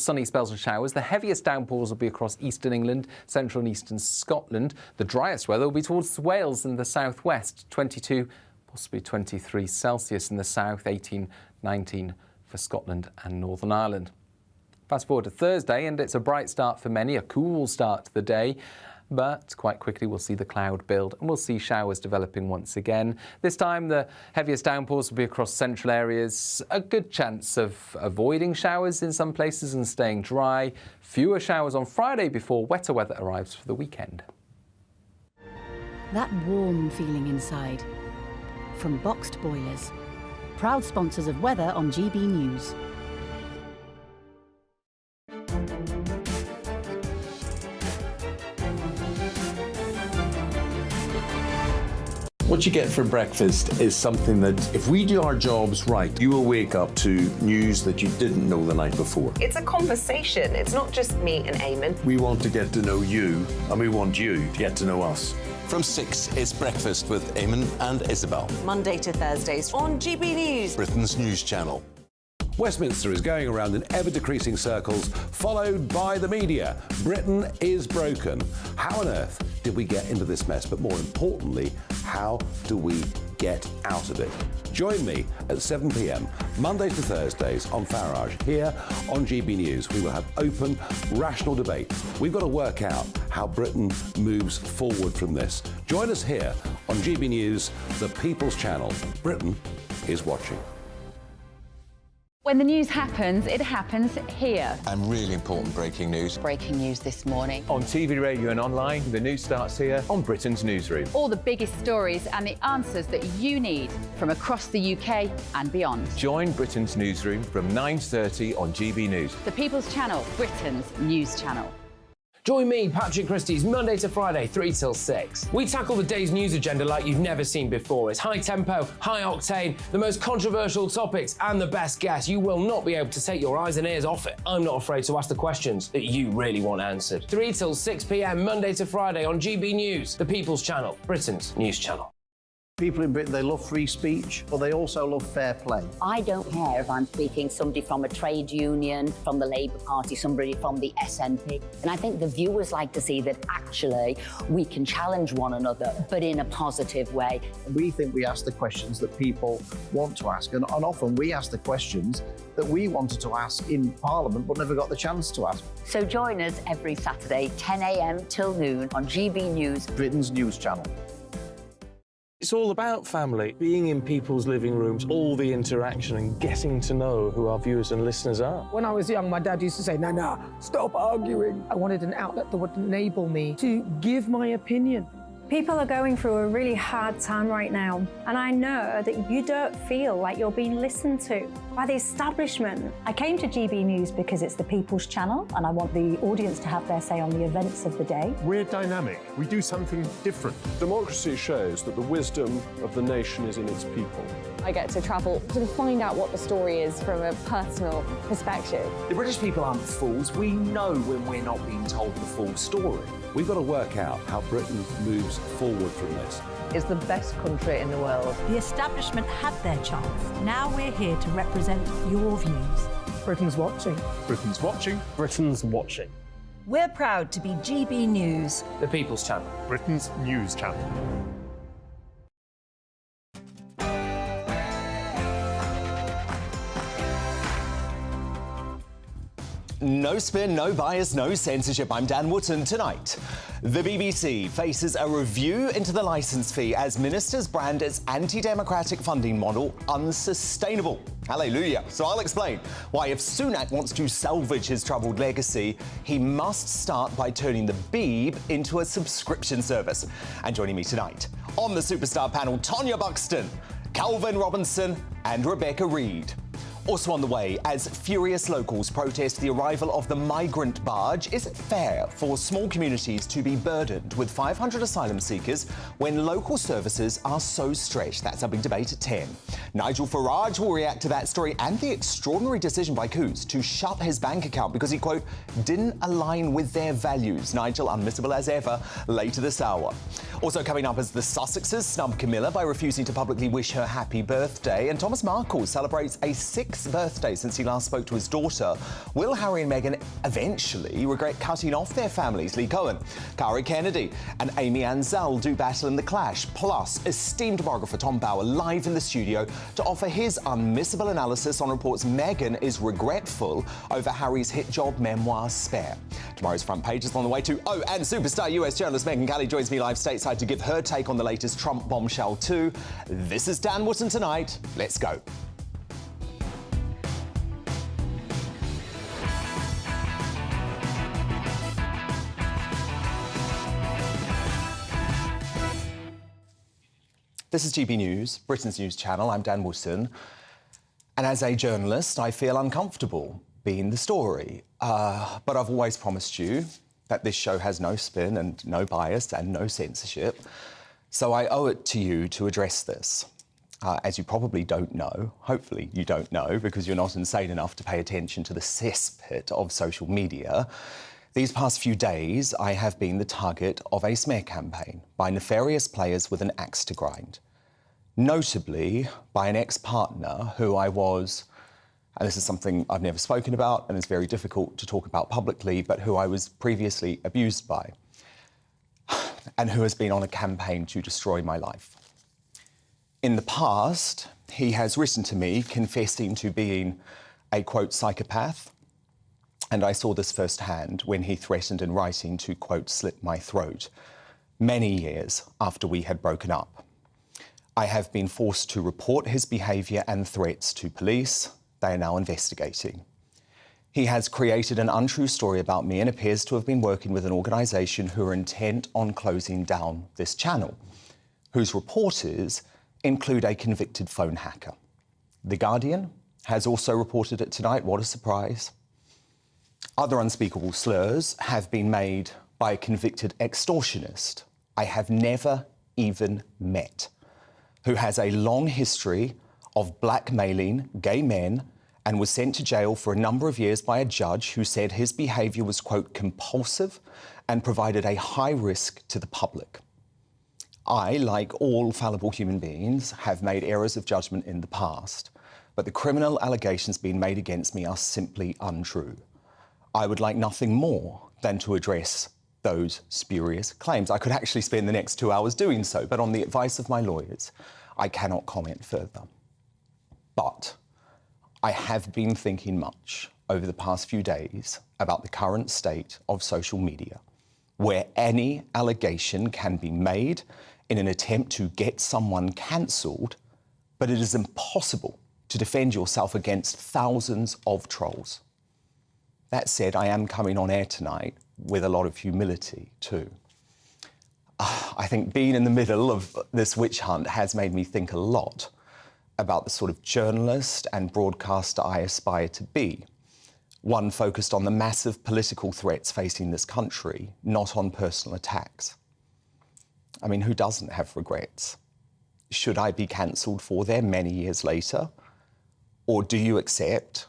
sunny spells and showers. The heaviest downpours will be across eastern England, central and eastern Scotland. The driest weather will be towards Wales and the southwest, 22, possibly 23 Celsius in the south, 18, 19 for Scotland and Northern Ireland. Fast forward to Thursday, and it's a bright start for many, a cool start to the day. But quite quickly we'll see the cloud build and we'll see showers developing once again. This time the heaviest downpours will be across central areas. A good chance of avoiding showers in some places and staying dry. Fewer showers on Friday before wetter weather arrives for the weekend. That warm feeling inside. From Boxed Boilers. Proud sponsors of weather on GB News. What you get for breakfast is something that, if we do our jobs right, you will wake up to news that you didn't know the night before. It's a conversation. It's not just me and Eamon. We want to get to know you, and we want you to get to know us. From 6, it's Breakfast with Eamon and Isabel. Monday to Thursdays on GB News, Britain's news channel. Westminster is going around in ever-decreasing circles, followed by the media. Britain is broken. How on earth did we get into this mess? But more importantly, how do we get out of it? Join me at 7 p.m, Mondays to Thursdays on Farage, here on GB News. We will have open, rational debate. We've got to work out how Britain moves forward from this. Join us here on GB News, the People's Channel. Britain is watching. When the news happens, it happens here. And really important breaking news. Breaking news this morning. On TV, radio and online, the news starts here on Britain's Newsroom. All the biggest stories and the answers that you need from across the UK and beyond. Join Britain's Newsroom from 9:30 on GB News. The People's Channel, Britain's news channel. Join me, Patrick Christie's, Monday to Friday, 3 till 6. We tackle the day's news agenda like you've never seen before. It's high tempo, high octane, the most controversial topics and the best guests. You will not be able to take your eyes and ears off it. I'm not afraid to ask the questions that you really want answered. 3 till 6 p.m, Monday to Friday on GB News, the People's Channel, Britain's news channel. People in Britain, they love free speech, but they also love fair play. I don't care if I'm speaking somebody from a trade union, from the Labour Party, somebody from the SNP. And I think the viewers like to see that actually we can challenge one another, but in a positive way. We think we ask the questions that people want to ask, and often we ask the questions that we wanted to ask in Parliament but never got the chance to ask. So join us every Saturday, 10 a.m. till noon on GB News, Britain's news channel. It's all about family, being in people's living rooms, all the interaction and getting to know who our viewers and listeners are. When I was young, my dad used to say, "Nana, stop arguing." I wanted an outlet that would enable me to give my opinion. People are going through a really hard time right now, and I know that you don't feel like you're being listened to by the establishment. I came to GB News because it's the People's Channel, and I want the audience to have their say on the events of the day. We're dynamic. We do something different. Democracy shows that the wisdom of the nation is in its people. I get to travel to find out what the story is from a personal perspective. The British people aren't fools. We know when we're not being told the full story. We've got to work out how Britain moves forward from this. It's the best country in the world. The establishment had their chance. Now we're here to represent your views. Britain's watching. Britain's watching. Britain's watching. We're proud to be GB News, the People's Channel, Britain's news channel. No spin, no bias, no censorship. I'm Dan Wootton. Tonight, the BBC faces a review into the licence fee as ministers brand its anti-democratic funding model unsustainable. Hallelujah. So I'll explain why if Sunak wants to salvage his troubled legacy, he must start by turning the Beeb into a subscription service. And joining me tonight on the Superstar panel, Tonya Buxton, Calvin Robinson and Rebecca Reid. Also on the way, as furious locals protest the arrival of the migrant barge, is it fair for small communities to be burdened with 500 asylum seekers when local services are so stretched? That's our big debate at 10. Nigel Farage will react to that story and the extraordinary decision by Coons to shut his bank account because he, quote, didn't align with their values. Nigel, unmissable as ever, later this hour. Also coming up as the Sussexes snub Camilla by refusing to publicly wish her happy birthday, and Thomas Markle celebrates a 6th 6th birthday since he last spoke to his daughter. Will Harry and Meghan eventually regret cutting off their families? Lee Cohen, Kari Kennedy and Amy Ansell do battle in the clash. Plus, esteemed biographer Tom Bauer live in the studio to offer his unmissable analysis on reports Meghan is regretful over Harry's hit job memoir Spare. Tomorrow's front page is on the way too. Oh, and superstar US journalist Megyn Kelly joins me live stateside to give her take on the latest Trump bombshell too. This is Dan Wootton Tonight. Let's go. This is GB News, Britain's news channel. I'm Dan Wootton. And as a journalist, I feel uncomfortable being the story. But I've always promised you that this show has no spin and no bias and no censorship. So I owe it to you to address this. As you probably don't know, hopefully you don't know, because you're not insane enough to pay attention to the cesspit of social media. These past few days, I have been the target of a smear campaign by nefarious players with an axe to grind. Notably, by an ex-partner who I was, and this is something I've never spoken about and it's very difficult to talk about publicly, but who I was previously abused by, and who has been on a campaign to destroy my life. In the past, he has written to me confessing to being a, quote, psychopath, and I saw this firsthand when he threatened in writing to, quote, slit my throat, many years after we had broken up. I have been forced to report his behaviour and threats to police. They are now investigating. He has created an untrue story about me and appears to have been working with an organisation who are intent on closing down this channel, whose reporters include a convicted phone hacker. The Guardian has also reported it tonight. What a surprise. Other unspeakable slurs have been made by a convicted extortionist I have never even met, who has a long history of blackmailing gay men and was sent to jail for a number of years by a judge who said his behaviour was, quote, compulsive and provided a high risk to the public. I, like all fallible human beings, have made errors of judgment in the past, but the criminal allegations being made against me are simply untrue. I would like nothing more than to address those spurious claims. I could actually spend the next 2 hours doing so, but on the advice of my lawyers, I cannot comment further. But I have been thinking much over the past few days about the current state of social media, where any allegation can be made in an attempt to get someone cancelled, but it is impossible to defend yourself against thousands of trolls. That said, I am coming on air tonight with a lot of humility too. I think being in the middle of this witch hunt has made me think a lot about the sort of journalist and broadcaster I aspire to be. One focused on the massive political threats facing this country, not on personal attacks. I mean, who doesn't have regrets? Should I be cancelled for them many years later? Or do you accept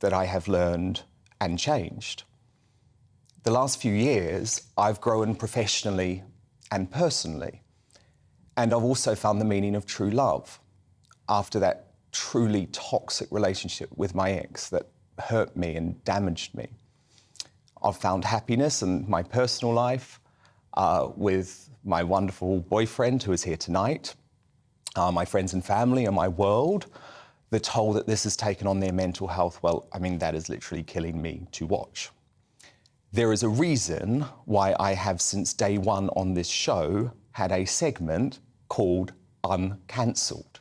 that I have learned and changed? The last few years, I've grown professionally and personally, and I've also found the meaning of true love after that truly toxic relationship with my ex that hurt me and damaged me. I've found happiness in my personal life with my wonderful boyfriend who is here tonight, my friends and family and my world. The toll that this has taken on their mental health, well, I mean, that is literally killing me to watch. There is a reason why I have, since day one on this show, had a segment called Uncancelled.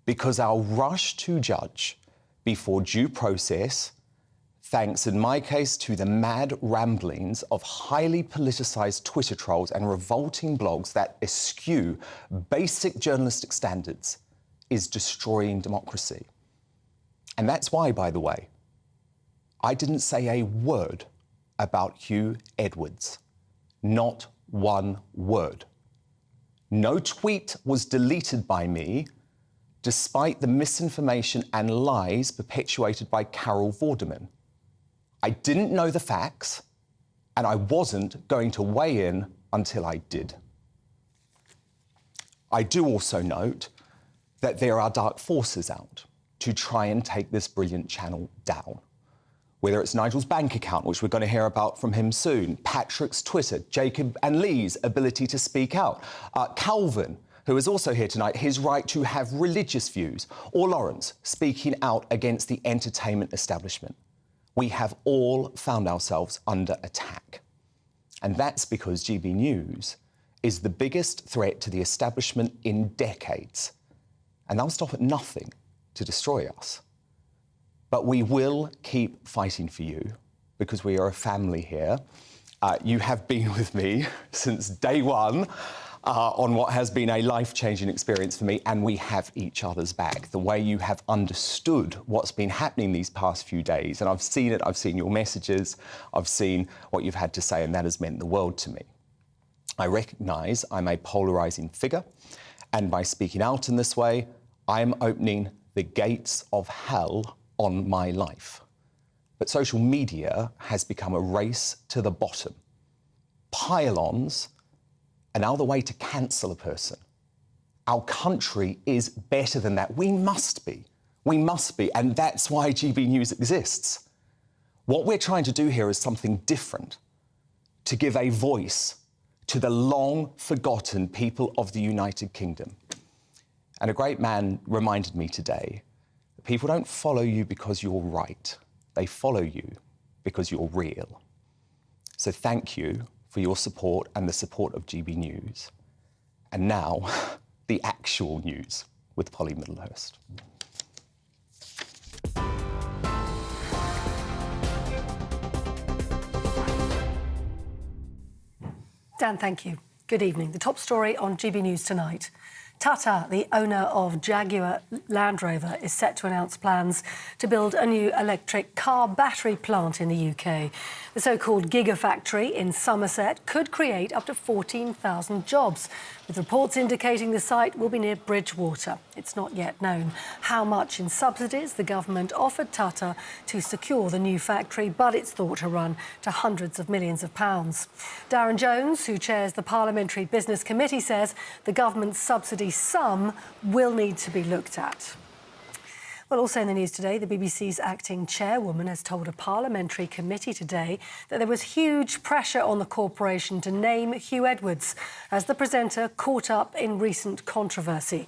Because our rush to judge before due process, thanks in my case to the mad ramblings of highly politicised Twitter trolls and revolting blogs that eschew basic journalistic standards, is destroying democracy. And that's why, by the way, I didn't say a word about Hugh Edwards. Not one word. No tweet was deleted by me, despite the misinformation and lies perpetuated by Carol Vorderman. I didn't know the facts, and I wasn't going to weigh in until I did. I do also note that there are dark forces out, to try and take this brilliant channel down. Whether it's Nigel's bank account, which we're going to hear about from him soon, Patrick's Twitter, Jacob and Lee's ability to speak out, Calvin, who is also here tonight, his right to have religious views, or Lawrence speaking out against the entertainment establishment. We have all found ourselves under attack. And that's because GB News is the biggest threat to the establishment in decades. And they'll stop at nothing to destroy us. But we will keep fighting for you because we are a family here. You have been with me since day one on what has been a life-changing experience for me, and we have each other's back. The way you have understood what's been happening these past few days, and I've seen it, I've seen your messages, I've seen what you've had to say, and that has meant the world to me. I recognise I'm a polarising figure, and by speaking out in this way, I am opening the gates of hell on my life. But social media has become a race to the bottom. Pile-ons are now the way to cancel a person. Our country is better than that. We must be. We must be, and that's why GB News exists. What we're trying to do here is something different, to give a voice to the long-forgotten people of the United Kingdom. And a great man reminded me today that people don't follow you because you're right. They follow you because you're real. So thank you for your support and the support of GB News. And now, the actual news with Polly Middlehurst. Dan, thank you. Good evening. The top story on GB News tonight. Tata, the owner of Jaguar Land Rover, is set to announce plans to build a new electric car battery plant in the UK. The so-called Gigafactory in Somerset could create up to 14,000 jobs, with reports indicating the site will be near Bridgewater. It's not yet known how much in subsidies the government offered Tata to secure the new factory, but it's thought to run to hundreds of millions of pounds. Darren Jones, who chairs the Parliamentary Business Committee, says the government's subsidy sum will need to be looked at. Well, also in the news today, the BBC's acting chairwoman has told a parliamentary committee today that there was huge pressure on the corporation to name Hugh Edwards as the presenter caught up in recent controversy.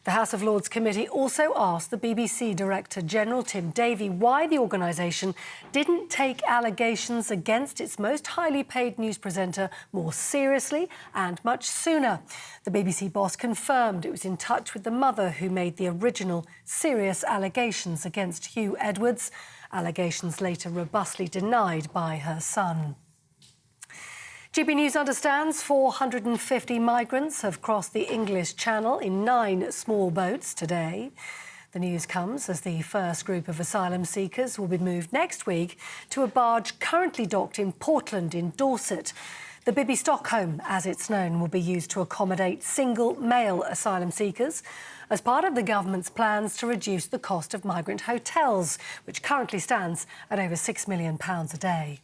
The House of Lords Committee also asked the BBC Director General Tim Davie why the organisation didn't take allegations against its most highly paid news presenter more seriously and much sooner. The BBC boss confirmed it was in touch with the mother who made the original serious allegations against Hugh Edwards, allegations later robustly denied by her son. GB News understands 450 migrants have crossed the English Channel in 9 small boats today. The news comes as the first group of asylum seekers will be moved next week to a barge currently docked in Portland in Dorset. The Bibby Stockholm, as it's known, will be used to accommodate single male asylum seekers as part of the government's plans to reduce the cost of migrant hotels, which currently stands at over £6 million a day.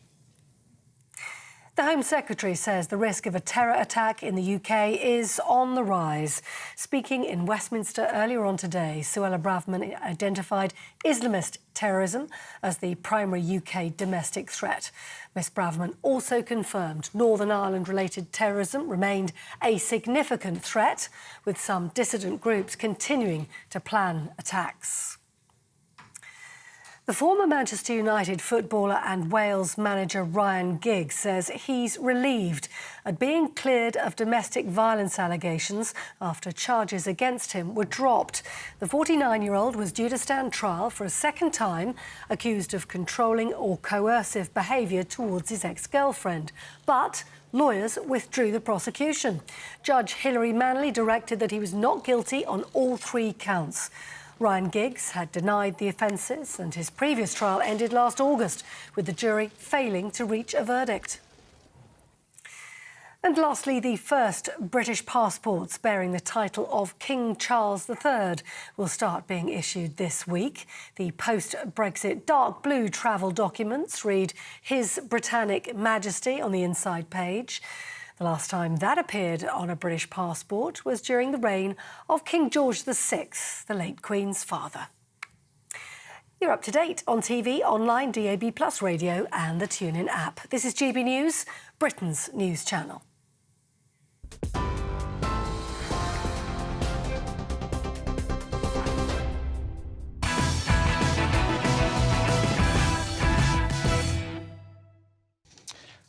The Home Secretary says the risk of a terror attack in the UK is on the rise. Speaking in Westminster earlier on today, Suella Braverman identified Islamist terrorism as the primary UK domestic threat. Ms Braverman also confirmed Northern Ireland-related terrorism remained a significant threat, with some dissident groups continuing to plan attacks. The former Manchester United footballer and Wales manager Ryan Giggs says he's relieved at being cleared of domestic violence allegations after charges against him were dropped. The 49-year-old was due to stand trial for a second time, accused of controlling or coercive behaviour towards his ex-girlfriend. But lawyers withdrew the prosecution. Judge Hilary Manley directed that he was not guilty on all 3 counts. Ryan Giggs had denied the offences, and his previous trial ended last August, with the jury failing to reach a verdict. And lastly, the first British passports bearing the title of King Charles III will start being issued this week. The post-Brexit dark blue travel documents read His Britannic Majesty on the inside page. The last time that appeared on a British passport was during the reign of King George VI, the late Queen's father. You're up to date on TV, online, DAB+ radio and the TuneIn app. This is GB News, Britain's news channel.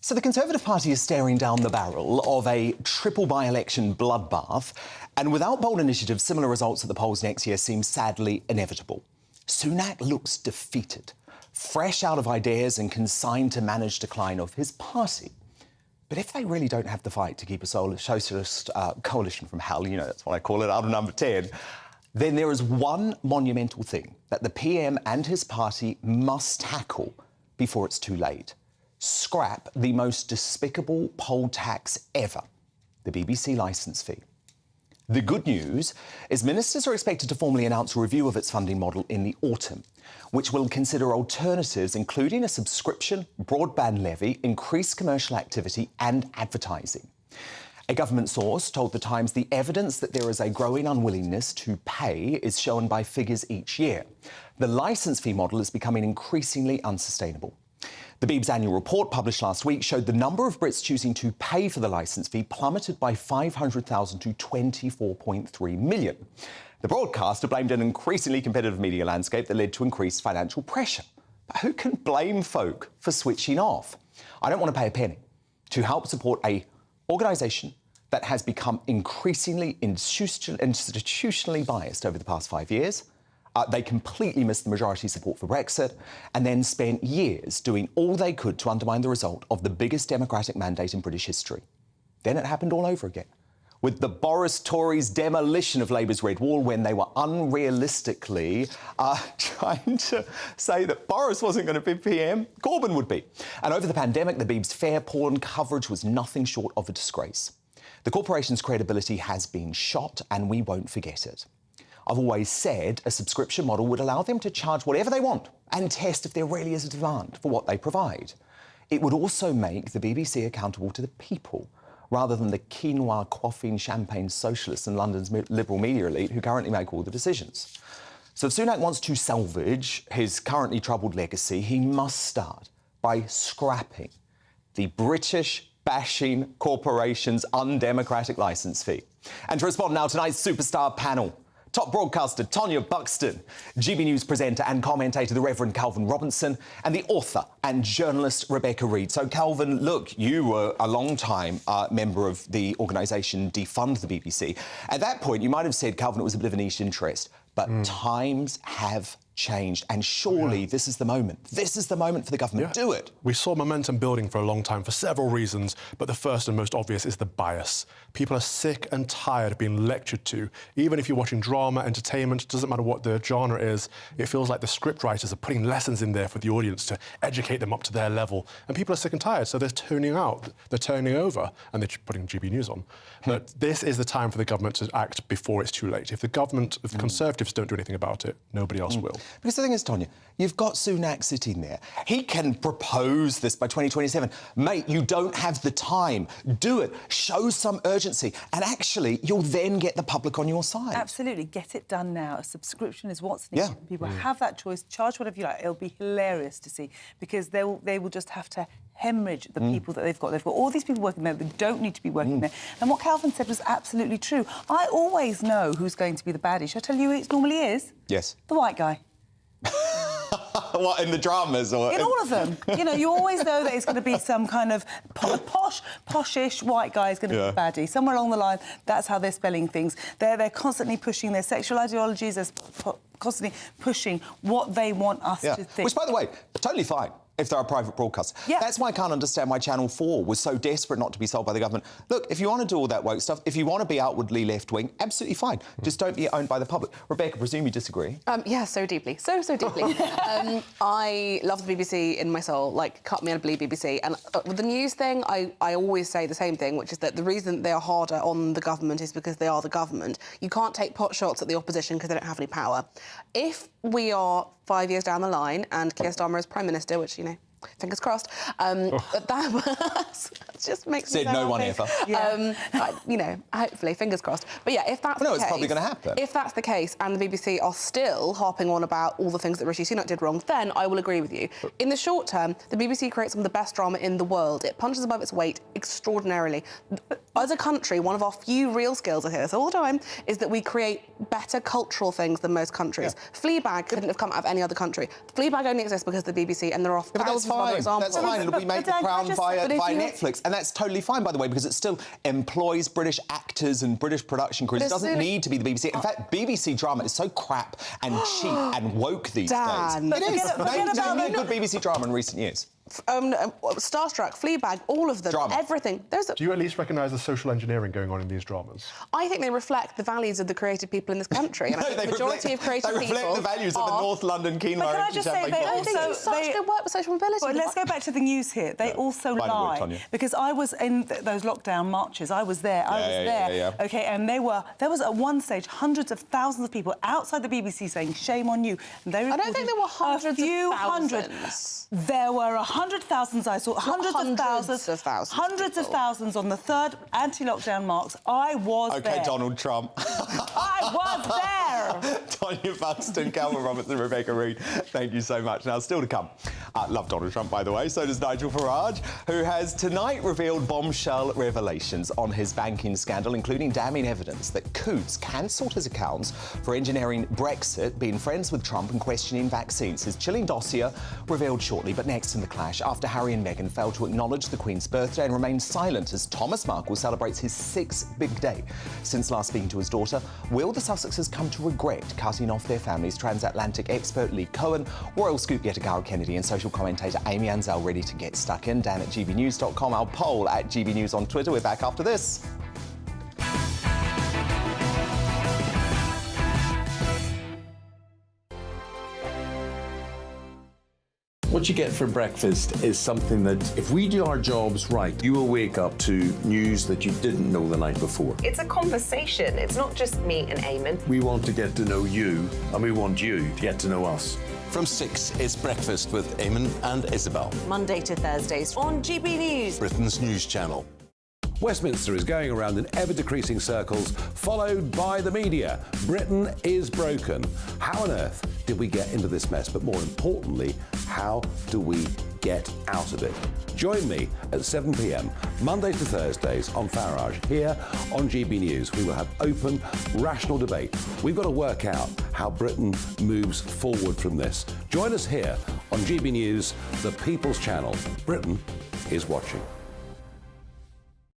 So the Conservative Party is staring down the barrel of a triple by-election bloodbath, and without bold initiatives, similar results at the polls next year seem sadly inevitable. Sunak looks defeated, fresh out of ideas and consigned to managed decline of his party. But if they really don't have the fight to keep a socialist coalition from hell, you know, that's what I call it, out of number 10, then there is one monumental thing that the PM and his party must tackle before it's too late. Scrap the most despicable poll tax ever, the BBC licence fee. The good news is ministers are expected to formally announce a review of its funding model in the autumn, which will consider alternatives including a subscription, broadband levy, increased commercial activity and advertising. A government source told The Times the evidence that there is a growing unwillingness to pay is shown by figures each year. The licence fee model is becoming increasingly unsustainable. The BB's annual report published last week showed the number of Brits choosing to pay for the licence fee plummeted by 500,000 to 24.3 million. The broadcaster blamed an increasingly competitive media landscape that led to increased financial pressure. But who can blame folk for switching off? I don't want to pay a penny to help support an organisation that has become increasingly institutionally biased over the past 5 years. They completely missed the majority support for Brexit and then spent years doing all they could to undermine the result of the biggest democratic mandate in British history. Then it happened all over again, with the Boris Tories' demolition of Labour's Red Wall when they were unrealistically trying to say that Boris wasn't going to be PM, Corbyn would be. And over the pandemic, the BB's fair porn coverage was nothing short of a disgrace. The corporation's credibility has been shot and we won't forget it. I've always said a subscription model would allow them to charge whatever they want and test if there really is a demand for what they provide. It would also make the BBC accountable to the people, rather than the quinoa quaffing champagne socialists and London's liberal media elite who currently make all the decisions. So if Sunak wants to salvage his currently troubled legacy, he must start by scrapping the British bashing corporation's undemocratic licence fee. And to respond now, tonight's superstar panel. Top broadcaster Tonya Buxton, GB News presenter and commentator the Reverend Calvin Robinson, and the author and journalist Rebecca Reid. So, Calvin, look, you were a long-time member of the organisation Defund the BBC. At that point, you might have said, Calvin, it was a bit of a niche interest, but times have changed, and surely this is the moment. This is the moment for the government. Do it. We saw momentum building for a long time for several reasons, but the first and most obvious is the bias. People are sick and tired of being lectured to. Even if you're watching drama, entertainment, it doesn't matter what the genre is, it feels like the script writers are putting lessons in there for the audience to educate them up to their level. And people are sick and tired, so they're tuning out, they're turning over, and they're putting GB News on. But this is the time for the government to act before it's too late. If the government, if the Conservatives don't do anything about it, nobody else will. Because the thing is, Tonya, you've got Sunak sitting there. He can propose this by 2027. Mate, you don't have the time. Do it. Show some urgency. And actually, you'll then get the public on your side. Absolutely. Get it done now. A subscription is what's needed. People have that choice. Charge whatever you like. It'll be hilarious to see, because they will just have to hemorrhage the people that they've got. They've got all these people working there that don't need to be working there. And what Calvin said was absolutely true. I always know who's going to be the baddie. Shall I tell you who it normally is? Yes. The white guy. What, in the dramas? Or in all of them. You know, you always know that it's going to be some kind of poshish white guy is going to be the baddie. Somewhere along the line, that's how they're spelling things. They're constantly pushing their sexual ideologies, they're constantly pushing what they want us to think. Which, by the way, totally fine if they're a private broadcaster. That's why I can't understand why Channel 4 was so desperate not to be sold by the government. Look, if you want to do all that woke stuff, if you want to be outwardly left-wing, absolutely fine. Just don't be owned by the public. Rebecca, presume you disagree? Yeah, so deeply. So deeply. I love the BBC in my soul, like, cut me and bleed BBC. And with the news thing, I always say the same thing, which is that the reason they are harder on the government is because they are the government. You can't take pot shots at the opposition because they don't have any power. If we are 5 years down the line and Keir Starmer is Prime Minister, which, you know, fingers crossed, just makes me Said so no one happy. ever. You know, hopefully, fingers crossed. But yeah, if that's the case... it's probably going to happen. If that's the case and the BBC are still harping on about all the things that Rishi Sunak did wrong, then I will agree with you. In the short term, the BBC creates some of the best drama in the world. It punches above its weight extraordinarily. As a country, one of our few real skills, I hear this all the time, is that we create better cultural things than most countries. Fleabag couldn't have come out of any other country. Fleabag only exists because of the BBC, and there are thousands of other examples. That's fine. It'll be made the Crown via Netflix, and that's totally fine, by the way, because it still employs British actors and British production crews. It doesn't need to be the BBC. In fact, BBC drama is so crap and cheap and woke these days. It is. Name me good BBC drama in recent years. Starstruck, Fleabag, all of them, everything. Do you at least recognise the social engineering going on in these dramas? I think they reflect the values of the creative people in this country. And I think the majority of creative people reflect the values of the North London Keen But can I just say, they also... such good work with social mobility. But let's go back to the news here. They also lie. Because I was in those lockdown marches. I was there. I was there. OK, and there was at one stage hundreds of thousands of people outside the BBC saying, shame on you. And they I don't think there were hundreds of thousands. There were 100,000 I saw, hundreds of thousands on the third anti-lockdown marks. I was there. OK, Donald Trump. I was there. Tonya Buxton, Calvin Roberts and Rebecca Reid, thank you so much. Now, still to come. Love Donald Trump, by the way. So does Nigel Farage, who has tonight revealed bombshell revelations on his banking scandal, including damning evidence that Coots cancelled his accounts for engineering Brexit, being friends with Trump and questioning vaccines. His chilling dossier revealed shortly, but next in the clash, after Harry and Meghan failed to acknowledge the Queen's birthday and remain silent as Thomas Markle celebrates his 6th big day since last speaking to his daughter, will the Sussexes come to regret cutting off their family's transatlantic expert Lee Cohen? Royal scoop getter Gara Kennedy and social commentator Amy Ansell ready to get stuck in. Dan at gbnews.com. Our poll at GBNews on Twitter. We're back after this. What you get for breakfast is something that, if we do our jobs right, you will wake up to news that you didn't know the night before. It's a conversation. It's not just me and Eamon. We want to get to know you, and we want you to get to know us. From 6, it's Breakfast with Eamon and Isabel. Monday to Thursdays on GB News. Britain's news channel. Westminster is going around in ever-decreasing circles, followed by the media. Britain is broken. How on earth did we get into this mess? But more importantly, how do we get out of it? Join me at 7 p.m, Mondays to Thursdays on Farage, here on GB News. We will have open, rational debate. We've got to work out how Britain moves forward from this. Join us here on GB News, the People's Channel. Britain is watching.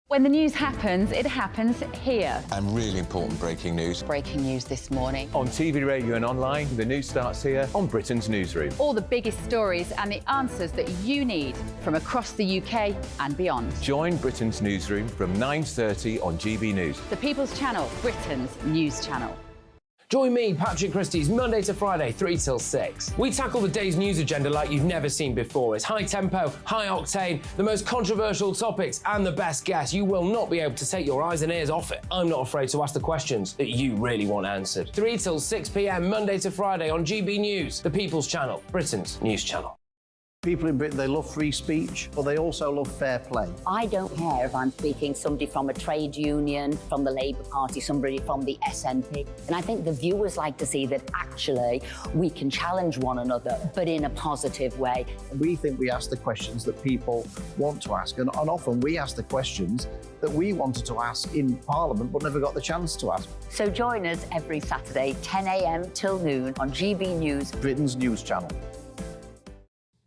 When the news happens, it happens here. And really important breaking news. Breaking news this morning. On TV, radio and online, the news starts here on Britain's newsroom. All the biggest stories and the answers that you need from across the UK and beyond. Join Britain's newsroom from 9:30 on GB News. The People's Channel, Britain's news channel. Join me, Patrick Christie's Monday to Friday, 3 till 6. We tackle the day's news agenda like you've never seen before. It's high tempo, high octane, the most controversial topics and the best guests. You will not be able to take your eyes and ears off it. I'm not afraid to ask the questions that you really want answered. 3 till 6 p.m, Monday to Friday on GB News, the People's Channel, Britain's news channel. People in Britain, they love free speech, but they also love fair play. I don't care if I'm speaking somebody from a trade union, from the Labour Party, somebody from the SNP. And I think the viewers like to see that actually we can challenge one another, but in a positive way. We think we ask the questions that people want to ask, and often we ask the questions that we wanted to ask in Parliament but never got the chance to ask. So join us every Saturday, 10 a.m. till noon on GB News, Britain's news channel.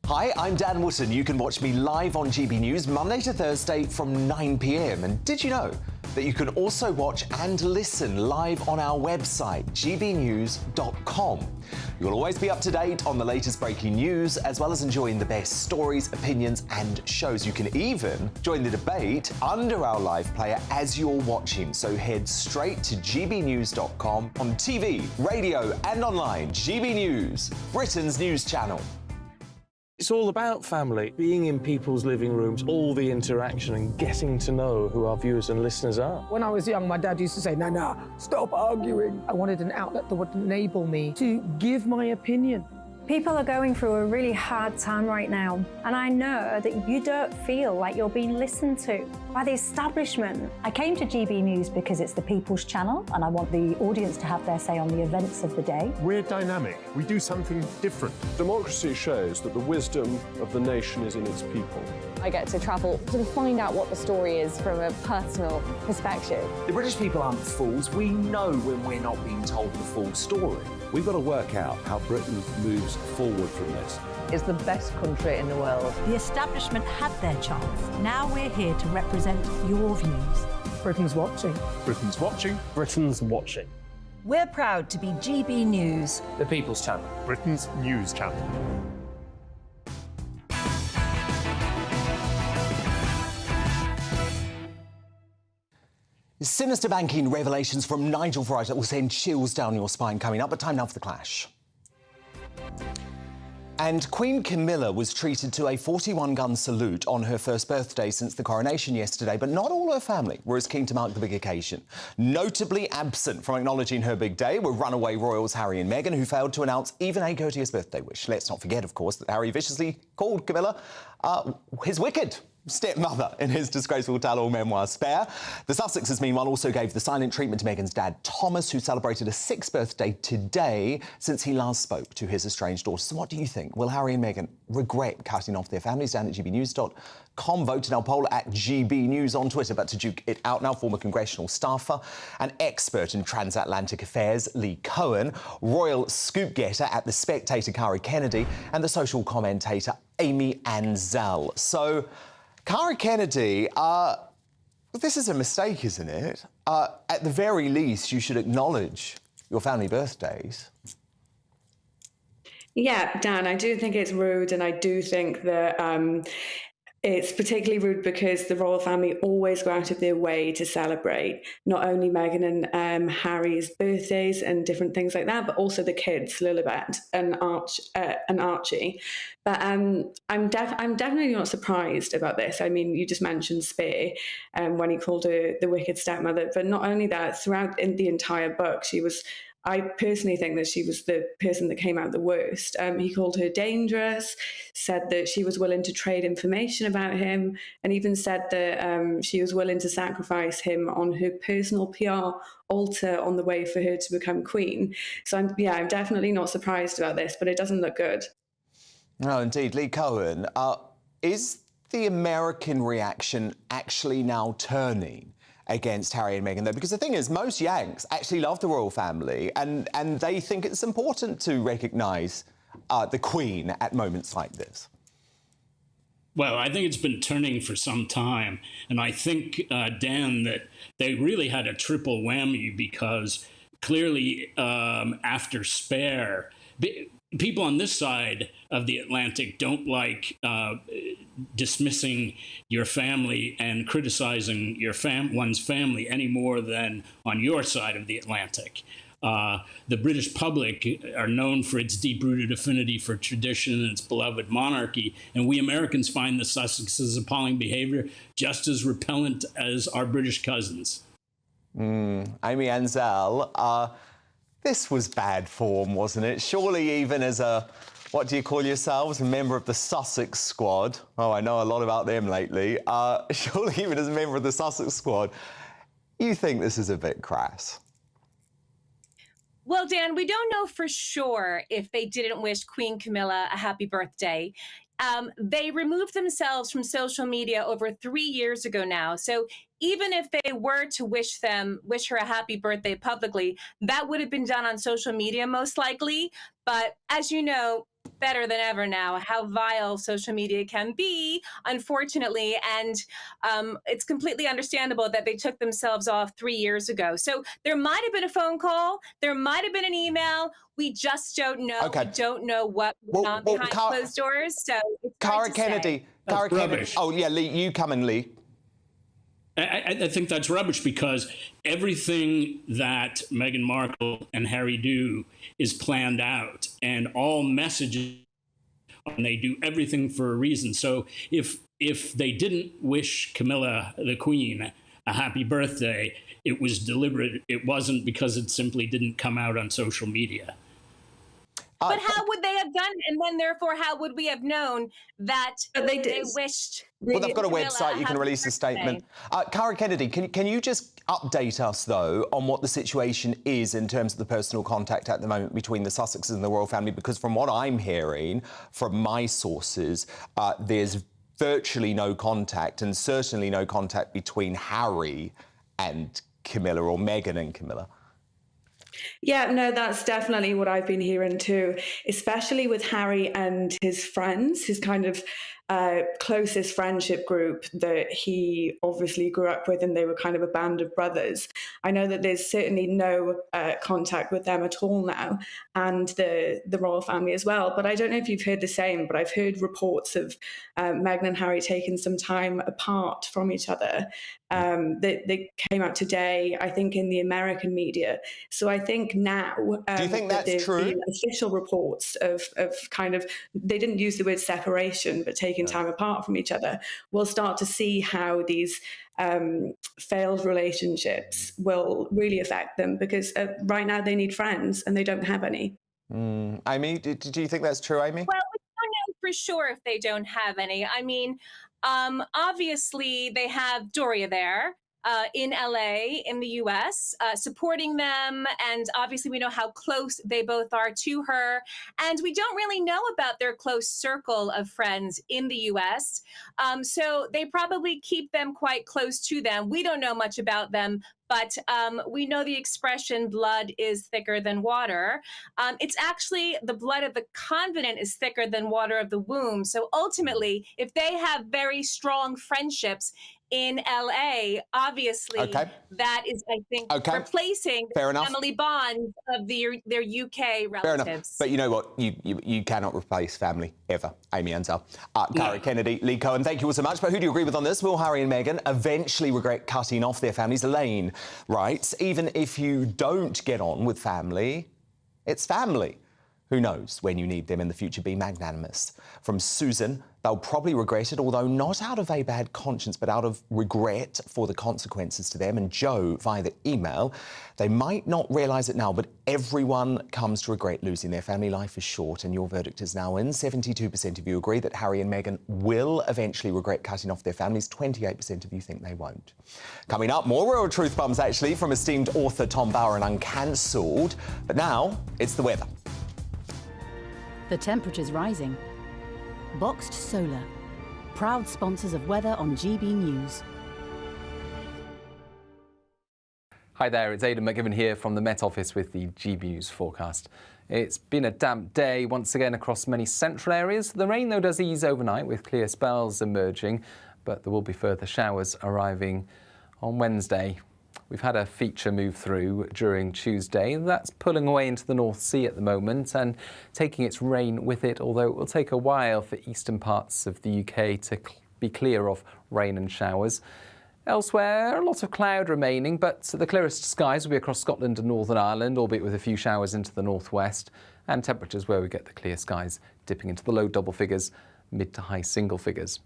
Hi, I'm Dan Wootton. You can watch me live on GB News Monday to Thursday from 9 p.m. And did you know that you can also watch and listen live on our website, gbnews.com. You'll always be up to date on the latest breaking news, as well as enjoying the best stories, opinions and shows. You can even join the debate under our live player as you're watching. So head straight to gbnews.com on TV, radio and online. GB News, Britain's news channel. It's all about family, being in people's living rooms, all the interaction and getting to know who our viewers and listeners are. When I was young, my dad used to say, no, stop arguing. I wanted an outlet that would enable me to give my opinion. People are going through a really hard time right now, and I know that you don't feel like you're being listened to by the establishment. I came to GB News because it's the People's Channel, and I want the audience to have their say on the events of the day. We're dynamic. We do something different. Democracy shows that the wisdom of the nation is in its people. I get to travel to find out what the story is from a personal perspective. The British people aren't fools. We know when we're not being told the full story. We've got to work out how Britain moves forward from this. It's the best country in the world. The establishment had their chance. Now we're here to represent your views. Britain's watching. Britain's watching. Britain's watching. We're proud to be GB News. The People's Channel. Britain's news channel. Sinister banking revelations from Nigel Farage that will send chills down your spine coming up, but time now for the clash. And Queen Camilla was treated to a 41-gun salute on her first birthday since the coronation yesterday, but not all her family were as keen to mark the big occasion. Notably absent from acknowledging her big day were runaway royals Harry and Meghan, who failed to announce even a courteous birthday wish. Let's not forget, of course, that Harry viciously called Camilla his wicked stepmother in his disgraceful tell-all memoir, Spare. The Sussexes, meanwhile, also gave the silent treatment to Meghan's dad, Thomas, who celebrated a 6th birthday today since he last spoke to his estranged daughter. So what do you think? Will Harry and Meghan regret cutting off their families? Down at gbnews.com. Vote in our poll at GB News on Twitter. But to duke it out now, former congressional staffer, an expert in transatlantic affairs, Lee Cohen, royal scoop-getter at The Spectator, Kari Kennedy, and the social commentator, Amy Ansell. So, Kari Kennedy, this is a mistake, isn't it? At the very least, you should acknowledge your family birthdays. Yeah, Dan, I do think it's rude, and I do think that it's particularly rude because the royal family always go out of their way to celebrate not only Meghan and Harry's birthdays and different things like that, but also the kids, Lilibet and Archie. But I'm definitely not surprised about this. I mean, you just mentioned Spare when he called her the wicked stepmother, but not only that, throughout in the entire book, I personally think that she was the person that came out the worst. He called her dangerous, said that she was willing to trade information about him, and even said that she was willing to sacrifice him on her personal PR altar on the way for her to become queen. So I'm definitely not surprised about this, but it doesn't look good. No, indeed. Lee Cohen, is the American reaction actually now turning against Harry and Meghan, though? Because the thing is, most Yanks actually love the royal family and they think it's important to recognise the Queen at moments like this. Well, I think it's been turning for some time. And I think, Dan, that they really had a triple whammy because clearly after Spare, people on this side of the Atlantic don't like dismissing your family and criticizing your one's family any more than on your side of the Atlantic. The British public are known for its deep-rooted affinity for tradition and its beloved monarchy, and we Americans find the Sussexes' appalling behavior just as repellent as our British cousins. Amy Ansell, this was bad form, wasn't it? Surely even as a, what do you call yourselves, a member of the Sussex squad? Oh, I know a lot about them lately. Surely even as a member of the Sussex squad, you think this is a bit crass? Well, Dan, we don't know for sure if they didn't wish Queen Camilla a happy birthday. They removed themselves from social media over 3 years ago now. So even if they were to wish her a happy birthday publicly, that would have been done on social media most likely. But as you know, better than ever now, how vile social media can be, unfortunately. And it's completely understandable that they took themselves off 3 years ago. So there might have been a phone call. There might have been an email. We just don't know. Okay. We don't know what went on behind closed doors. So it's Kari Kennedy. Oh, yeah, Lee, you come in, Lee. I think that's rubbish because everything that Meghan Markle and Harry do is planned out, and all messages, and they do everything for a reason. So if they didn't wish Camilla, the Queen, a happy birthday, it was deliberate. It wasn't because it simply didn't come out on social media. But how would they have done it? And then, therefore, how would we have known that they wished? Well, they've got a Camilla website. You can release a statement. Cara Kennedy, can you just update us, though, on what the situation is in terms of the personal contact at the moment between the Sussexes and the royal family? Because from what I'm hearing from my sources, there's virtually no contact, and certainly no contact between Harry and Camilla, or Meghan and Camilla. Yeah, no, that's definitely what I've been hearing too, especially with Harry and his friends, his kind of closest friendship group that he obviously grew up with, and they were kind of a band of brothers. I know that there's certainly no contact with them at all now, and the royal family as well. But I don't know if you've heard the same, but I've heard reports of Meghan and Harry taking some time apart from each other. They came out today, I think, in the American media. So I think now do you think that's true? Been official reports of kind of, they didn't use the word separation, but taking time apart from each other. We'll start to see how these failed relationships will really affect them, because right now they need friends and they don't have any. Amy, do you think that's true, Amy? Well, we don't know for sure if they don't have any. I mean, obviously they have Doria there in LA, in the US, supporting them. And obviously we know how close they both are to her. And we don't really know about their close circle of friends in the US. So they probably keep them quite close to them. We don't know much about them, but we know the expression blood is thicker than water. It's actually the blood of the convent is thicker than water of the womb. So ultimately, if they have very strong friendships in LA, obviously, that is, I think, replacing the family bonds of their UK relatives. Fair enough. But you know what? You cannot replace family, ever. Amy Ansell, Cara Kennedy, Lee Cohen, thank you all so much. But who do you agree with on this? Will Harry and Meghan eventually regret cutting off their families? Elaine writes, even if you don't get on with family, it's family. Who knows when you need them in the future? Be magnanimous. From Susan, they'll probably regret it, although not out of a bad conscience, but out of regret for the consequences to them. And Joe, via the email, they might not realise it now, but everyone comes to regret losing their family. Life is short, and your verdict is now in. 72% of you agree that Harry and Meghan will eventually regret cutting off their families. 28% of you think they won't. Coming up, more Royal Truth Bums, actually, from esteemed author Tom Bauer and Uncancelled. But now, it's the weather. The temperature's rising. Boxed Solar, proud sponsors of weather on GBNews. Hi there, it's Aidan McGivern here from the Met Office with the GBNews forecast. It's been a damp day once again across many central areas. The rain, though, does ease overnight with clear spells emerging, but there will be further showers arriving on Wednesday. We've had a feature move through during Tuesday. That's pulling away into the North Sea at the moment and taking its rain with it, although it will take a while for eastern parts of the UK to be clear of rain and showers. Elsewhere, a lot of cloud remaining, but the clearest skies will be across Scotland and Northern Ireland, albeit with a few showers into the northwest, and temperatures where we get the clear skies dipping into the low double figures, mid to high single figures.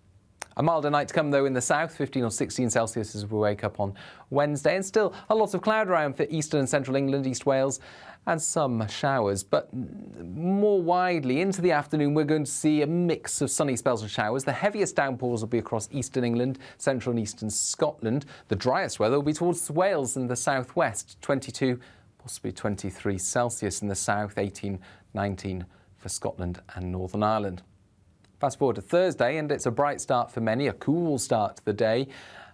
A milder night to come, though, in the south, 15 or 16 Celsius as we wake up on Wednesday. And still a lot of cloud around for eastern and central England, East Wales, and some showers. But more widely into the afternoon, we're going to see a mix of sunny spells and showers. The heaviest downpours will be across eastern England, central and eastern Scotland. The driest weather will be towards Wales and the southwest, 22, possibly 23 Celsius in the south, 18, 19 for Scotland and Northern Ireland. Fast forward to Thursday, and it's a bright start for many, a cool start to the day.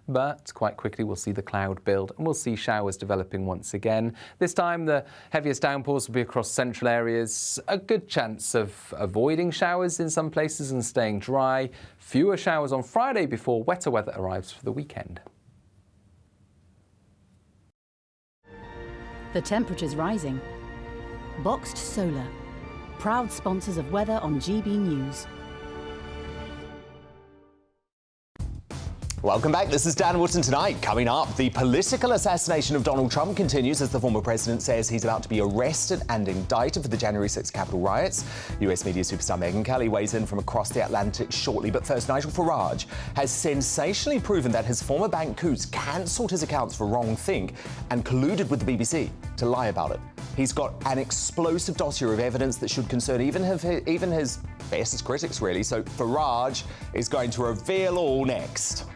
But quite quickly we'll see the cloud build and we'll see showers developing once again. This time the heaviest downpours will be across central areas. A good chance of avoiding showers in some places and staying dry. Fewer showers on Friday before wetter weather arrives for the weekend. The temperature's rising. Boxed Solar, proud sponsors of weather on GBNews. Welcome back. This is Dan Wootton Tonight. Coming up, the political assassination of Donald Trump continues as the former president says he's about to be arrested and indicted for the January 6th Capitol riots. US media superstar Megyn Kelly weighs in from across the Atlantic shortly. But first, Nigel Farage has sensationally proven that his former bank Coutts cancelled his accounts for wrongthink and colluded with the BBC to lie about it. He's got an explosive dossier of evidence that should concern even his bestest critics, really. So Farage is going to reveal all next.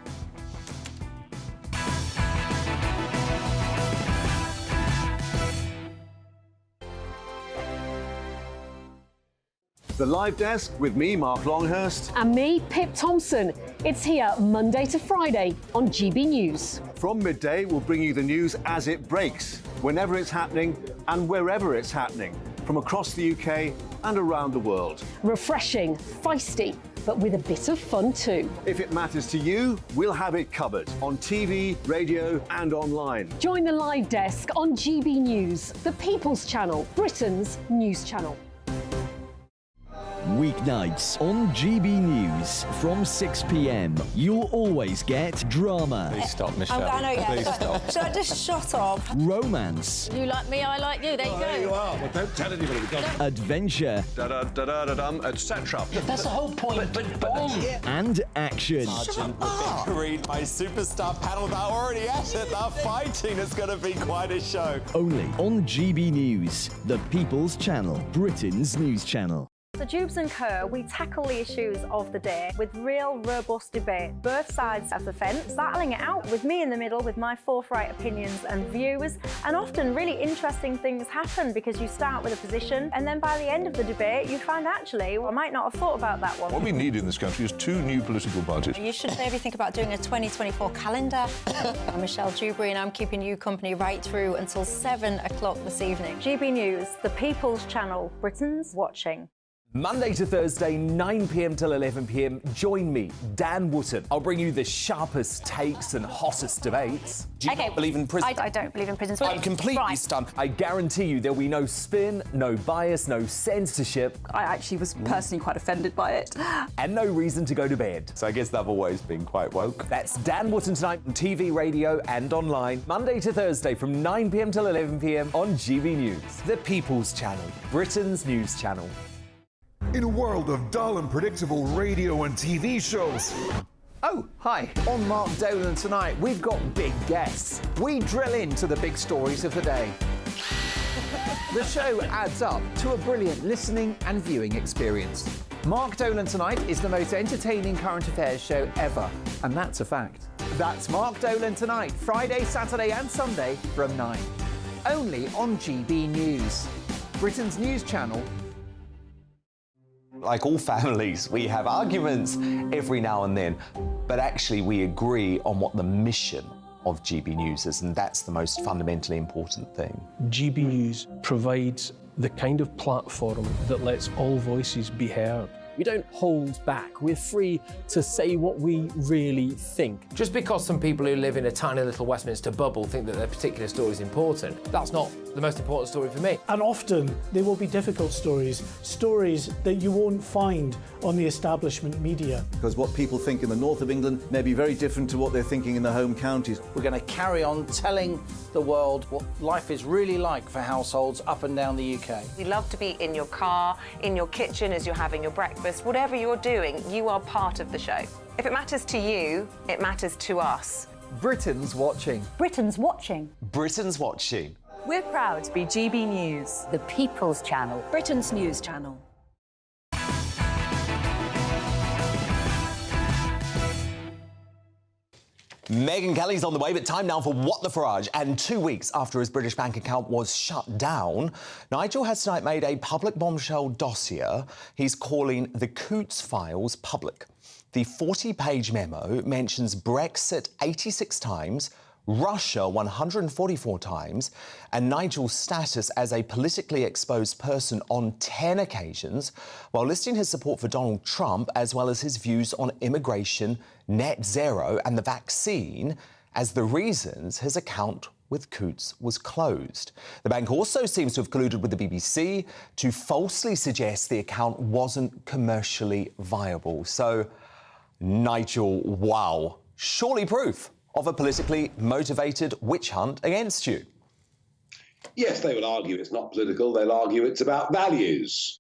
The Live Desk with me, Mark Longhurst. And me, Pip Thompson. It's here Monday to Friday on GB News. From midday, we'll bring you the news as it breaks, whenever it's happening and wherever it's happening, from across the UK and around the world. Refreshing, feisty, but with a bit of fun too. If it matters to you, we'll have it covered on TV, radio and online. Join the Live Desk on GB News, the People's Channel, Britain's news channel. Weeknights on GB News from 6 p.m. You'll always get drama. Please stop, Michelle. I know, yeah. Please stop. Should I just shut up? Romance. You like me, I like you. There you go. There you are. Well, don't tell anybody. Adventure. Etc. That's the whole point. But boom. And action. Sergeant read my superstar panel. They're already at it. They're fighting. It's going to be quite a show. Only on GB News, the People's Channel, Britain's news channel. So Jubes and Kerr, we tackle the issues of the day with real robust debate, both sides of the fence, battling it out with me in the middle with my forthright opinions and views, and often really interesting things happen because you start with a position and then by the end of the debate you find actually, well, I might not have thought about that one. What we need in this country is 2 new political parties. You should maybe think about doing a 2024 calendar. I'm Michelle Dewberry and I'm keeping you company right through until 7 o'clock this evening. GB News, the People's Channel, Britain's watching. Monday to Thursday, 9 p.m. till 11 p.m. Join me, Dan Wootton. I'll bring you the sharpest takes and hottest debates. Do you not believe in prison? I don't believe in prisons. I'm completely stunned. I guarantee you there'll be no spin, no bias, no censorship. I actually was personally quite offended by it. And no reason to go to bed. So I guess they've always been quite woke. That's Dan Wootton tonight on TV, radio and online. Monday to Thursday from 9 p.m. till 11 p.m. on GB News. The People's Channel, Britain's news channel. In a world of dull and predictable radio and TV shows. Oh, hi. On Mark Dolan tonight, we've got big guests. We drill into the big stories of the day. The show adds up to a brilliant listening and viewing experience. Mark Dolan Tonight is the most entertaining current affairs show ever, and that's a fact. That's Mark Dolan Tonight, Friday, Saturday and Sunday from 9. Only on GB News, Britain's news channel. Like all families, we have arguments every now and then, but actually we agree on what the mission of GB News is, and that's the most fundamentally important thing. GB News provides the kind of platform that lets all voices be heard. We don't hold back. We're free to say what we really think. Just because some people who live in a tiny little Westminster bubble think that their particular story is important, that's not the most important story for me. And often there will be difficult stories, stories that you won't find on the establishment media. Because what people think in the north of England may be very different to what they're thinking in the home counties. We're going to carry on telling the world what life is really like for households up and down the UK. We love to be in your car, in your kitchen as you're having your breakfast. Whatever you're doing, you are part of the show. If it matters to you, it matters to us. Britain's watching. Britain's watching. Britain's watching. We're proud to be GB News, the People's Channel, Britain's news channel. Megyn Kelly's on the way, but time now for What the Farage. And 2 weeks after his British bank account was shut down, Nigel has tonight made a public bombshell dossier he's calling the Coots Files public. The 40-page memo mentions Brexit 86 times, Russia 144 times, and Nigel's status as a politically exposed person on 10 occasions, while listing his support for Donald Trump as well as his views on immigration, net zero and the vaccine as the reasons his account with Coots was closed. The bank also seems to have colluded with the BBC to falsely suggest the account wasn't commercially viable. So, Nigel, wow, surely proof of a politically motivated witch hunt against you. Yes, they will argue it's not political. They'll argue it's about values.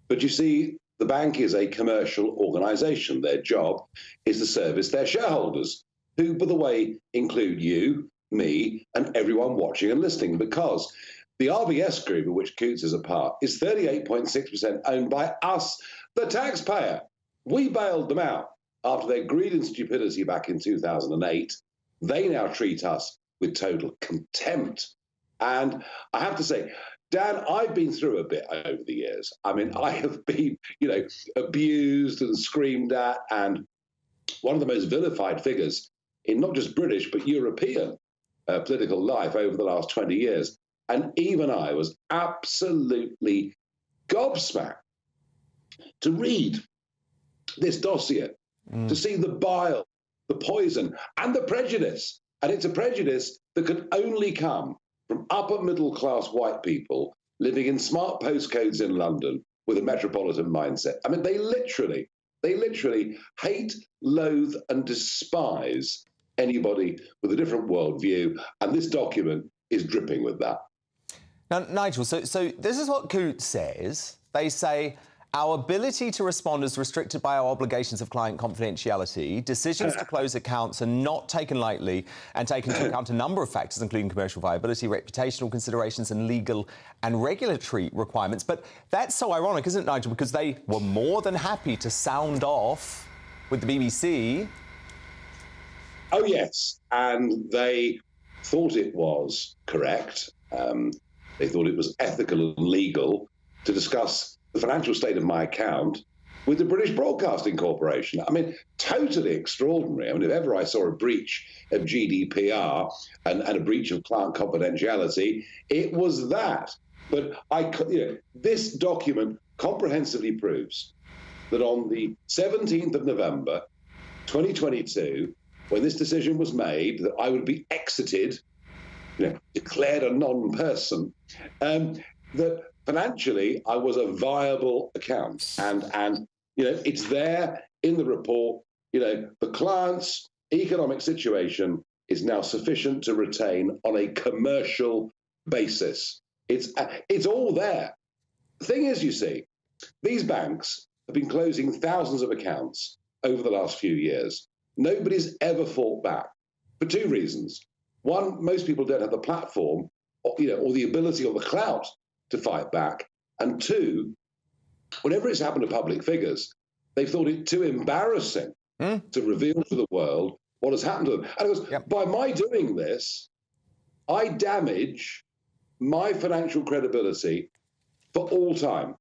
But you see, the bank is a commercial organisation. Their job is to service their shareholders, who, by the way, include you, me, and everyone watching and listening, because The RBS Group, of which Coutts is a part, is 38.6% owned by us, the taxpayer. We bailed them out after their greed and stupidity back in 2008. They now treat us with total contempt. And I have to say, Dan, I've been through a bit over the years. I mean, I have been, abused and screamed at, and one of the most vilified figures in not just British, but European political life over the last 20 years. And even I was absolutely gobsmacked to read this dossier, to see the bile, the poison, and the prejudice. And it's a prejudice that could only come from upper middle class white people living in smart postcodes in London with a metropolitan mindset. I mean, they literally hate, loathe, and despise anybody with a different worldview. And this document is dripping with that. Now, Nigel, so this is what Coutts says. They say, our ability to respond is restricted by our obligations of client confidentiality. Decisions to close accounts are not taken lightly and take into account a number of factors, including commercial viability, reputational considerations and legal and regulatory requirements. But that's so ironic, isn't it, Nigel? Because they were more than happy to sound off with the BBC. Oh, yes. And they thought it was correct. They thought it was ethical and legal to discuss the financial state of my account with the British Broadcasting Corporation. I mean, totally extraordinary. I mean, if ever I saw a breach of GDPR and a breach of client confidentiality, it was that. But this document comprehensively proves that on the 17th of November, 2022, when this decision was made that I would be exited, declared a non-person, that financially I was a viable account. And it's there in the report. The client's economic situation is now sufficient to retain on a commercial basis. It's all there. The thing is, you see, these banks have been closing thousands of accounts over the last few years. Nobody's ever fought back for two reasons. One, most people don't have the platform or the ability or the clout to fight back. And two, whenever it's happened to public figures, they've thought it too embarrassing to reveal to the world what has happened to them. And of course, by my doing this, I damage my financial credibility for all time,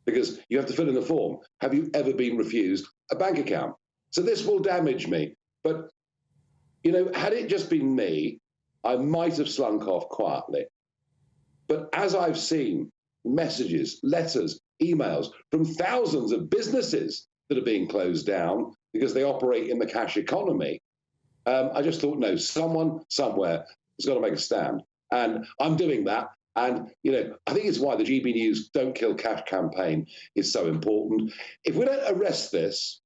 because you have to fill in the form. Have you ever been refused a bank account? So this will damage me. But, had it just been me, I might have slunk off quietly. But as I've seen messages, letters, emails from thousands of businesses that are being closed down because they operate in the cash economy, I just thought, no, someone somewhere has got to make a stand. And I'm doing that. And, I think it's why the GB News Don't Kill Cash campaign is so important. If we don't arrest this,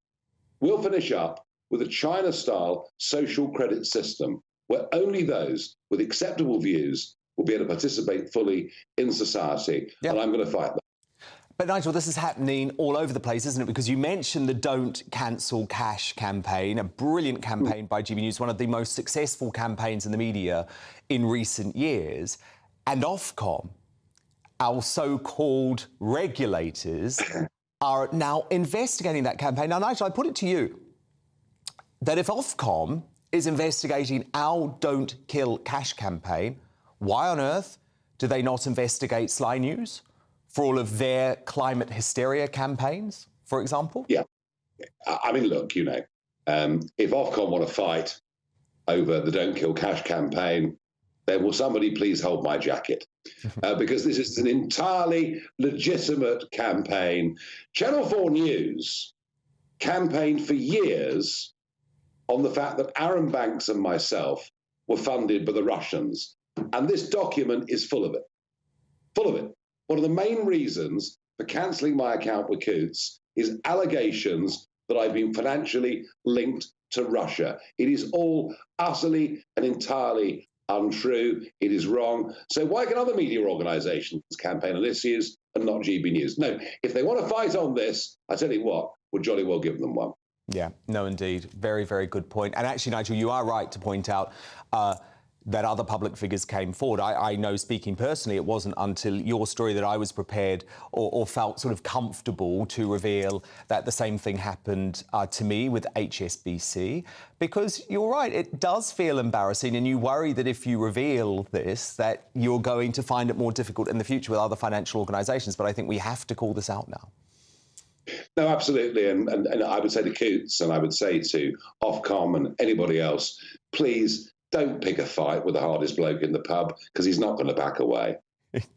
we'll finish up with a China-style social credit system where only those with acceptable views will be able to participate fully in society. Yep. And I'm going to fight that. But Nigel, this is happening all over the place, isn't it? Because you mentioned the Don't Cancel Cash campaign, a brilliant campaign by GB News, one of the most successful campaigns in the media in recent years. And Ofcom, our so-called regulators, are now investigating that campaign. Now, Nigel, I put it to you that if Ofcom is investigating our Don't Kill Cash campaign, why on earth do they not investigate Sly News for all of their climate hysteria campaigns, for example? Yeah. I mean, look, if Ofcom want to fight over the Don't Kill Cash campaign, then will somebody please hold my jacket? Because this is an entirely legitimate campaign. Channel 4 News campaigned for years on the fact that Aaron Banks and myself were funded by the Russians. And this document is full of it. Full of it. One of the main reasons for cancelling my account with Coutts is allegations that I've been financially linked to Russia. It is all utterly and entirely untrue. It is wrong. So why can other media organisations campaign on issues and not GB News? No, if they want to fight on this, I tell you what, we'll jolly well give them one. Yeah, no, indeed. Very, very good point. And actually, Nigel, you are right to point out that other public figures came forward. I know, speaking personally, it wasn't until your story that I was prepared or felt sort of comfortable to reveal that the same thing happened to me with HSBC. Because you're right, it does feel embarrassing, and you worry that if you reveal this, that you're going to find it more difficult in the future with other financial organisations. But I think we have to call this out now. No, absolutely. And I would say to Coots, and I would say to Ofcom and anybody else, please don't pick a fight with the hardest bloke in the pub, because he's not going to back away.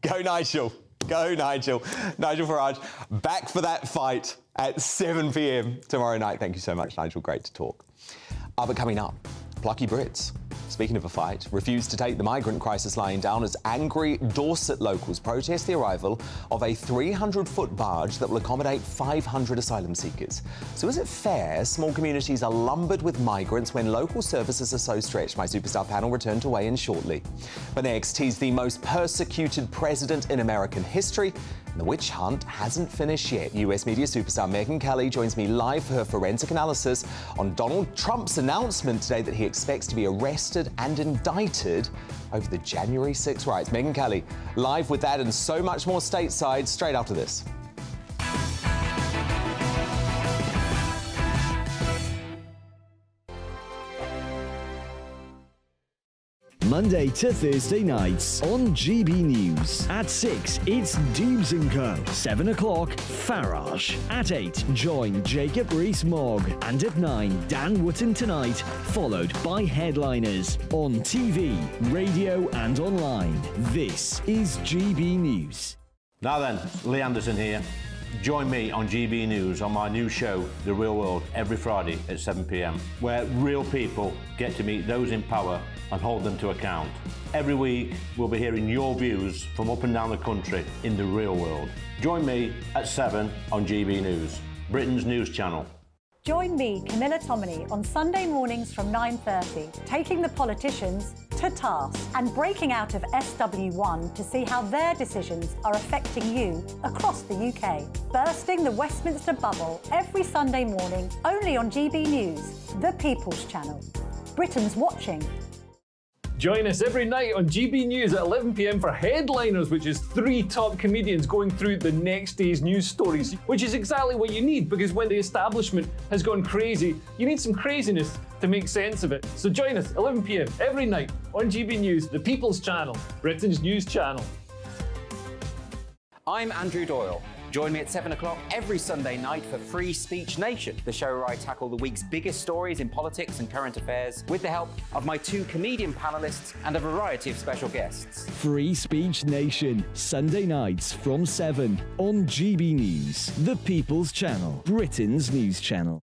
Go, Nigel. Go, Nigel. Nigel Farage, back for that fight at 7 p.m. tomorrow night. Thank you so much, Nigel. Great to talk. But coming up, plucky Brits, speaking of a fight, refused to take the migrant crisis lying down as angry Dorset locals protest the arrival of a 300-foot barge that will accommodate 500 asylum seekers. So is it fair small communities are lumbered with migrants when local services are so stretched? My superstar panel return to weigh in shortly. But next, he's the most persecuted president in American history. And the witch hunt hasn't finished yet. US media superstar Megyn Kelly joins me live for her forensic analysis on Donald Trump's announcement today that he expects to be arrested and indicted over the January 6 riots. Megyn Kelly live with that and so much more stateside straight after this. Monday to Thursday nights on GB News. At 6, it's Dubes & Co. 7 o'clock, Farage. At 8, join Jacob Rees-Mogg. And at 9, Dan Wootton Tonight, followed by headliners on TV, radio and online. This is GB News. Now then, Lee Anderson here. Join me on GB News on my new show, The Real World, every Friday at 7 p.m, where real people get to meet those in power and hold them to account. Every week, we'll be hearing your views from up and down the country in the real world. Join me at 7 on GB News, Britain's news channel. Join me, Camilla Tominey, on Sunday mornings from 9:30, taking the politicians to task and breaking out of SW1 to see how their decisions are affecting you across the UK. Bursting the Westminster bubble every Sunday morning, only on GB News, the People's Channel. Britain's watching. Join us every night on GB News at 11 p.m. for Headliners, which is 3 top comedians going through the next day's news stories, which is exactly what you need, because when the establishment has gone crazy, you need some craziness to make sense of it. So join us 11 p.m. every night on GB News, the People's Channel, Britain's news channel. I'm Andrew Doyle. Join me at 7 o'clock every Sunday night for Free Speech Nation, the show where I tackle the week's biggest stories in politics and current affairs with the help of my 2 comedian panellists and a variety of special guests. Free Speech Nation, Sunday nights from 7 on GB News, the People's Channel, Britain's news channel.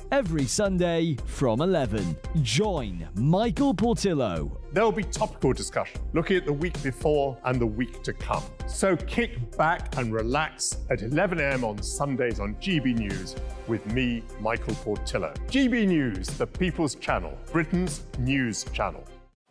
Every Sunday from 11, join Michael Portillo. There will be topical discussion, looking at the week before and the week to come. So kick back and relax at 11 a.m. on Sundays on GB News with me, Michael Portillo. GB News, the People's Channel, Britain's news channel.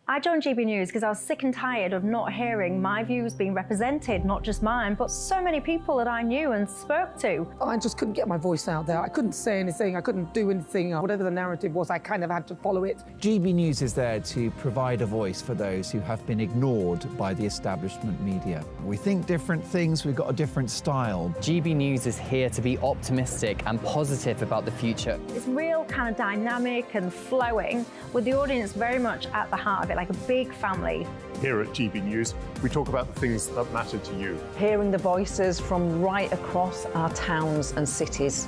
I joined GB News because I was sick and tired of not hearing my views being represented, not just mine, but so many people that I knew and spoke to. I just couldn't get my voice out there. I couldn't say anything, I couldn't do anything. Whatever the narrative was, I kind of had to follow it. GB News is there to provide a voice for those who have been ignored by the establishment media. We think different things, we've got a different style. GB News is here to be optimistic and positive about the future. It's real kind of dynamic and flowing, with the audience very much at the heart of it, like a big family. Here at GB News, we talk about the things that matter to you. Hearing the voices from right across our towns and cities,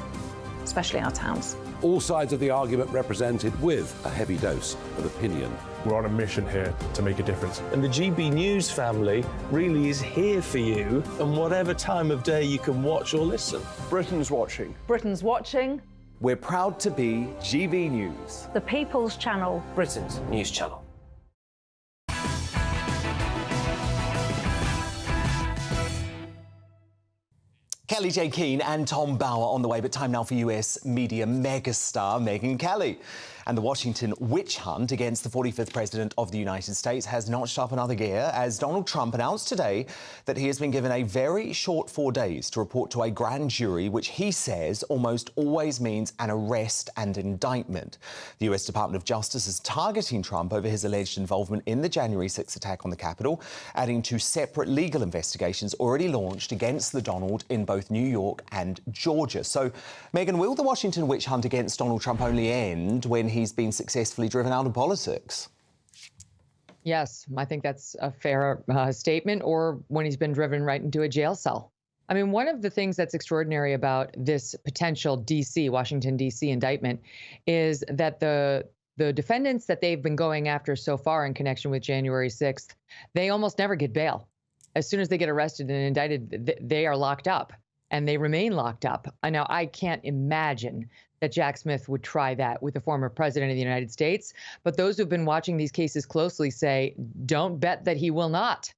especially our towns. All sides of the argument represented with a heavy dose of opinion. We're on a mission here to make a difference. And the GB News family really is here for you, and whatever time of day you can watch or listen. Britain's watching. Britain's watching. We're proud to be GB News, the People's Channel, Britain's news channel. Kelly J. Keane and Tom Bauer on the way, but time now for US media megastar Megyn Kelly. And the Washington witch hunt against the 45th President of the United States has notched up another gear as Donald Trump announced today that he has been given a very short 4 days to report to a grand jury, which he says almost always means an arrest and indictment. The US Department of Justice is targeting Trump over his alleged involvement in the January 6th attack on the Capitol, adding to separate legal investigations already launched against the Donald in both New York and Georgia. So, Megan, will the Washington witch hunt against Donald Trump only end when he's been successfully driven out of politics? Yes, I think that's a fair statement, or when he's been driven right into a jail cell. I mean, one of the things that's extraordinary about this potential Washington, D.C. indictment is that the defendants that they've been going after so far in connection with January 6th, they almost never get bail. As soon as they get arrested and indicted, they are locked up, and they remain locked up. Now, I can't imagine that Jack Smith would try that with the former president of the United States. But those who've been watching these cases closely say, don't bet that he will not.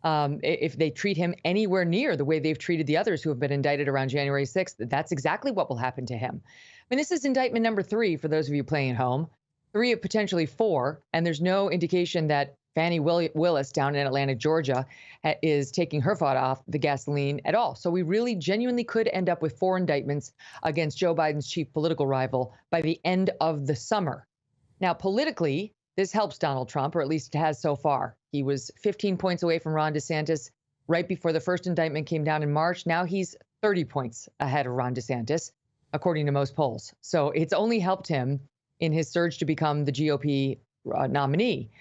If they treat him anywhere near the way they've treated the others who have been indicted around January 6th, that's exactly what will happen to him. I mean, this is indictment number 3 for those of you playing at home, 3 of potentially 4, and there's no indication that Fannie Willis down in Atlanta, Georgia, is taking her foot off the gasoline at all. So we really genuinely could end up with 4 indictments against Joe Biden's chief political rival by the end of the summer. Now, politically, this helps Donald Trump, or at least it has so far. He was 15 points away from Ron DeSantis right before the first indictment came down in March. Now he's 30 points ahead of Ron DeSantis, according to most polls. So it's only helped him in his surge to become the GOP nominee.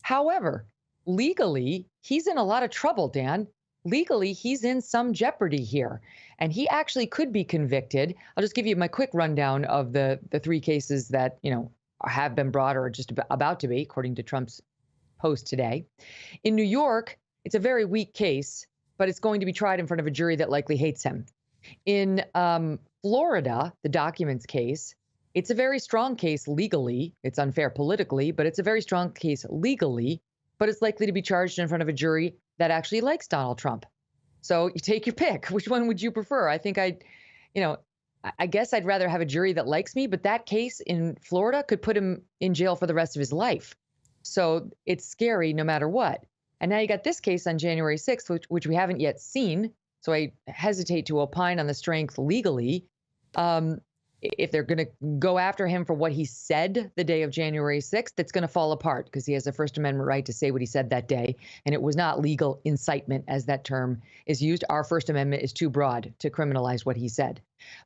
However, legally, he's in a lot of trouble, Dan. Legally, he's in some jeopardy here, and he actually could be convicted. I'll just give you my quick rundown of the 3 cases that, have been brought or are just about to be, according to Trump's post today. In New York, it's a very weak case, but it's going to be tried in front of a jury that likely hates him. In Florida, the documents case, it's a very strong case legally. It's unfair politically, but it's a very strong case legally, but it's likely to be charged in front of a jury that actually likes Donald Trump. So you take your pick. Which one would you prefer? I think I guess I'd rather have a jury that likes me, but that case in Florida could put him in jail for the rest of his life. So it's scary no matter what. And now you got this case on January 6th, which we haven't yet seen. So I hesitate to opine on the strength legally. If they're going to go after him for what he said the day of January 6th, it's going to fall apart because he has a First Amendment right to say what he said that day. And it was not legal incitement, as that term is used. Our First Amendment is too broad to criminalize what he said.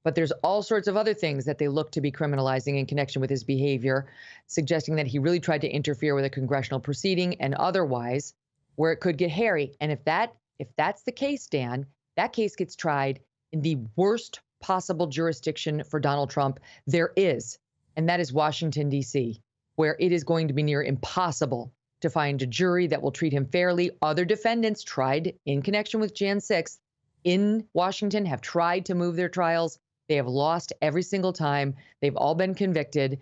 But there's all sorts of other things that they look to be criminalizing in connection with his behavior, suggesting that he really tried to interfere with a congressional proceeding and otherwise, where it could get hairy. And if that's the case, Dan, that case gets tried in the worst possible jurisdiction for Donald Trump there is, and that is Washington, D.C., where it is going to be near impossible to find a jury that will treat him fairly. Other defendants tried in connection with Jan 6th in Washington have tried to move their trials. They have lost every single time. They've all been convicted.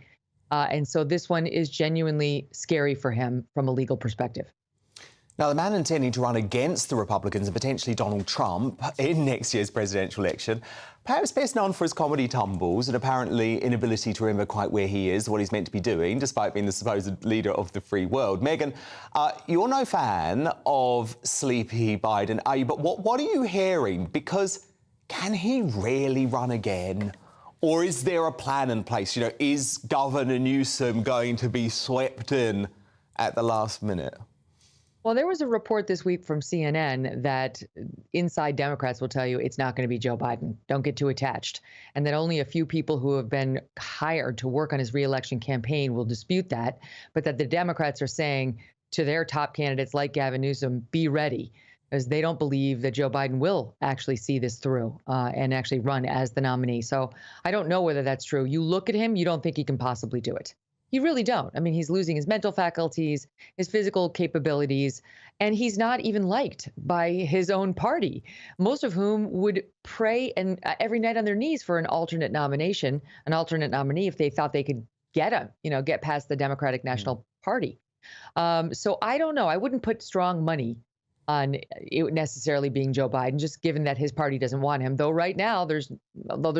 And so this one is genuinely scary for him from a legal perspective. Now, the man intending to run against the Republicans and potentially Donald Trump in next year's presidential election, perhaps best known for his comedy tumbles and apparently inability to remember quite where he is, what he's meant to be doing, despite being the supposed leader of the free world. Megan, you're no fan of Sleepy Biden, are you? But what are you hearing? Because can he really run again? Or is there a plan in place? Is Governor Newsom going to be swept in at the last minute? Well, there was a report this week from CNN that inside Democrats will tell you it's not going to be Joe Biden. Don't get too attached. And that only a few people who have been hired to work on his reelection campaign will dispute that, but that the Democrats are saying to their top candidates like Gavin Newsom, be ready, because they don't believe that Joe Biden will actually see this through and actually run as the nominee. So I don't know whether that's true. You look at him, you don't think he can possibly do it. You really don't. I mean, he's losing his mental faculties, his physical capabilities, and he's not even liked by his own party, most of whom would pray and every night on their knees for an alternate nominee if they thought they could get past the Democratic National Party. So I don't know. I wouldn't put strong money on it necessarily being Joe Biden, just given that his party doesn't want him. Though right now, there's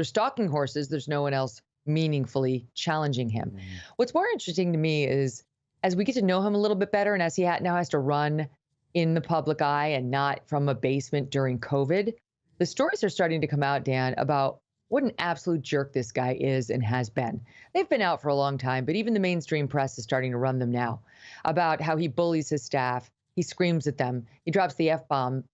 stalking horses, there's no one else meaningfully challenging him. What's more interesting to me is as we get to know him a little bit better and as he now has to run in the public eye and not from a basement during COVID, the stories are starting to come out, Dan, about what an absolute jerk this guy is and has been. They've been out for a long time, but even the mainstream press is starting to run them now about how he bullies his staff. He screams at them. He drops the F-bomb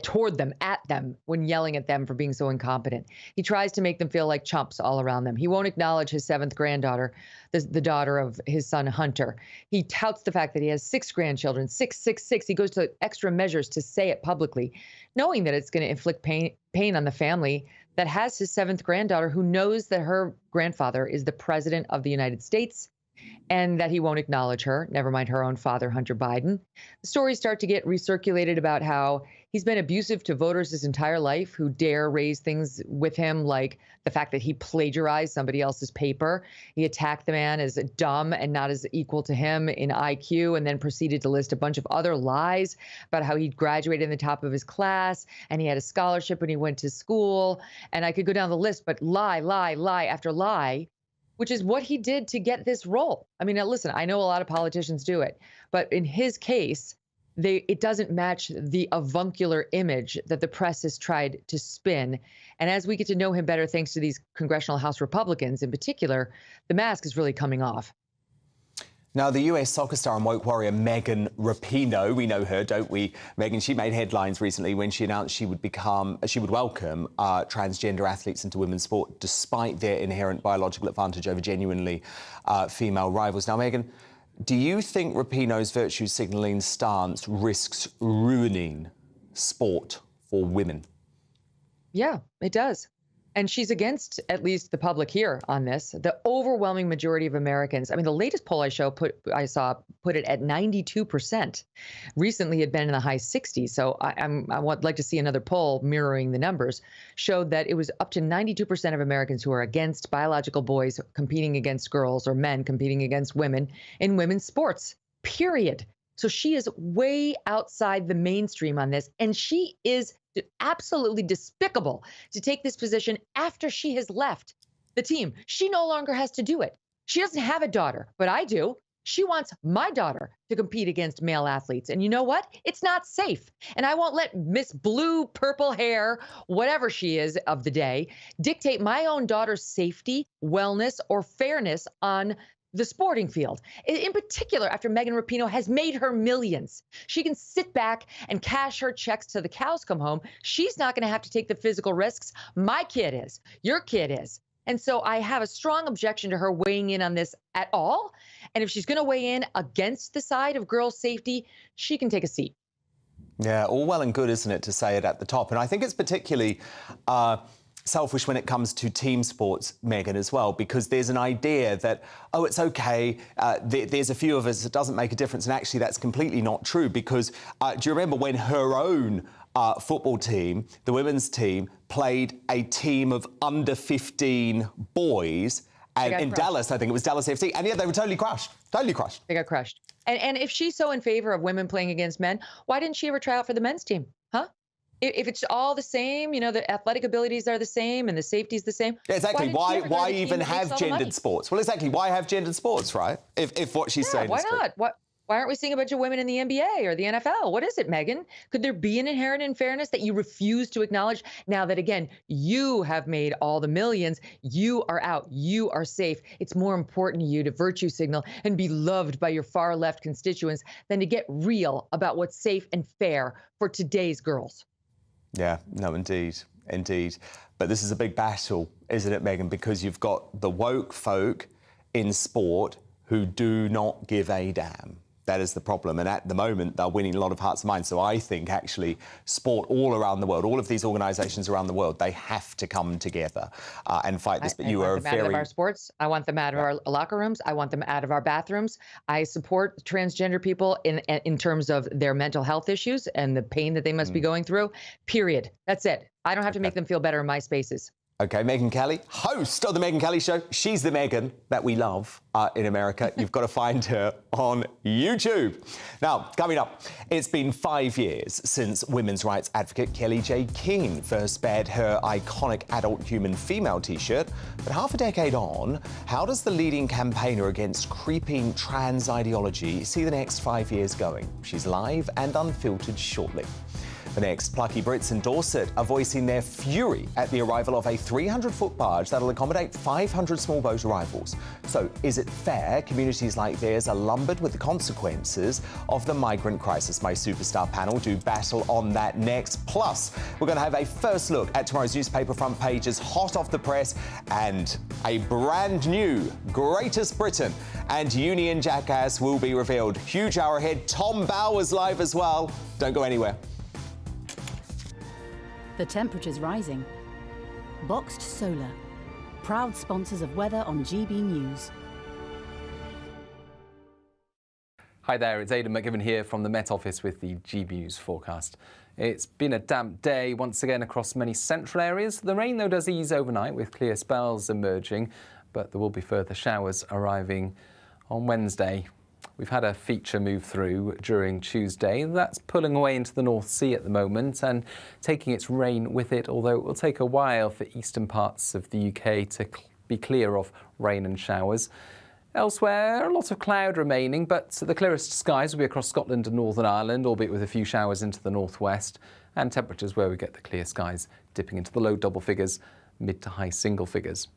toward them, at them, when yelling at them for being so incompetent. He tries to make them feel like chumps all around them. He won't acknowledge his 7th granddaughter, the daughter of his son, Hunter. He touts the fact that he has 6 grandchildren, 666. He goes to extra measures to say it publicly, knowing that it's going to inflict pain on the family that has his 7th granddaughter, who knows that her grandfather is the president of the United States and that he won't acknowledge her, never mind her own father, Hunter Biden. The stories start to get recirculated about how he's been abusive to voters his entire life who dare raise things with him, like the fact that he plagiarized somebody else's paper. He attacked the man as dumb and not as equal to him in IQ, and then proceeded to list a bunch of other lies about how he graduated in the top of his class and he had a scholarship when he went to school. And I could go down the list, but lie after lie, which is what he did to get this role. I mean, now listen, I know a lot of politicians do it, but in his case, it doesn't match the avuncular image that the press has tried to spin. And as we get to know him better, thanks to these congressional House Republicans in particular, the mask is really coming off. Now, the US soccer star and woke warrior Megan Rapinoe, we know her, don't we, Megan? She made headlines recently when she announced she would welcome transgender athletes into women's sport, despite their inherent biological advantage over genuinely female rivals. Now, Megan, do you think Rapinoe's virtue signalling stance risks ruining sport for women? Yeah, it does. And she's against at least the public here on this. The overwhelming majority of Americans, I mean, the latest poll I saw put it at 92%. Recently, it had been in the high 60s. So I would like to see another poll mirroring the numbers, showed that it was up to 92% of Americans who are against biological boys competing against girls or men competing against women in women's sports, period. So she is way outside the mainstream on this, and she is absolutely despicable to take this position after she has left the team. She no longer has to do it. She doesn't have a daughter, but I do. She wants my daughter to compete against male athletes. And you know what? It's not safe. And I won't let Miss Blue, purple hair, whatever she is of the day, dictate my own daughter's safety, wellness, or fairness on the sporting field. In particular, after Megan Rapinoe has made her millions. She can sit back and cash her checks till the cows come home. She's not going to have to take the physical risks. My kid is. Your kid is. And so I have a strong objection to her weighing in on this at all. And if she's going to weigh in against the side of girls' safety, she can take a seat. Yeah, all well and good, isn't it, to say it at the top? And I think it's particularly selfish when it comes to team sports, Megan, as well, because there's an idea that, oh, it's OK, there's a few of us, it doesn't make a difference. And actually, that's completely not true, because do you remember when her own football team, the women's team, played a team of under 15 boys and in Dallas, I think it was Dallas FC, and yeah, they were totally crushed. They got crushed. And if she's so in favor of women playing against men, why didn't she ever try out for the men's team? Huh? If it's all the same, you know, the athletic abilities are the same and the safety's the same. Yeah, exactly. Why even have gendered sports? Well, exactly. Why have gendered sports, right? If what she's saying is true. Why not? Why aren't we seeing a bunch of women in the NBA or the NFL? What is it, Megan? Could there be an inherent unfairness that you refuse to acknowledge now that, again, you have made all the millions, you are out, you are safe? It's more important to you to virtue signal and be loved by your far left constituents than to get real about what's safe and fair for today's girls. Yeah, no, indeed. But this is a big battle, isn't it, Megan? Because you've got the woke folk in sport who do not give a damn. That is the problem. And at the moment, they're winning a lot of hearts and minds. So I think, actually, sport all around the world, all of these organisations around the world, they have to come together and fight this. But you are I want them out of our sports. I want them out of our locker rooms. I want them out of our bathrooms. I support transgender people in terms of their mental health issues and the pain that they must be going through, period. That's it. I don't have to make them feel better in my spaces. OK, Megyn Kelly, host of The Megyn Kelly Show. She's the Megyn that we love in America. You've got to find her on YouTube. Now, coming up, it's been 5 years since women's rights advocate Kelly J. Keane first spared her iconic adult human female T-shirt. But half a decade on, how does the leading campaigner against creeping trans ideology see the next 5 years going? She's live and unfiltered shortly. The next, plucky Brits in Dorset are voicing their fury at the arrival of a 300-foot barge that'll accommodate 500 small boat arrivals. So is it fair communities like theirs are lumbered with the consequences of the migrant crisis? My superstar panel do battle on that next. Plus, we're going to have a first look at tomorrow's newspaper front pages, hot off the press, and a brand new Greatest Britain and Union Jackass will be revealed. Huge hour ahead. Tom Bowers live as well. Don't go anywhere. The temperature's rising. Boxed Solar, proud sponsors of weather on GB News. Hi there, it's Aidan McGivern here from the Met Office with the GB News forecast. It's been a damp day once again across many central areas. The rain, though, does ease overnight with clear spells emerging, but there will be further showers arriving on Wednesday. We've had a feature move through during Tuesday. That's pulling away into the North Sea at the moment and taking its rain with it, although it will take a while for eastern parts of the UK to be clear of rain and showers. Elsewhere, a lot of cloud remaining, but the clearest skies will be across Scotland and Northern Ireland, albeit with a few showers into the northwest, and temperatures where we get the clear skies dipping into the low double figures, mid to high single figures.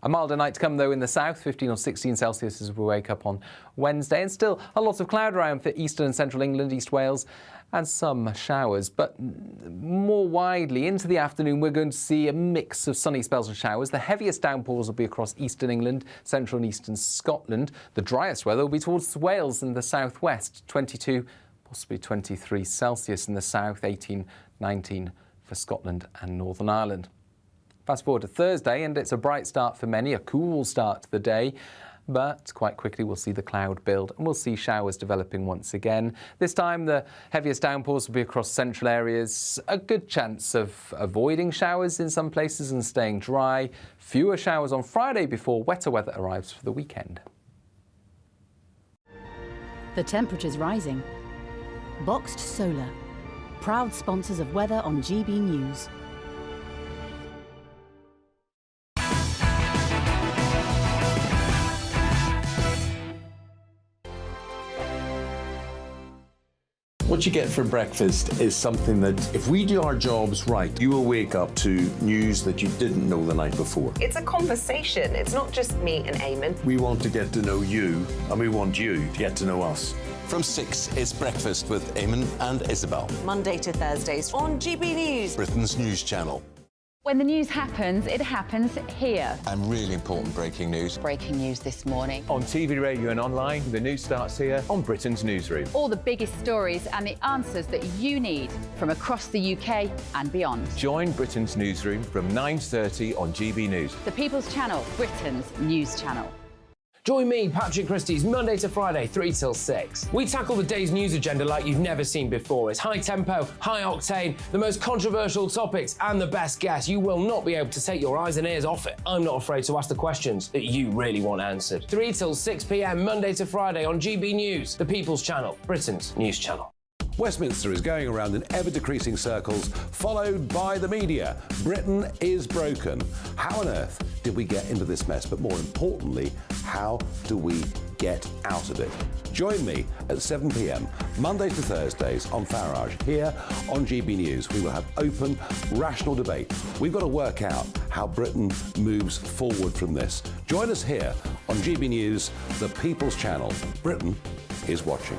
A milder night to come, though, in the south, 15 or 16 Celsius as we wake up on Wednesday. And still a lot of cloud around for eastern and central England, East Wales, and some showers. But more widely, into the afternoon, we're going to see a mix of sunny spells and showers. The heaviest downpours will be across eastern England, central and eastern Scotland. The driest weather will be towards Wales and the southwest, 22, possibly 23 Celsius in the south, 18, 19 for Scotland and Northern Ireland. Fast forward to Thursday, and it's a bright start for many, a cool start to the day. But quite quickly we'll see the cloud build and we'll see showers developing once again. This time the heaviest downpours will be across central areas. A good chance of avoiding showers in some places and staying dry. Fewer showers on Friday before wetter weather arrives for the weekend. The temperature's rising. Boxed Solar, proud sponsors of weather on GB News. What you get for breakfast is something that, if we do our jobs right, you will wake up to news that you didn't know the night before. It's a conversation. It's not just me and Eamon. We want to get to know you, and we want you to get to know us. From 6, it's Breakfast with Eamon and Isabel. Monday to Thursdays on GB News, Britain's news channel. When the news happens, it happens here. And really important breaking news. Breaking news this morning. On TV, radio and online, the news starts here on Britain's Newsroom. All the biggest stories and the answers that you need from across the UK and beyond. Join Britain's Newsroom from 9:30 on GB News. The People's Channel, Britain's news channel. Join me, Patrick Christie's Monday to Friday, 3 till 6. We tackle the day's news agenda like you've never seen before. It's high tempo, high octane, the most controversial topics and the best guests. You will not be able to take your eyes and ears off it. I'm not afraid to ask the questions that you really want answered. 3 till 6 p.m. Monday to Friday on GB News, the People's Channel, Britain's news channel. Westminster is going around in ever-decreasing circles, followed by the media. Britain is broken. How on earth did we get into this mess? But more importantly, how do we get out of it? Join me at 7 p.m, Mondays to Thursdays on Farage. Here on GB News, we will have open, rational debate. We've got to work out how Britain moves forward from this. Join us here on GB News, the People's Channel. Britain is watching.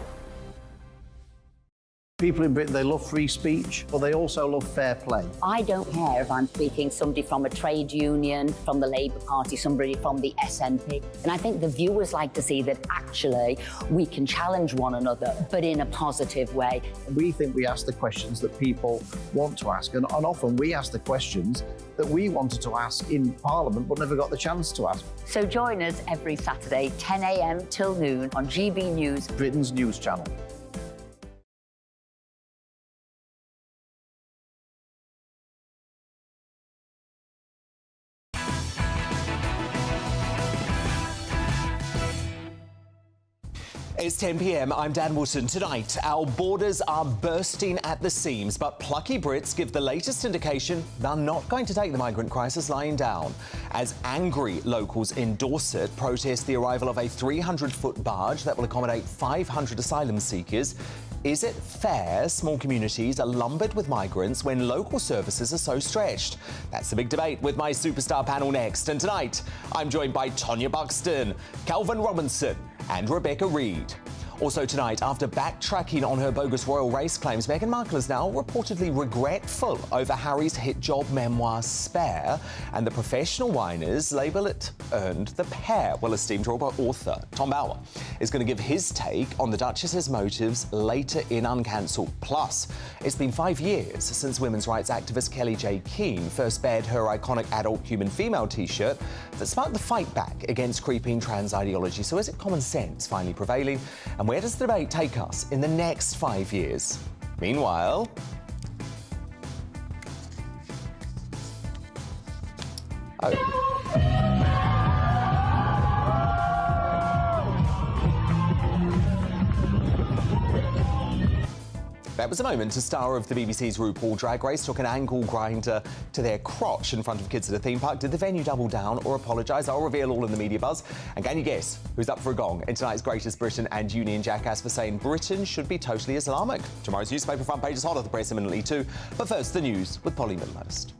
People in Britain, they love free speech, but they also love fair play. I don't care if I'm speaking somebody from a trade union, from the Labour Party, somebody from the SNP. And I think the viewers like to see that actually we can challenge one another, but in a positive way. We think we ask the questions that people want to ask, and often we ask the questions that we wanted to ask in Parliament but never got the chance to ask. So join us every Saturday, 10 a.m. till noon on GB News, Britain's news channel. It's 10 p.m. I'm Dan Wootton. Tonight, our borders are bursting at the seams, but plucky Brits give the latest indication they're not going to take the migrant crisis lying down. As angry locals in Dorset protest the arrival of a 300-foot barge that will accommodate 500 asylum seekers. Is it fair small communities are lumbered with migrants when local services are so stretched? That's the big debate with my superstar panel next. And tonight, I'm joined by Tonya Buxton, Calvin Robinson and Rebecca Reid. Also tonight, after backtracking on her bogus royal race claims, Meghan Markle is now reportedly regretful over Harry's hit job memoir Spare, and the professional whiners label it earned the pair. Well, esteemed royal author Tom Bower is going to give his take on the Duchess's motives later in Uncancelled. Plus, it's been 5 years since women's rights activist Kelly J. Keane first bared her iconic adult human female t-shirt that sparked the fight back against creeping trans ideology. So is it common sense finally prevailing? And where does the debate take us in the next 5 years? Meanwhile... That was a moment a star of the BBC's RuPaul Drag Race took an angle grinder to their crotch in front of kids at a theme park. Did the venue double down or apologise? I'll reveal all in the media buzz. And can you guess who's up for a gong in tonight's Greatest Britain and Union Jackass for saying Britain should be totally Islamic? Tomorrow's newspaper front page is hot off the press imminently too. But first, the news with Polly Middlehurst.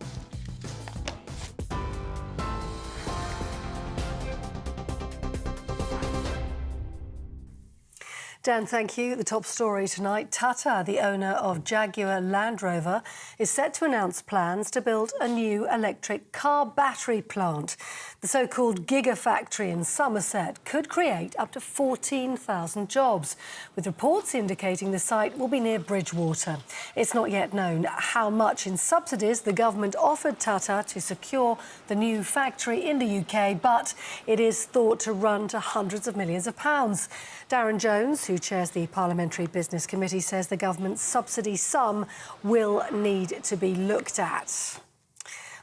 Dan, thank you. The top story tonight. Tata, the owner of Jaguar Land Rover, is set to announce plans to build a new electric car battery plant. The so-called Gigafactory in Somerset could create up to 14,000 jobs, with reports indicating the site will be near Bridgewater. It's not yet known how much in subsidies the government offered Tata to secure the new factory in the UK, but it is thought to run to hundreds of millions of pounds. Darren Jones, who chairs the Parliamentary Business Committee, says the government's subsidy sum will need to be looked at.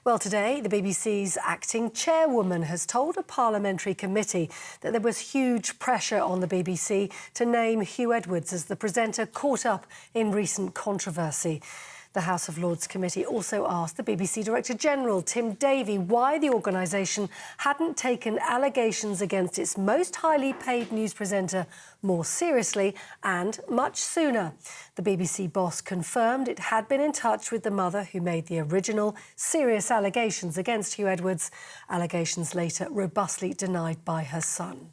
Well, today, the BBC's acting chairwoman has told a parliamentary committee that there was huge pressure on the BBC to name Hugh Edwards as the presenter caught up in recent controversy. The House of Lords Committee also asked the BBC Director General, Tim Davie, why the organisation hadn't taken allegations against its most highly paid news presenter more seriously and much sooner. The BBC boss confirmed it had been in touch with the mother who made the original serious allegations against Hugh Edwards, allegations later robustly denied by her son.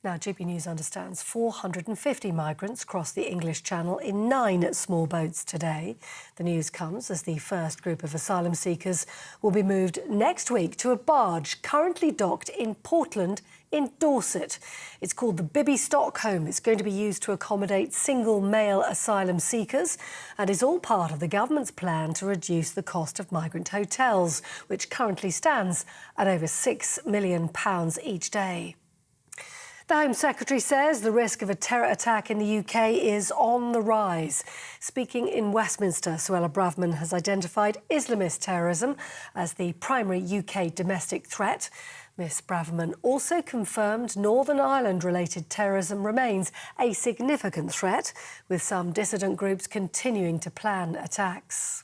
Now, GB News understands 450 migrants crossed the English Channel in 9 small boats today. The news comes as the first group of asylum seekers will be moved next week to a barge currently docked in Portland in Dorset. It's called the Bibby Stockholm. It's going to be used to accommodate single male asylum seekers and is all part of the government's plan to reduce the cost of migrant hotels, which currently stands at over £6 million each day. The Home Secretary says the risk of a terror attack in the UK is on the rise. Speaking in Westminster, Suella Braverman has identified Islamist terrorism as the primary UK domestic threat. Miss Braverman also confirmed Northern Ireland-related terrorism remains a significant threat, with some dissident groups continuing to plan attacks.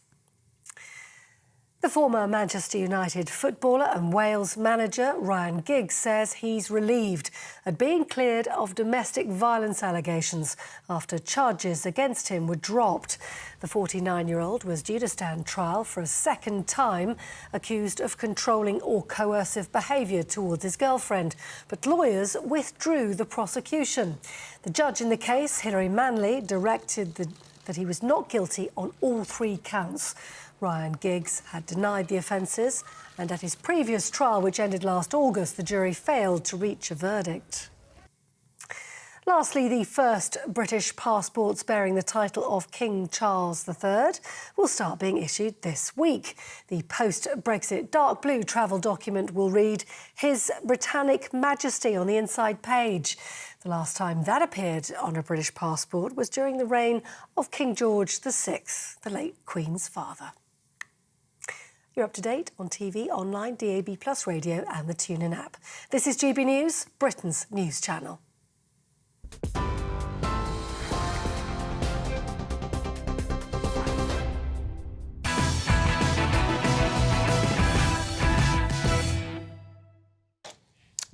The former Manchester United footballer and Wales manager Ryan Giggs says he's relieved at being cleared of domestic violence allegations after charges against him were dropped. The 49-year-old was due to stand trial for a second time, accused of controlling or coercive behaviour towards his girlfriend, but lawyers withdrew the prosecution. The judge in the case, Hilary Manley, directed that he was not guilty on all 3 counts. Ryan Giggs had denied the offences, and at his previous trial, which ended last August, the jury failed to reach a verdict. Lastly, the first British passports bearing the title of King Charles III will start being issued this week. The post-Brexit dark blue travel document will read His Britannic Majesty on the inside page. The last time that appeared on a British passport was during the reign of King George VI, the late Queen's father. You're up to date on TV, online, DAB+ radio and the TuneIn app. This is GB News, Britain's news channel.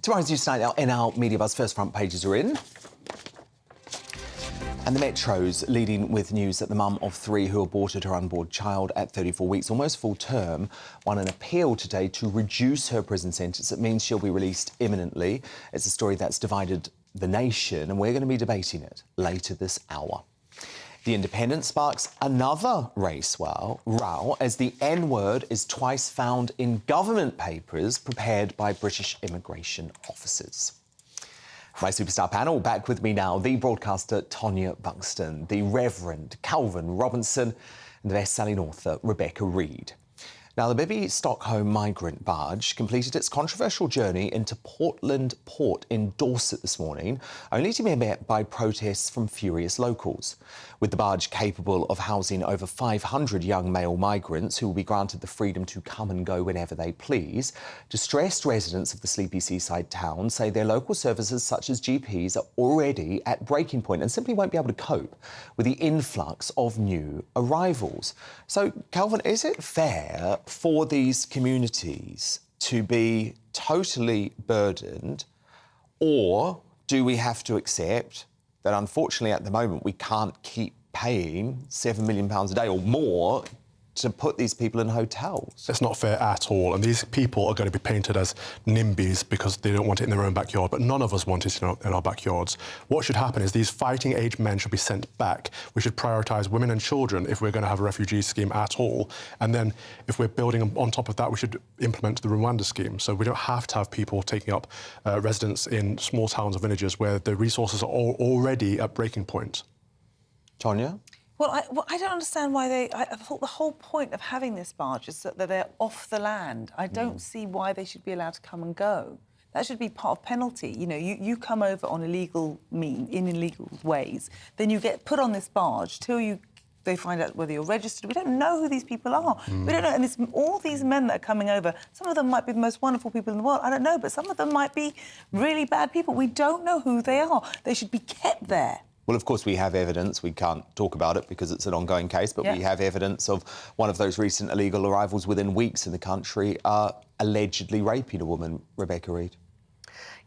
Tomorrow's news tonight in our Media Buzz first front pages are in. And the Metro's leading with news that the mum of 3 who aborted her unborn child at 34 weeks, almost full term, won an appeal today to reduce her prison sentence. It means she'll be released imminently. It's a story that's divided the nation, and we're going to be debating it later this hour. The Independent sparks another race row as the N-word is twice found in government papers prepared by British immigration officers. My superstar panel, back with me now, the broadcaster Tonya Buxton, the Reverend Calvin Robinson and the best-selling author Rebecca Reid. Now, the Bibby Stockholm migrant barge completed its controversial journey into Portland Port in Dorset this morning, only to be met by protests from furious locals. With the barge capable of housing over 500 young male migrants who will be granted the freedom to come and go whenever they please, distressed residents of the sleepy seaside town say their local services such as GPs are already at breaking point and simply won't be able to cope with the influx of new arrivals. So, Calvin, is it fair for these communities to be totally burdened, or do we have to accept that unfortunately at the moment we can't keep paying £7 million a day or more to put these people in hotels? It's not fair at all, and these people are going to be painted as NIMBYs because they don't want it in their own backyard, but none of us want it in our backyards. What should happen is these fighting-age men should be sent back. We should prioritise women and children if we're going to have a refugee scheme at all, and then if we're building on top of that, we should implement the Rwanda scheme, so we don't have to have people taking up residence in small towns or villages where the resources are already at breaking point. Tonya? Well, I don't understand why I thought the whole point of having this barge is that they're off the land. I don't see why they should be allowed to come and go. That should be part of penalty. You know, you come over on illegal in illegal ways, then you get put on this barge till they find out whether you're registered. We don't know who these people are. We don't know. And it's all these men that are coming over, some of them might be the most wonderful people in the world, I don't know, but some of them might be really bad people. We don't know who they are. They should be kept there. Well, of course, we have evidence. We can't talk about it because it's an ongoing case, but we have evidence of one of those recent illegal arrivals within weeks in the country allegedly raping a woman, Rebecca Reid.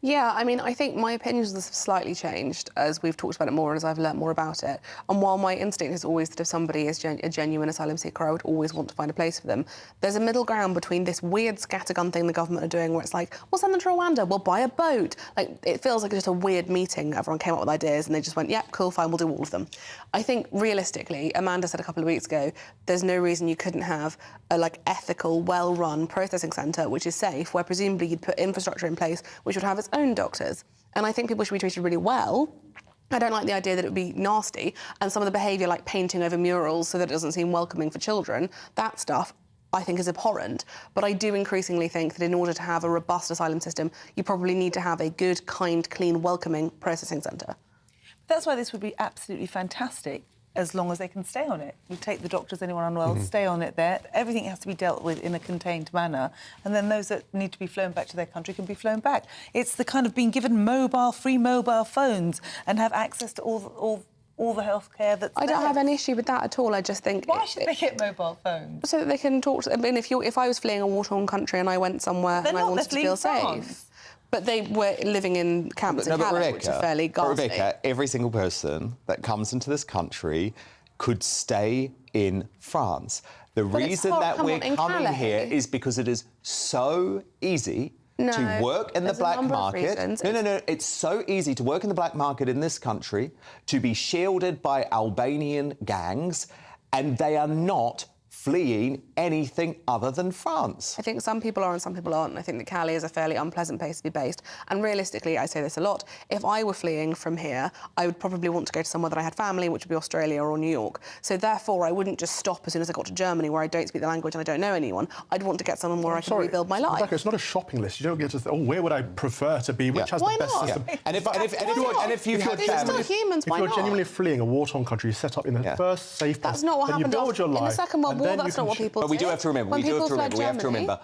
Yeah, I mean, I think my opinions have slightly changed as we've talked about it more and as I've learnt more about it. And while my instinct is always that if somebody is a genuine asylum seeker, I would always want to find a place for them, there's a middle ground between this weird scattergun thing the government are doing where it's like, we'll send them to Rwanda, we'll buy a boat. Like, it feels like just a weird meeting. Everyone came up with ideas and they just went, yeah, cool, fine, we'll do all of them. I think, realistically, Amanda said a couple of weeks ago, there's no reason you couldn't have a, ethical, well-run processing centre which is safe, where presumably you'd put infrastructure in place which would have its own doctors. And I think people should be treated really well. I don't like the idea that it would be nasty, and some of the behaviour like painting over murals so that it doesn't seem welcoming for children, that stuff I think is abhorrent. But I do increasingly think that in order to have a robust asylum system, you probably need to have a good, kind, clean, welcoming processing centre. That's why this would be absolutely fantastic, as long as they can stay on it. You take the doctors, anyone unwell, stay on it there. Everything has to be dealt with in a contained manner, and then those that need to be flown back to their country can be flown back. It's the kind of being given free mobile phones and have access to all the healthcare that's I don't have an issue with that at all. I just think... Why should they get mobile phones? So that they can talk to... I mean, if I was fleeing a war-torn country and I went somewhere and I wanted to feel safe... But they were living in camps in Calais, which are fairly ghastly. Rebecca, every single person that comes into this country could stay in France. The reason that we're coming here is because it is so easy to work in the black market. No. It's so easy to work in the black market in this country, to be shielded by Albanian gangs, and they are not fleeing anything other than France. I think some people are and some people aren't, and I think that Calais is a fairly unpleasant place to be based. And realistically, I say this a lot, if I were fleeing from here, I would probably want to go to somewhere that I had family, which would be Australia or New York. So therefore, I wouldn't just stop as soon as I got to Germany, where I don't speak the language and I don't know anyone. I'd want to get somewhere where I can rebuild my life. Rebecca, it's not a shopping list. You don't get to say, where would I prefer to be, which has the best system. And if you're genuinely fleeing a war-torn country, you set up in the first safe place, that's not what happened you build your life, in the Second World War. That's not what people But we do have to remember, we have to remember,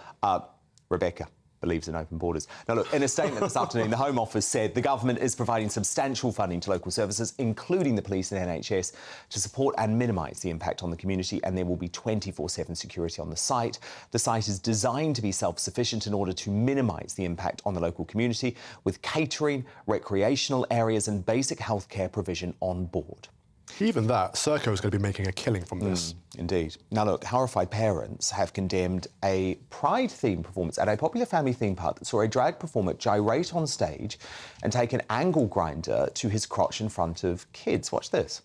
Rebecca, believes in open borders. Now, look, in a statement this afternoon, the Home Office said the government is providing substantial funding to local services, including the police and NHS, to support and minimise the impact on the community, and there will be 24/7 security on the site. The site is designed to be self-sufficient in order to minimise the impact on the local community, with catering, recreational areas and basic healthcare provision on board. Even that, Serco is going to be making a killing from this. Indeed. Now, look, horrified parents have condemned a Pride-themed performance at a popular family theme park that saw a drag performer gyrate on stage and take an angle grinder to his crotch in front of kids. Watch this.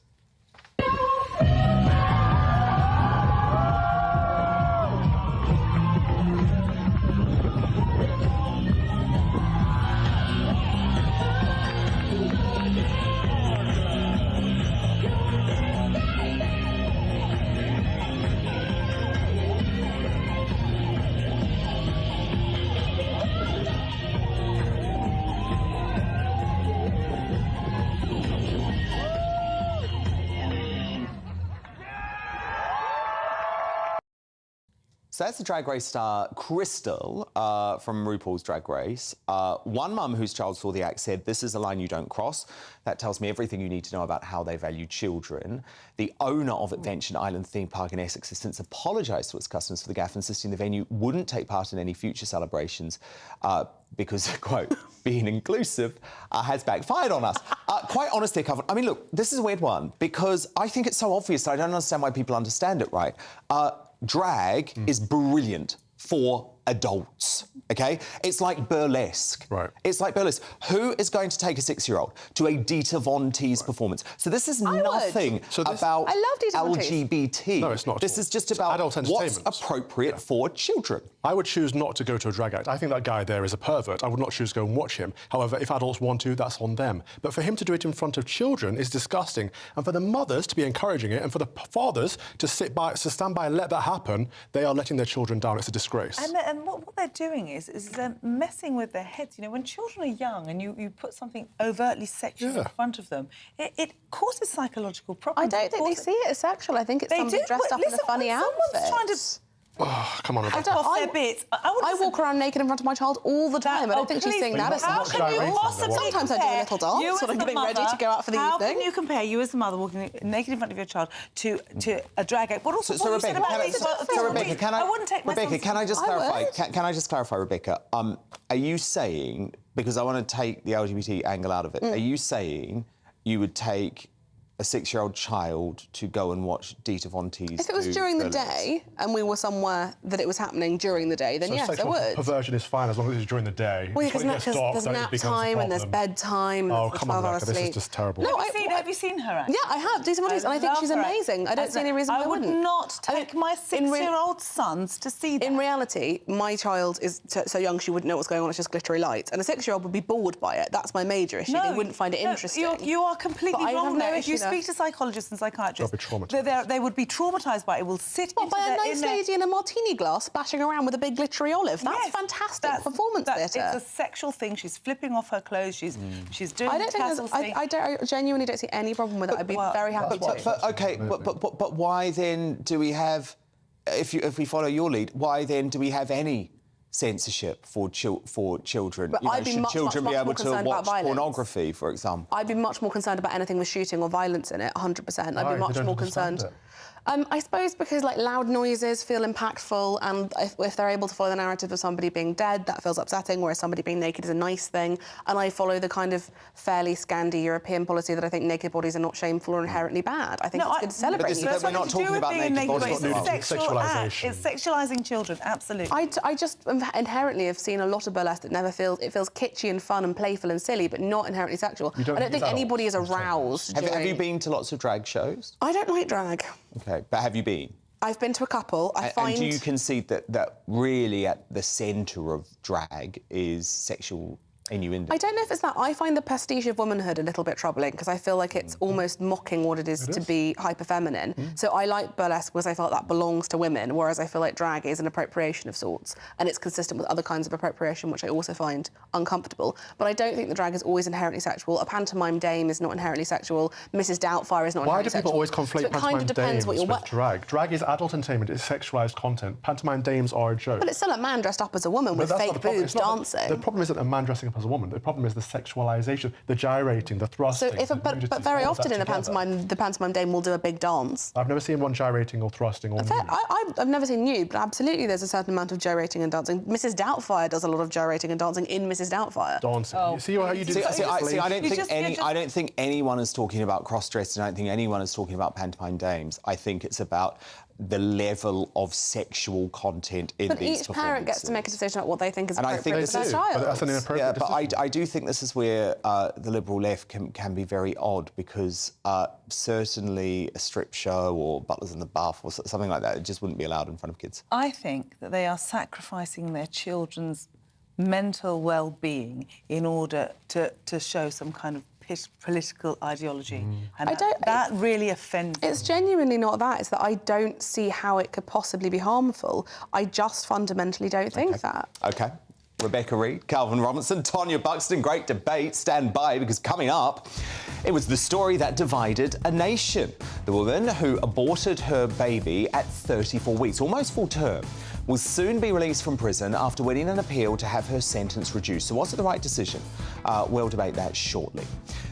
So that's the Drag Race star Crystal from RuPaul's Drag Race. One mum whose child saw the act said, "This is a line you don't cross. That tells me everything you need to know about how they value children." The owner of Adventure Island theme park in Essex has since apologised to its customers for the gaffe, insisting the venue wouldn't take part in any future celebrations because, quote, being inclusive has backfired on us. Quite honestly, I mean, look, this is a weird one because I think it's so obvious that I don't understand why people understand it right. Drag is brilliant for adults, OK? It's like burlesque. Right. It's like burlesque. Who is going to take a 6-year-old to a Dita Von Teese performance? So this is nothing about I love Dita Von Teese. LGBT. No, it's not. This is just about adult what's entertainment. appropriate for children. I would choose not to go to a drag act. I think that guy there is a pervert. I would not choose to go and watch him. However, if adults want to, that's on them. But for him to do it in front of children is disgusting. And for the mothers to be encouraging it and for the fathers to stand by and let that happen, they are letting their children down. It's a disgrace. And what they're doing is messing with their heads. You know, when children are young and you put something overtly sexual in front of them, it causes psychological problems. I don't think they see it as sexual. I think it's somebody dressed up in a funny outfit. Oh, come on, Rebecca. I walk around naked in front of my child all the time. I don't think she's seeing that as sexual. Sometimes I do a little dance when I'm getting ready to go out for the evening. How can you compare you as a mother walking naked in front of your child to a drag act? But also, So Rebecca, can I just clarify? Can I just clarify, Rebecca? Are you saying, because I want to take the LGBT angle out of it, are you saying you would take a 6-year-old child to go and watch Dita Von Teese? If it was during the day and we were somewhere that it was happening during the day, then yes, I would. Perversion is fine as long as it's during the day. Well, because there's nap time and there's bedtime. Oh, come on, Rebecca, this is just terrible. No, have you seen her act? Yeah, I have, Dita Von Teese, and I think she's amazing. I don't see any reason why I wouldn't. I would not take my 6-year-old sons to see that. In reality, my child is so young she wouldn't know what's going on, it's just glittery lights. And a 6-year-old would be bored by it. That's my major issue. They wouldn't find it interesting. You are completely wrong there. If you speak to psychologists and psychiatrists, they would be traumatised by it. It will sit into by a nice lady in a martini glass splashing around with a big glittery olive. That's fantastic performance theatre. It's a sexual thing. She's flipping off her clothes. She's doing I don't the tassels thing. I genuinely don't see any problem with it. I'd be very happy to. But why then do we have, if we follow your lead, why then do we have any censorship for children? But I'd be should much, children much, be much able more to concerned watch about violence. pornography, for example? I'd be much more concerned about anything with shooting or violence in it, 100%. I'd be much more concerned. I suppose because like loud noises feel impactful, and if they're able to follow the narrative of somebody being dead, that feels upsetting, whereas somebody being naked is a nice thing. And I follow the kind of fairly Scandi European policy that I think naked bodies are not shameful or inherently bad. I think it's good to celebrate. But we're not talking about naked bodies. It's sexualisation. It's sexualising children, absolutely. I just inherently have seen a lot of burlesque that never feels kitschy and fun and playful and silly, but not inherently sexual. I don't think anybody is aroused. Have you been to lots of drag shows? I don't like drag. OK, but have you been? I've been to a couple. And do you concede that really at the centre of drag is sexual innuendo. I don't know if it's that. I find the prestige of womanhood a little bit troubling because I feel like it's almost mocking what it is to be hyper-feminine. So I like burlesque because I felt that belongs to women, whereas I feel like drag is an appropriation of sorts, and it's consistent with other kinds of appropriation, which I also find uncomfortable. But I don't think the drag is always inherently sexual. A pantomime dame is not inherently sexual. Mrs. Doubtfire is not inherently sexual. Why do people always conflate so it pantomime kind of depends dames what you're with drag? Drag is adult entertainment, it's sexualised content. Pantomime dames are a joke. But it's still a man dressed up as a woman with fake boobs dancing. The problem isn't a man dressing up as a woman. The problem is the sexualisation, the gyrating, the thrusting. So but very often in the pantomime dame will do a big dance. I've never seen one gyrating or thrusting or I've never seen nude, but absolutely there's a certain amount of gyrating and dancing. Mrs. Doubtfire does a lot of gyrating and dancing in Mrs. Doubtfire. Dancing. You see how you do I don't think anyone is talking about cross-dressing. I don't think anyone is talking about pantomime dames. I think it's about the level of sexual content in but these each parent gets to make a decision about what they think is appropriate for their child. But that's an inappropriate decision. I do think this is where the Liberal left can be very odd, because certainly a strip show or Butlers in the Buff or something like that, it just wouldn't be allowed in front of kids. I think that they are sacrificing their children's mental well-being in order to show some kind of political ideology. And that really offends me. It's genuinely not that. It's that I don't see how it could possibly be harmful. I just fundamentally don't think that. OK. Rebecca Reid, Calvin Robinson, Tonya Buxton, great debate. Stand by, because coming up, it was the story that divided a nation. The woman who aborted her baby at 34 weeks, almost full term, will soon be released from prison after winning an appeal to have her sentence reduced. So was it the right decision? We'll debate that shortly.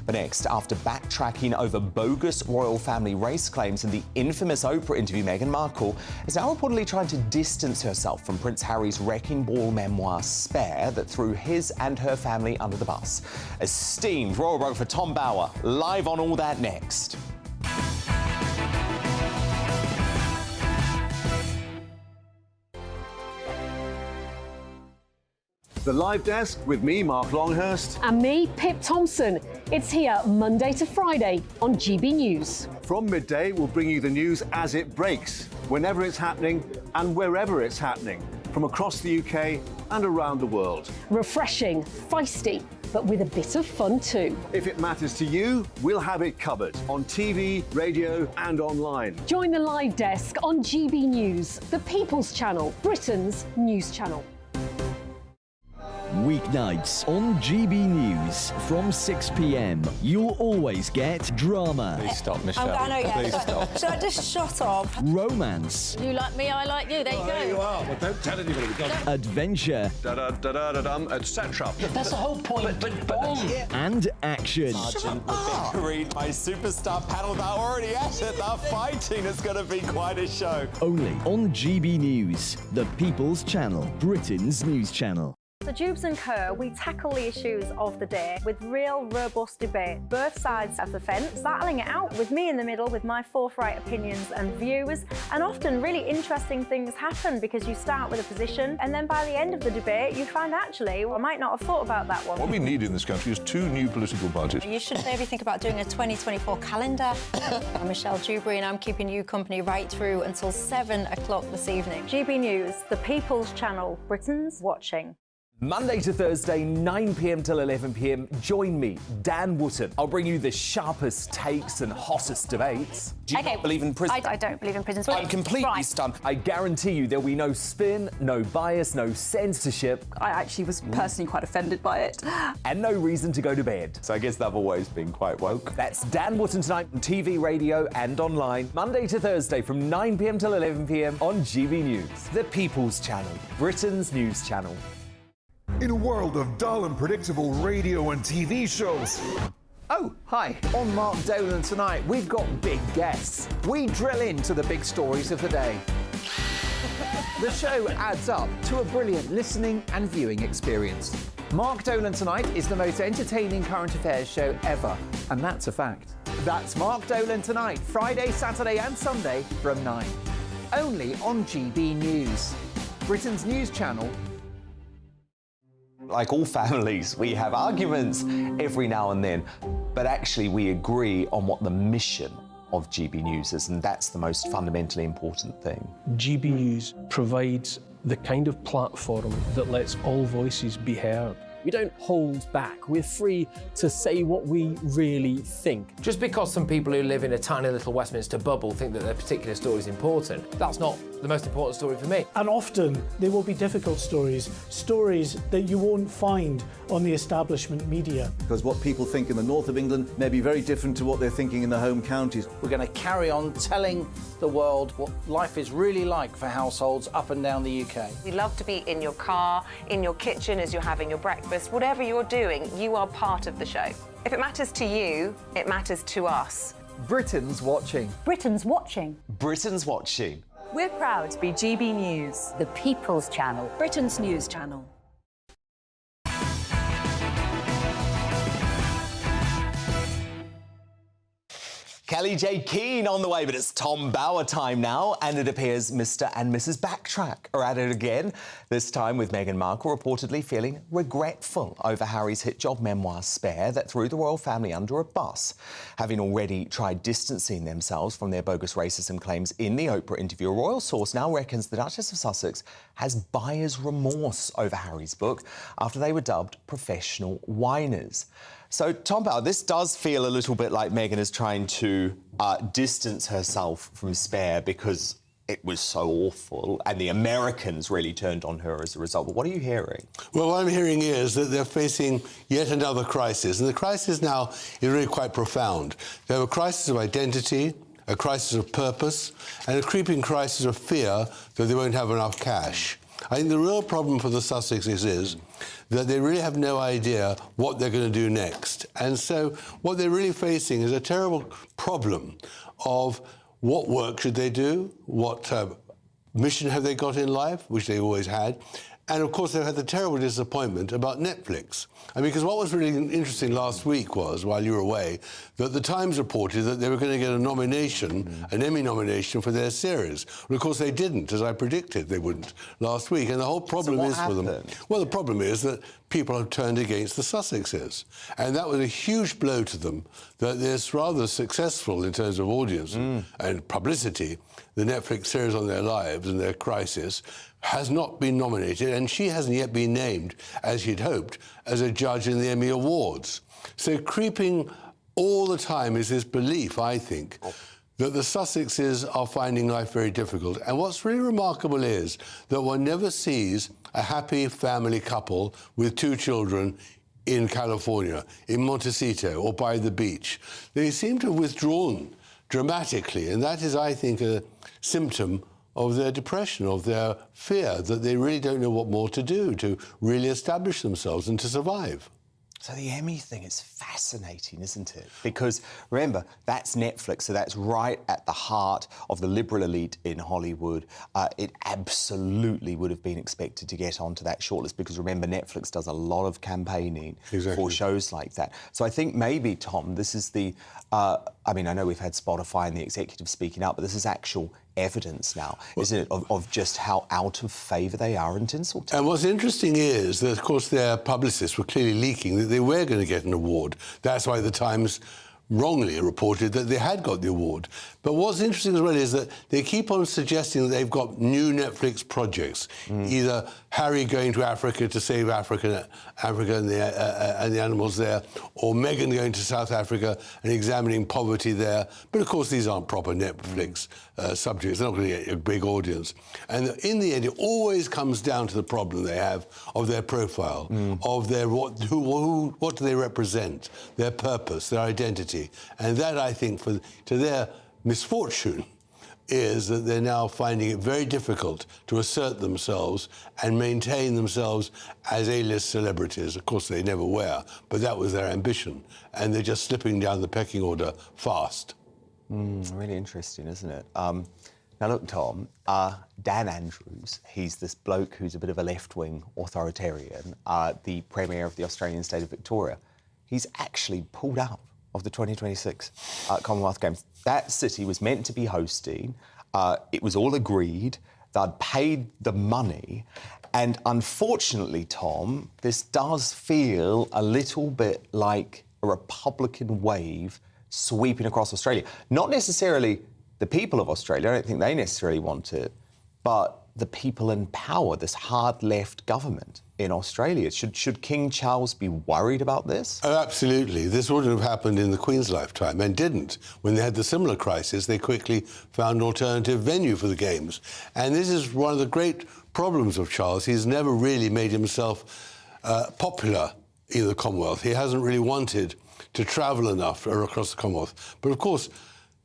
But next, after backtracking over bogus royal family race claims in the infamous Oprah interview, Meghan Markle is now reportedly trying to distance herself from Prince Harry's wrecking ball memoir Spare that threw his and her family under the bus. Esteemed royal biographer Tom Bower, live on all that next. The Live Desk with me, Mark Longhurst. And me, Pip Thompson. It's here Monday to Friday on GB News. From midday, we'll bring you the news as it breaks, whenever it's happening and wherever it's happening, from across the UK and around the world. Refreshing, feisty, but with a bit of fun too. If it matters to you, we'll have it covered on TV, radio and online. Join the Live Desk on GB News, the People's Channel, Britain's news channel. Weeknights on GB News from 6 p.m. You'll always get drama. Please stop, Michelle. I know, yeah. Please stop. Should I just shut up? Romance. You like me, I like you. There you go. There you are. Well, don't tell anybody. Adventure. Etc. That's the whole point. But and action. Sergeant Rebecca Reid, my superstar panel, they're already at it. They're fighting. It's going to be quite a show. Only on GB News, the People's Channel, Britain's news channel. So Jubes and Kerr, we tackle the issues of the day with real robust debate, both sides of the fence, battling it out with me in the middle with my forthright opinions and views, and often really interesting things happen because you start with a position and then by the end of the debate you find actually, well, I might not have thought about that one. What we need in this country is 2 new political parties. you should maybe think about doing a 2024 calendar. I'm Michelle Dewberry and I'm keeping you company right through until 7 o'clock this evening. GB News, the People's Channel, Britain's watching. Monday to Thursday, 9 p.m. till 11 p.m. Join me, Dan Wootton. I'll bring you the sharpest takes and hottest debates. Do you not believe in prison? I don't believe in prisons. I'm completely stunned. I guarantee you there'll be no spin, no bias, no censorship. I actually was personally quite offended by it. And no reason to go to bed. So I guess they've always been quite woke. That's Dan Wootton tonight on TV, radio and online. Monday to Thursday from 9 p.m. till 11 p.m. on GB News. The People's Channel, Britain's news channel. In a world of dull and predictable radio and TV shows. Oh, hi. On Mark Dolan tonight, we've got big guests. We drill into the big stories of the day. The show adds up to a brilliant listening and viewing experience. Mark Dolan Tonight is the most entertaining current affairs show ever, and that's a fact. That's Mark Dolan Tonight, Friday, Saturday and Sunday from 9. Only on GB News, Britain's news channel. Like all families, we have arguments every now and then, but actually we agree on what the mission of GB News is, and that's the most fundamentally important thing. GB News provides the kind of platform that lets all voices be heard. We don't hold back. We're free to say what we really think. Just because some people who live in a tiny little Westminster bubble think that their particular story is important, that's not the most important story for me. And often there will be difficult stories, stories that you won't find on the establishment media. Because what people think in the north of England may be very different to what they're thinking in the home counties. We're going to carry on telling the world what life is really like for households up and down the UK. We love to be in your car, in your kitchen as you're having your breakfast. Whatever you're doing, you are part of the show. If it matters to you, it matters to us. Britain's watching. Britain's watching. Britain's watching. We're proud to be GB News, The People's Channel. Britain's news channel. Kelly J. Keane on the way, but it's Tom Bauer time now, and it appears Mr. and Mrs. Backtrack are at it again, this time with Meghan Markle reportedly feeling regretful over Harry's hit job memoir Spare that threw the royal family under a bus. Having already tried distancing themselves from their bogus racism claims in the Oprah interview, a royal source now reckons the Duchess of Sussex has buyer's remorse over Harry's book after they were dubbed professional whiners. So, Tom Bauer, this does feel a little bit like Meghan is trying to distance herself from Spare because it was so awful and the Americans really turned on her as a result. But what are you hearing? Well, what I'm hearing is that they're facing yet another crisis. And the crisis now is really quite profound. They have a crisis of identity, a crisis of purpose, and a creeping crisis of fear that they won't have enough cash. I think the real problem for the Sussexes is that they really have no idea what they're going to do next. And so what they're really facing is a terrible problem of what work should they do, what mission have they got in life, which they always had. And, of course, they've had the terrible disappointment about Netflix. I mean, because what was really interesting last week was, while you were away, that the Times reported that they were going to get a nomination, an Emmy nomination for their series. Well, of course, they didn't, as I predicted they wouldn't last week. And the whole problem is for them... Well, the problem is that people have turned against the Sussexes. And that was a huge blow to them, that this rather successful in terms of audience and publicity, the Netflix series on their lives and their crisis, has not been nominated, and she hasn't yet been named, as he'd hoped, as a judge in the Emmy Awards. So creeping all the time is this belief, I think, that the Sussexes are finding life very difficult. And what's really remarkable is that one never sees a happy family couple with 2 children in California, in Montecito or by the beach. They seem to have withdrawn dramatically, and that is, I think, a symptom of their depression, of their fear that they really don't know what more to do to really establish themselves and to survive. So the Emmy thing is fascinating, isn't it? Because, remember, that's Netflix, so that's right at the heart of the liberal elite in Hollywood. It absolutely would have been expected to get onto that shortlist because, remember, Netflix does a lot of campaigning for shows like that. So I think maybe, Tom, this is the... I mean, I know we've had Spotify and the executive speaking up, but this is actual evidence now, isn't it, of just how out of favour they are in Tinseltown. And what's interesting is that, of course, their publicists were clearly leaking that they were going to get an award. That's why the Times wrongly reported that they had got the award. But what's interesting as well is that they keep on suggesting that they've got new Netflix projects, either Harry going to Africa to save Africa and the animals there, or Meghan going to South Africa and examining poverty there. But, of course, these aren't proper Netflix subjects. They're not going to get a big audience. And in the end, it always comes down to the problem they have of their profile, of their what do they represent, their purpose, their identity. And that, I think, to their misfortune, is that they're now finding it very difficult to assert themselves and maintain themselves as A-list celebrities. Of course, they never were, but that was their ambition. And they're just slipping down the pecking order fast. Really interesting, isn't it? Now, look, Tom, Dan Andrews, he's this bloke who's a bit of a left-wing authoritarian, the Premier of the Australian state of Victoria. He's actually pulled out of the 2026 Commonwealth Games. That city was meant to be hosting. It was all agreed. They'd paid the money. And unfortunately, Tom, this does feel a little bit like a Republican wave sweeping across Australia. Not necessarily the people of Australia. I don't think they necessarily want it. But the people in power, this hard left government in Australia. Should King Charles be worried about this? Oh, absolutely. This wouldn't have happened in the Queen's lifetime, and didn't. When they had the similar crisis, they quickly found an alternative venue for the Games. And this is one of the great problems of Charles. He's never really made himself popular in the Commonwealth. He hasn't really wanted to travel enough across the Commonwealth. But of course,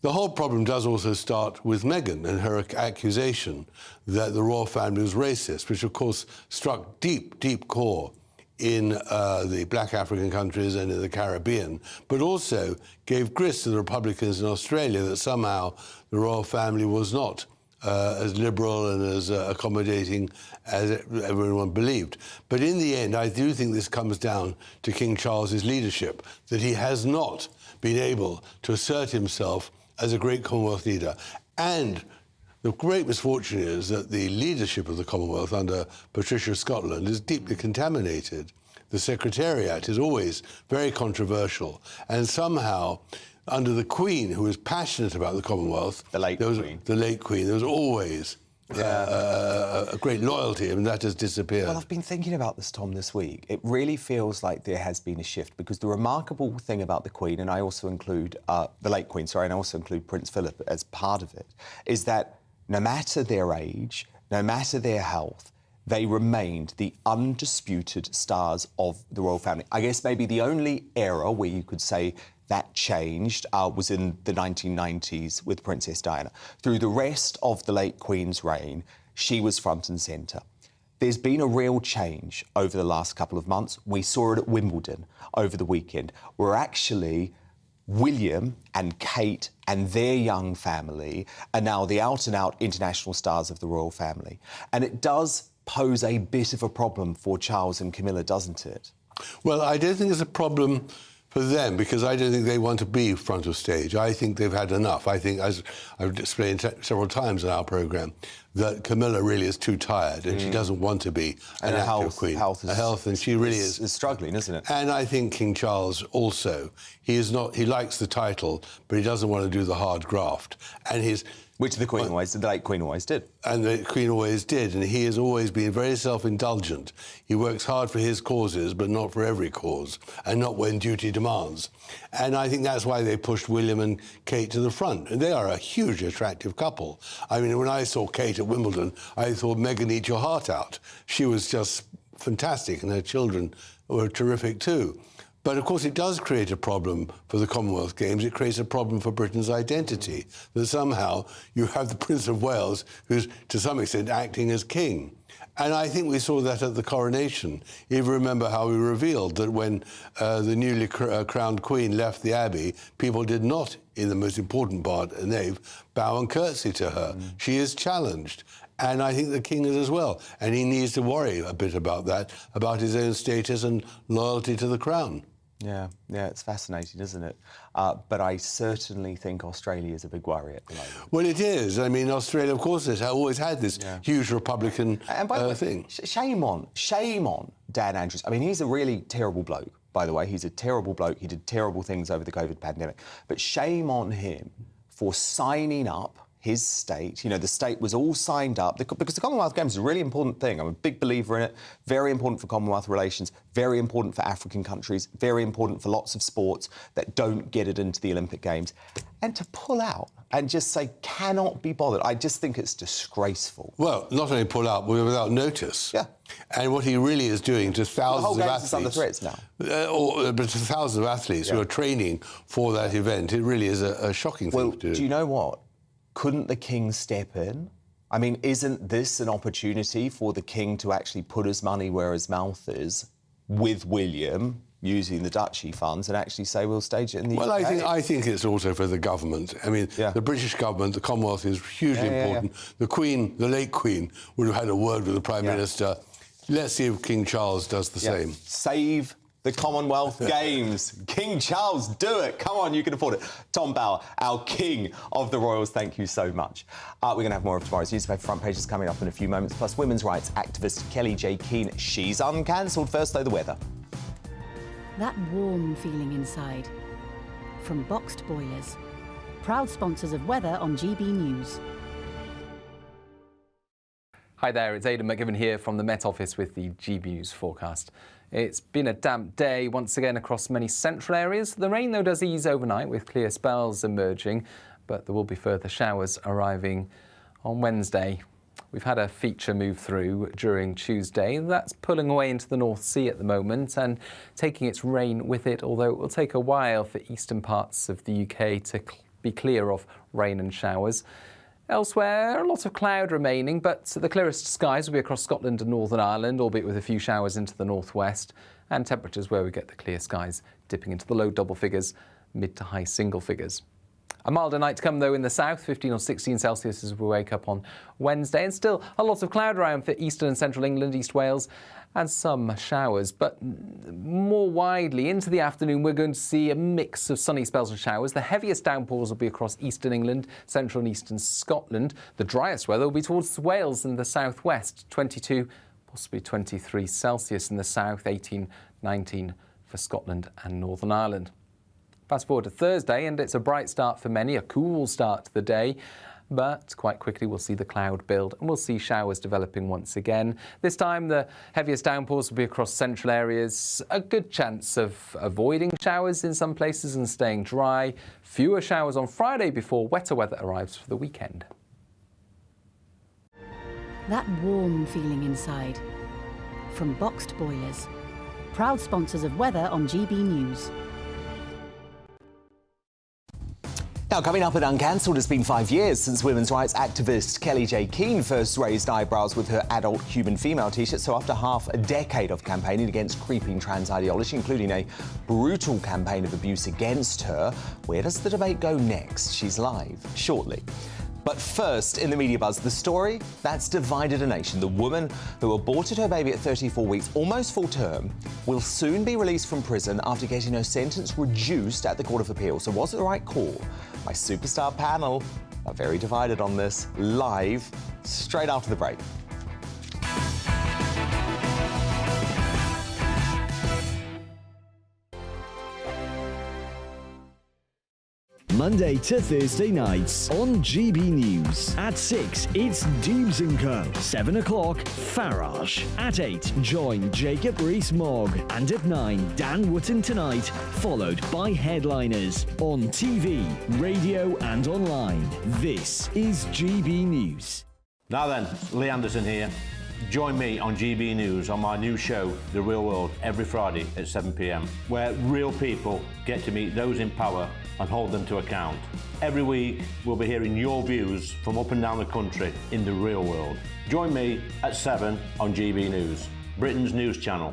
the whole problem does also start with Meghan and her accusation that the royal family was racist, which of course struck deep, deep core in the black African countries and in the Caribbean, but also gave grist to the Republicans in Australia that somehow the royal family was not as liberal and as accommodating as everyone believed. But in the end, I do think this comes down to King Charles's leadership, that he has not been able to assert himself as a great Commonwealth leader. And the great misfortune is that the leadership of the Commonwealth under Patricia Scotland is deeply contaminated. The Secretariat is always very controversial, and somehow under the Queen, who was passionate about the Commonwealth, the late Queen, there was always a great loyalty, and that has disappeared. Well, I've been thinking about this, Tom, this week. It really feels like there has been a shift, because the remarkable thing about the Queen, and I also include the late Queen, sorry, and I also include Prince Philip as part of it, is that no matter their age, no matter their health, they remained the undisputed stars of the royal family. I guess maybe the only era where you could say that changed was in the 1990s with Princess Diana. Through the rest of the late Queen's reign, she was front and centre. There's been a real change over the last couple of months. We saw it at Wimbledon over the weekend, where actually William and Kate and their young family are now the out-and-out international stars of the royal family. And it does pose a bit of a problem for Charles and Camilla, doesn't it? Well, I don't think it's a problem for them, because I don't think they want to be front of stage. I think they've had enough. I think, as I've explained several times in our programme, that Camilla really is too tired, and she doesn't want to be an active queen. Health, and she really is struggling, isn't it? And I think King Charles also, he likes the title, but he doesn't want to do the hard graft. And which the late Queen always did. And the Queen always did, and he has always been very self-indulgent. He works hard for his causes, but not for every cause, and not when duty demands. And I think that's why they pushed William and Kate to the front. And they are a hugely attractive couple. I mean, when I saw Kate at Wimbledon, I thought, Meghan, eat your heart out. She was just fantastic, and her children were terrific too. But, of course, it does create a problem for the Commonwealth Games. It creates a problem for Britain's identity, that somehow you have the Prince of Wales, who's, to some extent, acting as king. And I think we saw that at the coronation. You remember how we revealed that when the newly crowned Queen left the Abbey, people did not, in the most important part, a nave, bow and curtsy to her. She is challenged. And I think the King is as well. And he needs to worry a bit about that, about his own status and loyalty to the crown. Yeah, it's fascinating, isn't it? But I certainly think Australia is a big worry at the moment. Well, it is. I mean, Australia, of course, has always had this huge Republican thing. Shame on Dan Andrews. I mean, he's a really terrible bloke, by the way. He's a terrible bloke. He did terrible things over the COVID pandemic. But shame on him for signing up his state. You know, the state was all signed up because the Commonwealth Games is a really important thing. I'm a big believer in it. Very important for Commonwealth relations, very important for African countries, very important for lots of sports that don't get it into the Olympic Games. And to pull out and just say, cannot be bothered, I just think it's disgraceful. Well, not only pull out, but without notice. Yeah. And what he really is doing to thousands of athletes... The whole game is under threats now. But to thousands of athletes who are training for that event, it really is a shocking thing to do. Do you know what? Couldn't the King step in? I mean, isn't this an opportunity for the King to actually put his money where his mouth is with William, using the Duchy funds, and actually say, we'll stage it in the UK? Well, I think it's also for the government. I mean, the British government, the Commonwealth is hugely important. The Queen, the late Queen, would have had a word with the Prime Minister. Let's see if King Charles does the same. Save the Commonwealth Games. King Charles, do it. Come on, you can afford it. Tom Bauer, our King of the Royals, thank you so much. We're going to have more of tomorrow's newspaper front pages coming up in a few moments, plus women's rights activist Kelly J. Keane. She's uncancelled. First, though, the weather. That warm feeling inside. From Boxed Boilers. Proud sponsors of weather on GB News. Hi there, it's Aidan McGivern here from the Met Office with the GB News forecast. It's been a damp day once again across many central areas. The rain, though, does ease overnight with clear spells emerging, but there will be further showers arriving on Wednesday. We've had a feature move through during Tuesday. That's pulling away into the North Sea at the moment and taking its rain with it, although it will take a while for eastern parts of the UK to be clear of rain and showers. Elsewhere, a lot of cloud remaining, but the clearest skies will be across Scotland and Northern Ireland, albeit with a few showers into the northwest, and temperatures where we get the clear skies dipping into the low double figures, mid to high single figures. A milder night to come, though, in the south, 15 or 16 Celsius as we wake up on Wednesday, and still a lot of cloud around for eastern and central England, East Wales, and some showers. But more widely into the afternoon, we're going to see a mix of sunny spells and showers. The heaviest downpours will be across eastern England, central and eastern Scotland. The driest weather will be towards Wales and the southwest, 22, possibly 23 Celsius in the south, 18, 19 for Scotland and Northern Ireland. Fast forward to Thursday, and it's a bright start for many, a cool start to the day. But quite quickly we'll see the cloud build and we'll see showers developing once again. This time the heaviest downpours will be across central areas. A good chance of avoiding showers in some places and staying dry. Fewer showers on Friday before wetter weather arrives for the weekend. That warm feeling inside. From Boxed Boilers. Proud sponsors of weather on GB News. Now, coming up at Uncancelled, it's been 5 years since women's rights activist Kelly J. Keane first raised eyebrows with her adult human female t-shirt. So after half a decade of campaigning against creeping trans ideology, including a brutal campaign of abuse against her, where does the debate go next? She's live shortly. But first, in the media buzz, the story that's divided a nation. The woman who aborted her baby at 34 weeks, almost full term, will soon be released from prison after getting her sentence reduced at the Court of Appeal. So was it the right call? My superstar panel are very divided on this, live, straight after the break. Monday to Thursday nights on GB News. At 6, it's Dubes & Co. 7 o'clock, Farage. At 8, join Jacob Rees-Mogg. And at 9, Dan Wootton Tonight, followed by Headliners. On TV, radio and online. This is GB News. Now then, Lee Anderson here. Join me on GB News on my new show, The Real World, every Friday at 7 p.m, where real people get to meet those in power and hold them to account. Every week, we'll be hearing your views from up and down the country in the real world. Join me at 7 on GB News, Britain's news channel.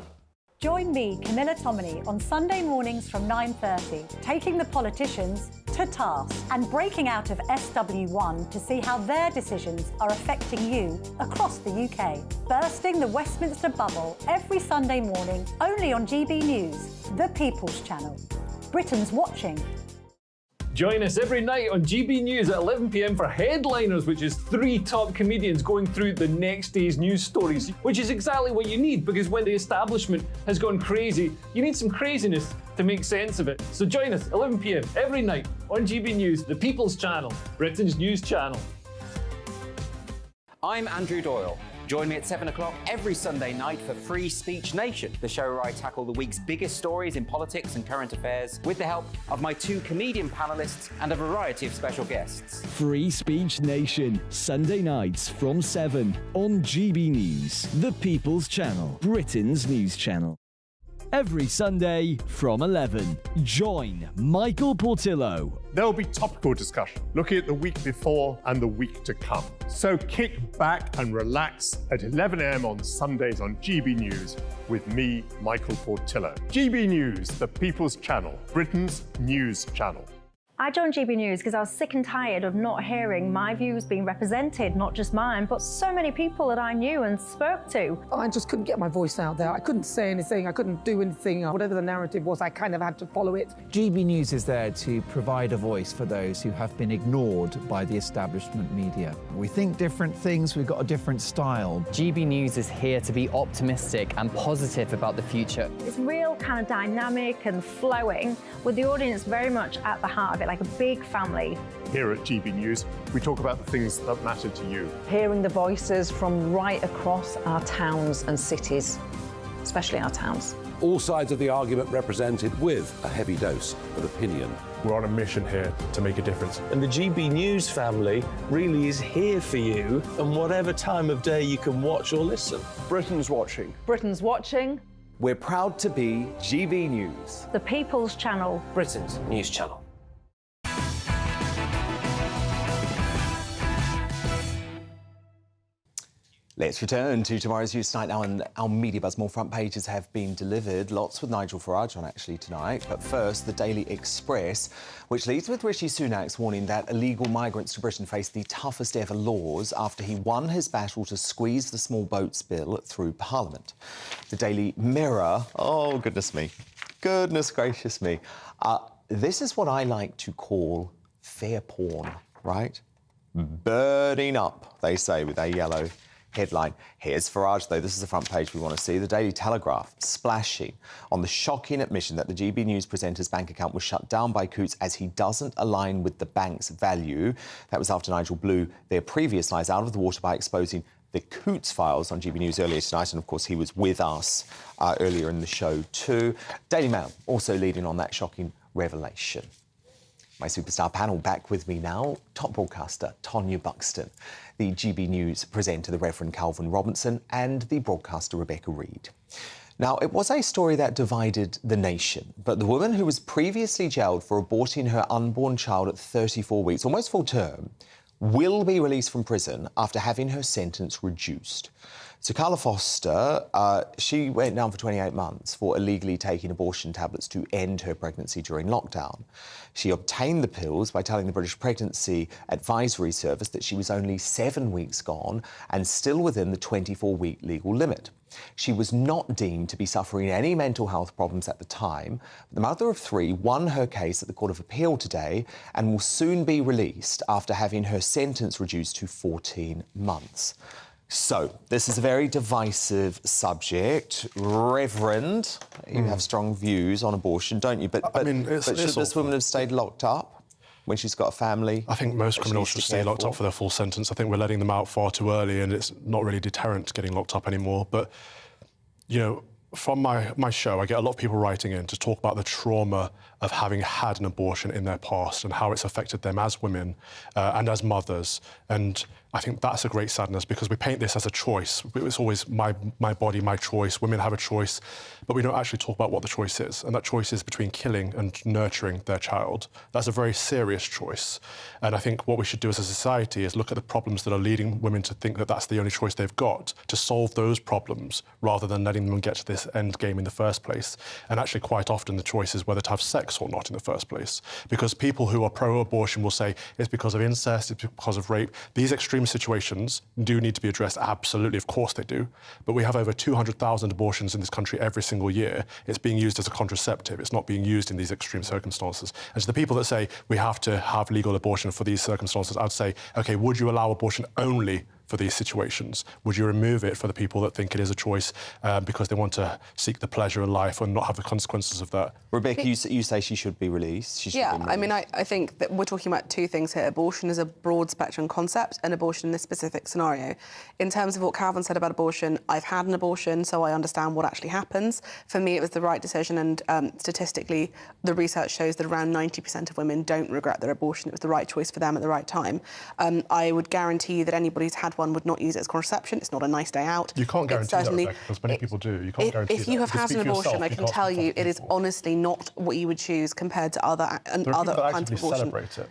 Join me, Camilla Tominey, on Sunday mornings from 9:30, taking the politicians to task and breaking out of SW1 to see how their decisions are affecting you across the UK. Bursting the Westminster bubble every Sunday morning, only on GB News, the People's Channel. Britain's watching. Join us every night on GB News at 11 p.m. for Headliners, which is 3 top comedians going through the next day's news stories, which is exactly what you need, because when the establishment has gone crazy, you need some craziness to make sense of it. So join us 11 p.m. every night on GB News, the People's Channel, Britain's news channel. I'm Andrew Doyle. Join me at 7 o'clock every Sunday night for Free Speech Nation, the show where I tackle the week's biggest stories in politics and current affairs with the help of my 2 comedian panellists and a variety of special guests. Free Speech Nation, Sunday nights from 7 on GB News, the People's Channel, Britain's news channel. Every Sunday from 11, join Michael Portillo. There will be topical discussion, looking at the week before and the week to come. So kick back and relax at 11 a.m. on Sundays on GB News with me, Michael Portillo. GB News, the People's Channel, Britain's news channel. I joined GB News because I was sick and tired of not hearing my views being represented, not just mine, but so many people that I knew and spoke to. I just couldn't get my voice out there. I couldn't say anything, I couldn't do anything. Whatever the narrative was, I kind of had to follow it. GB News is there to provide a voice for those who have been ignored by the establishment media. We think different things, we've got a different style. GB News is here to be optimistic and positive about the future. It's real kind of dynamic and flowing, with the audience very much at the heart of it. like a big family. Here at GB News, we talk about the things that matter to you. Hearing the voices from right across our towns and cities, especially our towns. All sides of the argument represented with a heavy dose of opinion. We're on a mission here to make a difference. And the GB News family really is here for you, and whatever time of day you can watch or listen. Britain's watching. Britain's watching. We're proud to be GB News. The People's Channel. Britain's news channel. Let's return to tomorrow's News Tonight now, and our Media Buzz. More front pages have been delivered. Lots with Nigel Farage on actually tonight. But first, the Daily Express, which leads with Rishi Sunak's warning that illegal migrants to Britain face the toughest ever laws after he won his battle to squeeze the small boats bill through Parliament. The Daily Mirror, oh goodness me, goodness gracious me. This is what I like to call fair porn, right? Burning up, they say, with a yellow headline. Here's Farage, though. This is the front page we want to see. The Daily Telegraph splashing on the shocking admission that the GB News presenter's bank account was shut down by Coutts as he doesn't align with the bank's value. That was after Nigel blew their previous lies out of the water by exposing the Coutts files on GB News earlier tonight. And, of course, he was with us earlier in the show too. Daily Mail also leading on that shocking revelation. My superstar panel back with me now. Top broadcaster Tonya Buxton, the GB News presenter, the Reverend Calvin Robinson, and the broadcaster Rebecca Reid. Now, it was a story that divided the nation, but the woman who was previously jailed for aborting her unborn child at 34 weeks, almost full term, will be released from prison after having her sentence reduced. So Carla Foster, she went down for 28 months for illegally taking abortion tablets to end her pregnancy during lockdown. She obtained the pills by telling the British Pregnancy Advisory Service that she was only 7 weeks gone and still within the 24-week legal limit. She was not deemed to be suffering any mental health problems at the time. The mother of three won her case at the Court of Appeal today and will soon be released after having her sentence reduced to 14 months. So, this is a very divisive subject. Reverend, you have strong views on abortion, don't you? But should this woman have stayed locked up when she's got a family? I think most criminals should stay locked up for their full sentence. I think we're letting them out far too early, and it's not really deterrent getting locked up anymore. But, you know, from my show, I get a lot of people writing in to talk about the trauma of having had an abortion in their past and how it's affected them as women and as mothers. And I think that's a great sadness because we paint this as a choice. It's always my body, my choice. Women have a choice, but we don't actually talk about what the choice is. And that choice is between killing and nurturing their child. That's a very serious choice. And I think what we should do as a society is look at the problems that are leading women to think that that's the only choice they've got, to solve those problems rather than letting them get to this end game in the first place. And actually quite often the choice is whether to have sex or not in the first place. Because people who are pro-abortion will say it's because of incest, it's because of rape. These extreme situations do need to be addressed, absolutely, of course they do. But we have over 200,000 abortions in this country every single year. It's being used as a contraceptive. It's not being used in these extreme circumstances. And to the people that say we have to have legal abortion for these circumstances, I'd say, OK, would you allow abortion only for these situations? Would you remove it for the people that think it is a choice because they want to seek the pleasure of life and not have the consequences of that? Rebecca, you say she should be released. She should be released. I mean, I think that we're talking about two things here. Abortion is a broad spectrum concept and abortion in this specific scenario. In terms of what Calvin said about abortion, I've had an abortion, so I understand what actually happens. For me, it was the right decision, and statistically, the research shows that around 90% of women don't regret their abortion. It was the right choice for them at the right time. I would guarantee you that anybody who's had one would not use it as contraception. It's not a nice day out. You can't guarantee that, Rebecca, because many people do. You can't guarantee that. If you have had an abortion, I can tell you it is honestly not what you would choose compared to other kinds of abortion. Celebrate it.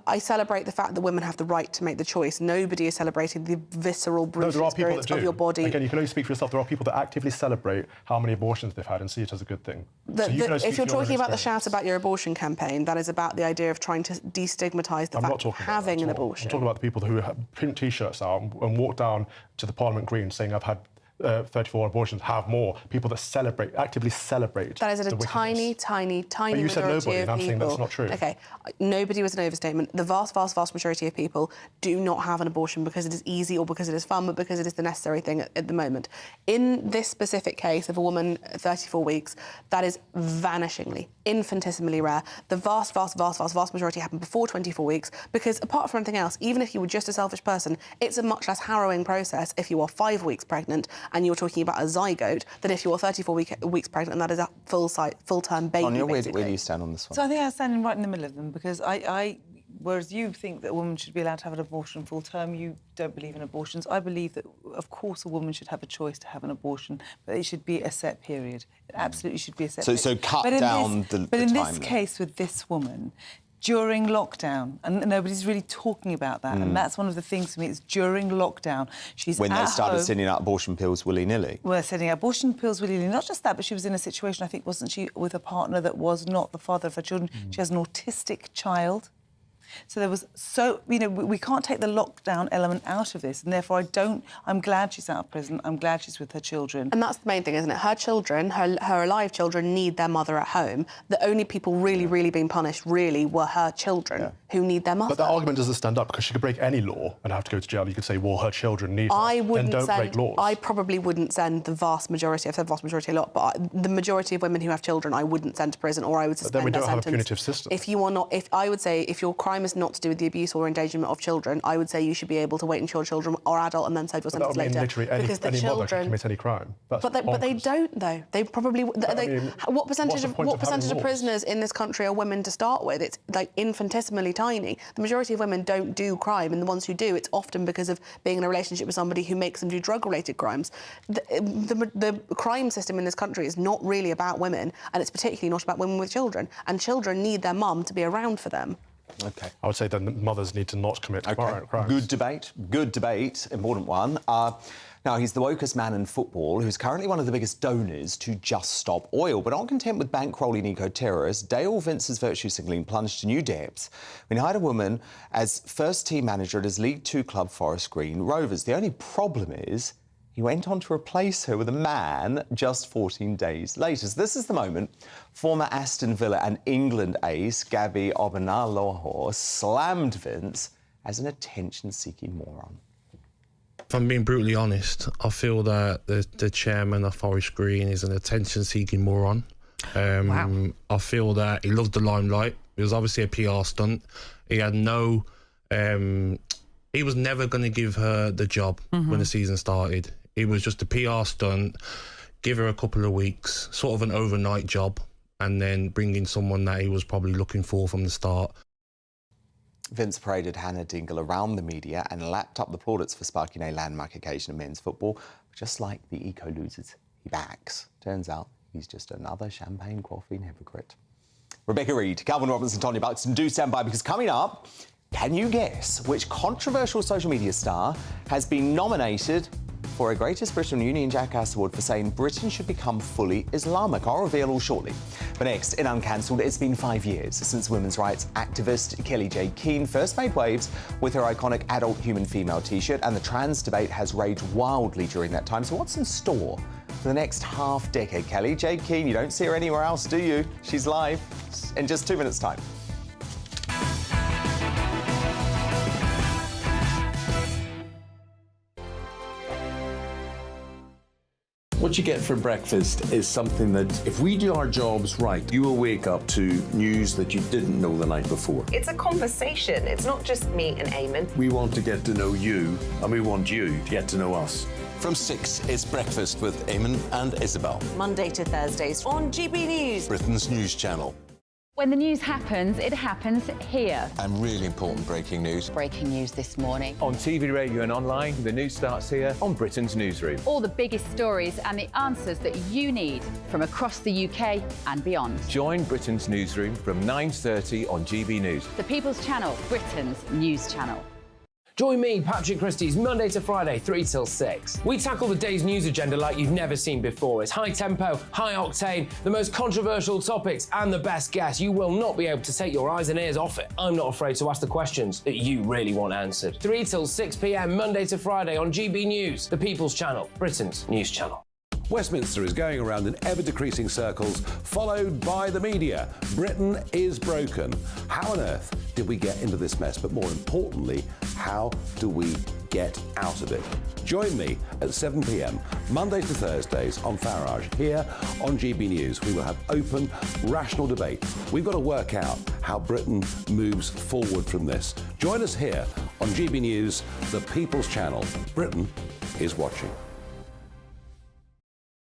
I celebrate the fact that women have the right to make the choice. Nobody is celebrating the visceral, brutal experience of your body. Again, you can only speak for yourself. There are people that actively celebrate how many abortions they've had and see it as a good thing. If you're talking about the Shout About Your Abortion campaign, that is about the idea of trying to destigmatise the fact of having an abortion. I'm talking about the people who print T-shirts out and walk down to the Parliament Green saying, I've had 34 abortions have more. People that actively celebrate. That is at a the wickedness. tiny But you said majority nobody, of and I'm people. saying that's not true. Okay, nobody was an overstatement. The vast majority of people do not have an abortion because it is easy or because it is fun, but because it is the necessary thing at the moment. In this specific case of a woman 34 weeks, that is vanishingly, infinitesimally rare. The vast majority happen before 24 weeks because, apart from anything else, even if you were just a selfish person, it's a much less harrowing process if you are 5 weeks pregnant and you're talking about a zygote than if you are 34 weeks pregnant and that is a full-term baby. Anya, where do you stand on this one? So I think I stand right in the middle of them because whereas you think that a woman should be allowed to have an abortion full term, you don't believe in abortions. I believe that, of course, a woman should have a choice to have an abortion, but it should be a set period. It absolutely should be a set period. So cut down the time. But in this case with this woman, during lockdown, and nobody's really talking about that, and that's one of the things for me, it's during lockdown. She's when at they started home. sending out abortion pills willy-nilly. Well, sending out abortion pills willy-nilly. Not just that, but she was in a situation, I think, wasn't she, with a partner that was not the father of her children. She has an autistic child. So there was we can't take the lockdown element out of this, and therefore I'm glad she's out of prison. I'm glad she's with her children. And that's the main thing, isn't it? Her children, her alive children, need their mother at home. The only people really being punished really were her children who need their mother. But that argument doesn't stand up because she could break any law and have to go to jail. You could say, well, her children need her. Then don't break laws. I probably wouldn't send the vast majority, I've said vast majority a lot, but the majority of women who have children I wouldn't send to prison, or I would suspend their sentence. But then we don't have a punitive system. If you are not, I would say if your crime is not to do with the abuse or endangerment of children, I would say you should be able to wait until children are adult and then serve your sentence later. That would mean literally because the any children mother can commit any crime. But they don't though. They probably. What percentage of prisoners in this country are women to start with? It's like infinitesimally tiny. The majority of women don't do crime, and the ones who do, it's often because of being in a relationship with somebody who makes them do drug-related crimes. The crime system in this country is not really about women, and it's particularly not about women with children. And children need their mum to be around for them. OK. I would say that mothers need to not commit crimes. Good debate, important one. Now, he's the wokest man in football who's currently one of the biggest donors to Just Stop Oil. But not content with bankrolling eco-terrorists, Dale Vince's virtue signalling plunged to new depths when he hired a woman as first-team manager at his League Two club Forest Green Rovers. The only problem is he went on to replace her with a man just 14 days later. So this is the moment former Aston Villa and England ace Gabby Obanaloho slammed Vince as an attention-seeking moron. If I'm being brutally honest, I feel that the chairman of Forest Green is an attention-seeking moron. Wow. I feel that he loved the limelight. It was obviously a PR stunt. He had no... he was never going to give her the job when the season started. It was just a PR stunt, give her a couple of weeks, sort of an overnight job, and then bring in someone that he was probably looking for from the start. Vince paraded Hannah Dingle around the media and lapped up the plaudits for sparking a landmark occasion in men's football. Just like the eco-losers he backs. Turns out he's just another champagne-quaffing hypocrite. Rebecca Reid, Calvin Robertson, Tonya Buxton, do stand by because coming up, can you guess which controversial social media star has been nominated for a Greatest Britain Union Jackass Award for saying Britain should become fully Islamic? I'll reveal all shortly. But next, in Uncancelled, it's been 5 years since women's rights activist Kelly J. Keane first made waves with her iconic adult human female T-shirt, and the trans debate has raged wildly during that time. So what's in store for the next half-decade? Kelly J. Keane, you don't see her anywhere else, do you? She's live in just 2 minutes' time. What you get for breakfast is something that, if we do our jobs right, you will wake up to news that you didn't know the night before. It's a conversation. It's not just me and Eamon. We want to get to know you, and we want you to get to know us. From 6, it's Breakfast with Eamon and Isabel. Monday to Thursdays on GB News. Britain's news channel. When the news happens, it happens here. And really important breaking news. Breaking news this morning. On TV, radio and online, the news starts here on Britain's Newsroom. All the biggest stories and the answers that you need from across the UK and beyond. Join Britain's Newsroom from 9:30 on GB News. The People's Channel, Britain's news channel. Join me, Patrick Christie's, Monday to Friday, 3 till 6. We tackle the day's news agenda like you've never seen before. It's high tempo, high octane, the most controversial topics, and the best guests. You will not be able to take your eyes and ears off it. I'm not afraid to ask the questions that you really want answered. 3 till 6 p.m, Monday to Friday on GB News, the People's Channel, Britain's news channel. Westminster is going around in ever-decreasing circles, followed by the media. Britain is broken. How on earth did we get into this mess? But more importantly, how do we get out of it? Join me at 7 p.m, Mondays to Thursdays on Farage. Here on GB News, we will have open, rational debate. We've got to work out how Britain moves forward from this. Join us here on GB News, the People's Channel. Britain is watching.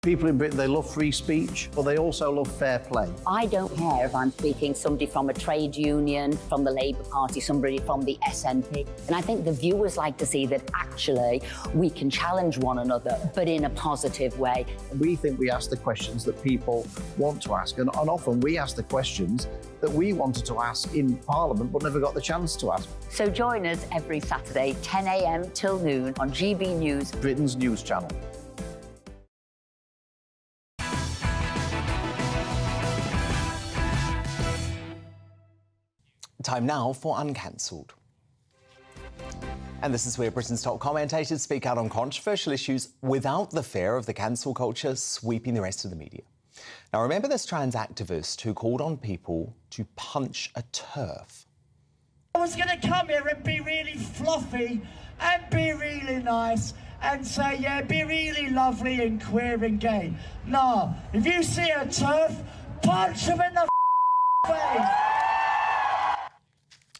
People in Britain, they love free speech, but they also love fair play. I don't care if I'm speaking somebody from a trade union, from the Labour Party, somebody from the SNP. And I think the viewers like to see that actually we can challenge one another, but in a positive way. We think we ask the questions that people want to ask, and often we ask the questions that we wanted to ask in Parliament but never got the chance to ask. So join us every Saturday, 10 a.m. till noon on GB News, Britain's news channel. Time now for Uncancelled. And this is where Britain's top commentators speak out on controversial issues without the fear of the cancel culture sweeping the rest of the media. Now, remember this trans activist who called on people to punch a TERF? I was going to come here and be really fluffy and be really nice and say, yeah, be really lovely and queer and gay. No, if you see a TERF, punch him in the face.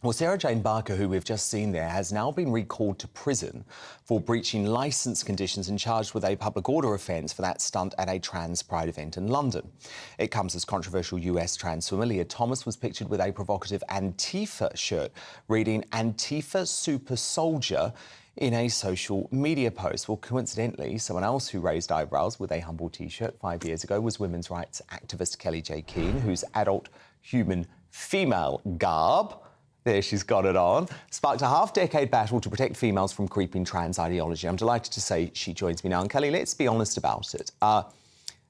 Well, Sarah Jane Barker, who we've just seen there, has now been recalled to prison for breaching licence conditions and charged with a public order offence for that stunt at a trans pride event in London. It comes as controversial US trans swimmer Leah Thomas was pictured with a provocative Antifa shirt reading Antifa Super Soldier in a social media post. Well, coincidentally, someone else who raised eyebrows with a humble T-shirt 5 years ago was women's rights activist Kelly J. Keane, whose adult human female garb, there she's got it on, sparked a half-decade battle to protect females from creeping trans ideology. I'm delighted to say she joins me now. And Kelly, let's be honest about it.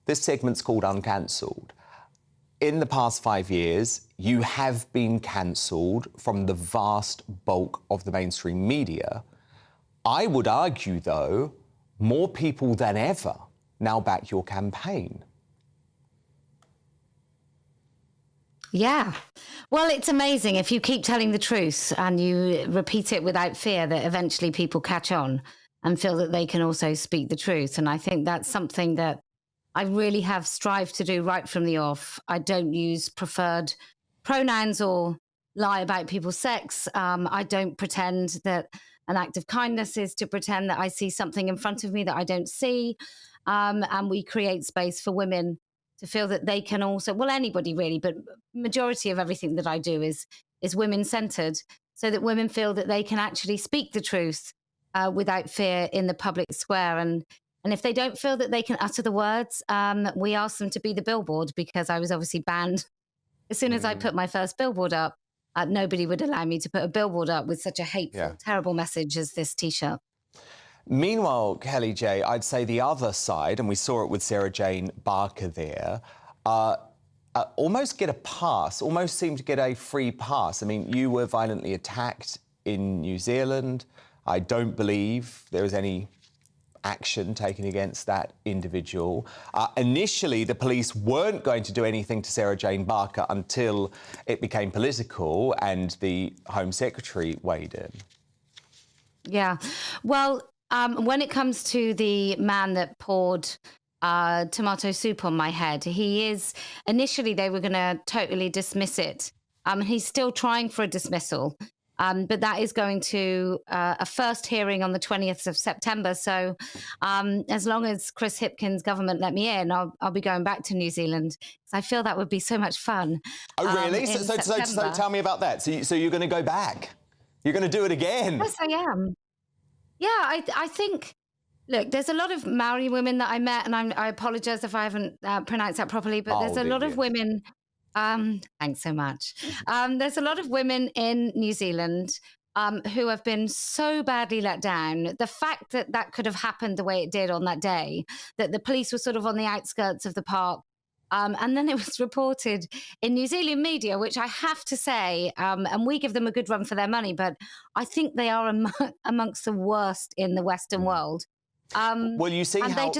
This segment's called Uncancelled. In the past 5 years, you have been cancelled from the vast bulk of the mainstream media. I would argue, though, more people than ever now back your campaign. Yeah. Well, it's amazing if you keep telling the truth and you repeat it without fear that eventually people catch on and feel that they can also speak the truth. And I think that's something that I really have strived to do right from the off. I don't use preferred pronouns or lie about people's sex. I don't pretend that an act of kindness is to pretend that I see something in front of me that I don't see. And we create space for women to feel that they can also, well, anybody really, but majority of everything that I do is women-centred, so that women feel that they can actually speak the truth without fear in the public square. And if they don't feel that they can utter the words, we ask them to be the billboard, because I was obviously banned. As soon as I put my first billboard up, nobody would allow me to put a billboard up with such a hateful, terrible message as this T-shirt. Meanwhile, Kelly J, I'd say the other side, and we saw it with Sarah Jane Barker there, almost get a pass, almost seem to get a free pass. I mean, you were violently attacked in New Zealand. I don't believe there was any action taken against that individual. Initially, the police weren't going to do anything to Sarah Jane Barker until it became political and the Home Secretary weighed in. Yeah. Well, when it comes to the man that poured tomato soup on my head, he is, initially they were going to totally dismiss it. He's still trying for a dismissal, but that is going to a first hearing on the 20th of September. So as long as Chris Hipkins' government let me in, I'll be going back to New Zealand. I feel that would be so much fun. Oh, really? So tell me about that. So you're going to go back? You're going to do it again? Yes, I am. Yeah, I think, look, there's a lot of Maori women that I met, and I apologise if I haven't pronounced that properly, but there's a lot of women, thanks so much. There's a lot of women in New Zealand who have been so badly let down. The fact that that could have happened the way it did on that day, that the police were sort of on the outskirts of the park, and then it was reported in New Zealand media, which I have to say, and we give them a good run for their money, but I think they are amongst the worst in the Western world. Well, you see how...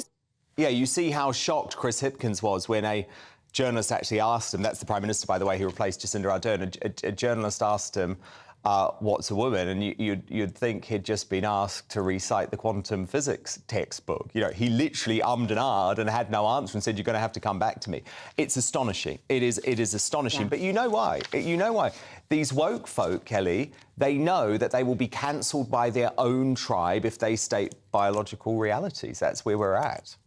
Yeah, you see how shocked Chris Hipkins was when a journalist actually asked him, that's the Prime Minister, by the way, who replaced Jacinda Ardern, a journalist asked him, what's a woman? And you'd think he'd just been asked to recite the quantum physics textbook. You know, he literally ummed and ahed and had no answer and said, you're going to have to come back to me. It's astonishing. It is astonishing. Yeah. But you know why? You know why? These woke folk, Kelly, they know that they will be cancelled by their own tribe if they state biological realities. That's where we're at.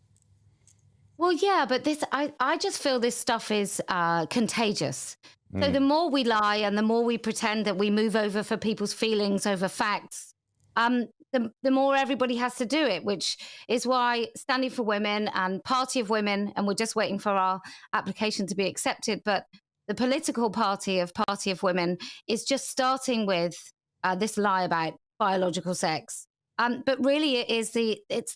Well, yeah, but I just feel this stuff is contagious. So the more we lie and the more we pretend that we move over for people's feelings over facts, the more everybody has to do it, which is why Standing for Women and Party of Women, and we're just waiting for our application to be accepted, but the political party of Party of Women is just starting with this lie about biological sex. But really it's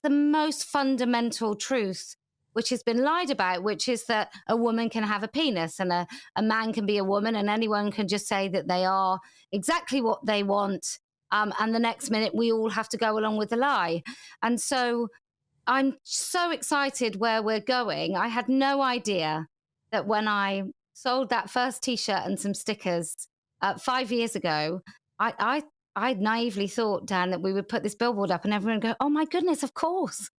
the most fundamental truth which has been lied about, which is that a woman can have a penis and a man can be a woman and anyone can just say that they are exactly what they want. And the next minute we all have to go along with the lie. And so I'm so excited where we're going. I had no idea that when I sold that first T-shirt and some stickers 5 years ago, I naively thought, Dan, that we would put this billboard up and everyone would go, oh my goodness, of course.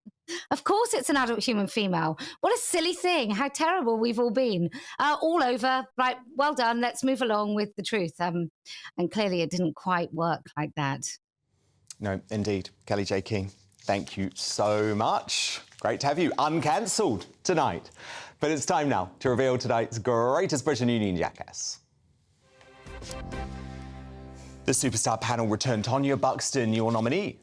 Of course it's an adult human female. What a silly thing. How terrible we've all been. All over. Right, well done. Let's move along with the truth. And clearly it didn't quite work like that. No, indeed. Kelly J. King, thank you so much. Great to have you uncancelled tonight. But it's time now to reveal tonight's Greatest Britain Union Jackass. The Superstar panel returned. Tonya Buxton, your nominee.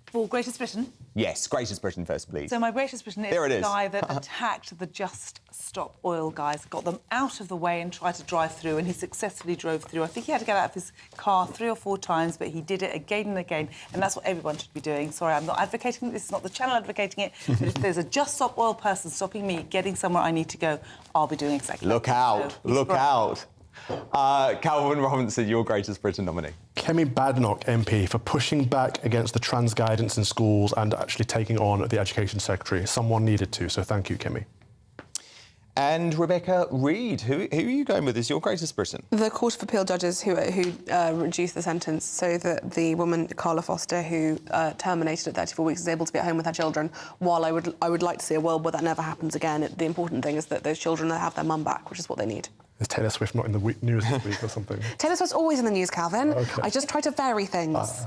For Greatest Britain? Yes, Greatest Britain first, please. So my Greatest Britain is the guy that attacked the Just Stop Oil guys, got them out of the way and tried to drive through, and he successfully drove through. I think he had to get out of his car 3 or 4 times, but he did it again and again, and that's what everyone should be doing. Sorry, I'm not advocating this, is not the channel advocating it, but if there's a Just Stop Oil person stopping me getting somewhere I need to go, I'll be doing exactly that. Look out, look out. Calvin Robinson, your Greatest Britain nominee. Kemi Badenoch MP for pushing back against the trans guidance in schools and actually taking on the Education Secretary. Someone needed to, so thank you, Kemi. And Rebecca Reid, who are you going with as your Greatest Britain? The Court of Appeal judges who reduced the sentence so that the woman, Carla Foster, who terminated at 34 weeks, is able to be at home with her children, while I would like to see a world where that never happens again. The important thing is that those children have their mum back, which is what they need. Is Taylor Swift not in the news this week or something? Taylor Swift's always in the news, Calvin. Okay. I just try to vary things.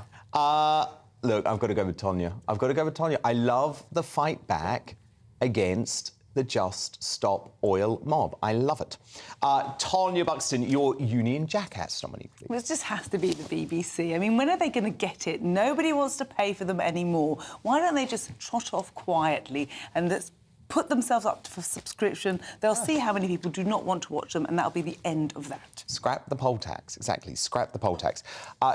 Look, I've got to go with Tonya. I've got to go with Tonya. I love the fight back against the Just Stop Oil mob. I love it. Tonya Buxton, your Union Jackass nominee, please. Well, it just has to be the BBC. I mean, when are they going to get it? Nobody wants to pay for them anymore. Why don't they just trot off quietly and let's put themselves up for subscription? They'll see how many people do not want to watch them, and that'll be the end of that. Scrap the poll tax, exactly. Scrap the poll tax.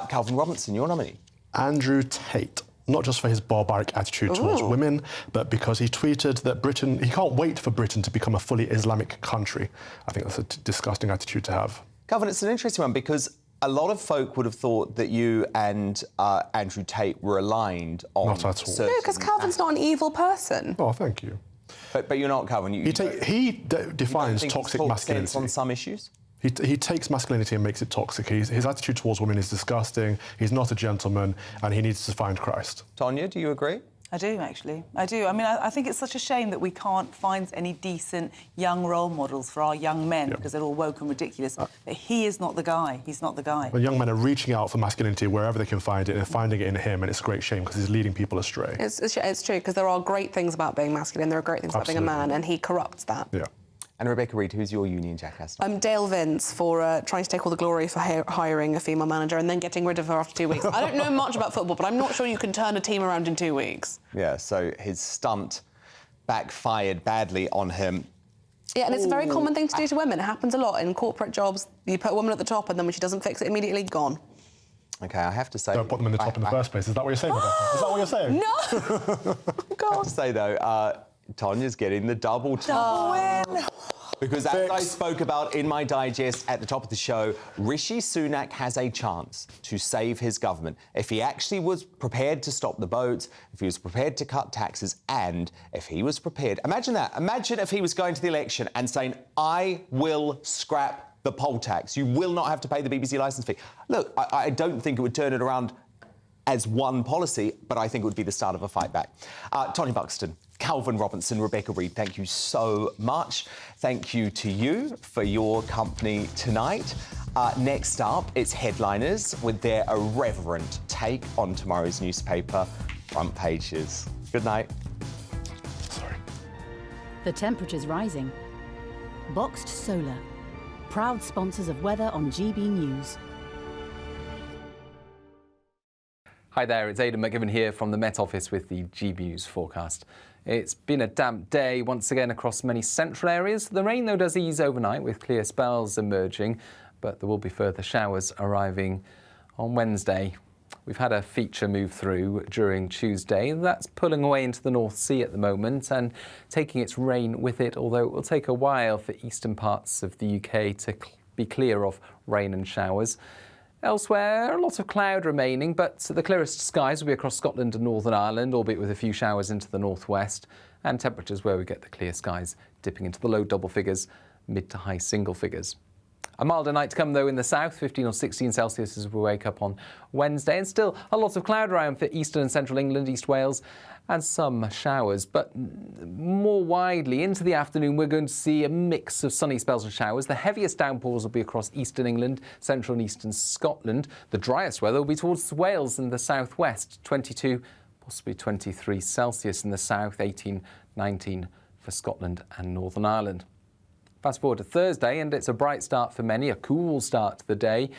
Calvin Robinson, your nominee. Andrew Tate. Not just for his barbaric attitude towards women, but because he tweeted that he can't wait for Britain to become a fully Islamic country. I think that's a disgusting attitude to have. Calvin, it's an interesting one because a lot of folk would have thought that you and Andrew Tate were aligned on... Not at all. No, because Calvin's not an evil person. Oh, thank you. But you're not, Calvin. He defines toxic masculinity. On some issues? He takes masculinity and makes it toxic. His attitude towards women is disgusting. He's not a gentleman, and he needs to find Christ. Tonya, do you agree? I do, actually. I do. I mean, I think it's such a shame that we can't find any decent young role models for our young men because they're all woke and ridiculous. But he is not the guy. He's not the guy. Well, young men are reaching out for masculinity wherever they can find it and finding it in him, and it's a great shame because he's leading people astray. It's true, because there are great things about being masculine. There are great things about being a man, and he corrupts that. Yeah. And Rebecca Reid, who's your Union Jackass? Dale Vince for trying to take all the glory for hiring a female manager and then getting rid of her after 2 weeks. I don't know much about football, but I'm not sure you can turn a team around in 2 weeks. Yeah, so his stunt backfired badly on him. Yeah, and it's a very common thing to do to women. It happens a lot in corporate jobs. You put a woman at the top and then when she doesn't fix it immediately, gone. OK, I have to say... Don't put them in the top in the first place. Is that what you're saying, Rebecca? Is that what you're saying? No! I've got to say, though, Tanya's getting the double win! Because as I spoke about in my digest at the top of the show, Rishi Sunak has a chance to save his government if he actually was prepared to stop the boats, if he was prepared to cut taxes, and if he was prepared... Imagine that. Imagine if he was going to the election and saying, I will scrap the poll tax. You will not have to pay the BBC licence fee. Look, I don't think it would turn it around as one policy, but I think it would be the start of a fight back. Tanya Buxton, Calvin Robinson, Rebecca Reid, thank you so much. Thank you to you for your company tonight. Next up, it's Headliners with their irreverent take on tomorrow's newspaper front pages. Good night. Sorry. The temperature's rising. Boxed Solar, proud sponsors of weather on GB News. Hi there, it's Aidan McGibbon here from the Met Office with the GB News forecast. It's been a damp day once again across many central areas. The rain, though, does ease overnight with clear spells emerging, but there will be further showers arriving on Wednesday. We've had a feature move through during Tuesday. That's pulling away into the North Sea at the moment and taking its rain with it, although it will take a while for eastern parts of the UK to be clear of rain and showers. Elsewhere, a lot of cloud remaining, but the clearest skies will be across Scotland and Northern Ireland, albeit with a few showers into the northwest, and temperatures where we get the clear skies dipping into the low double figures, mid to high single figures. A milder night to come, though, in the south, 15 or 16 Celsius as we wake up on Wednesday, and still a lot of cloud around for eastern and central England, East Wales, and some showers. But more widely, into the afternoon, we're going to see a mix of sunny spells and showers. The heaviest downpours will be across eastern England, central and eastern Scotland. The driest weather will be towards Wales and the southwest, 22, possibly 23 Celsius in the south, 18, 19 for Scotland and Northern Ireland. Fast forward to Thursday, and it's a bright start for many, a cool start to the day.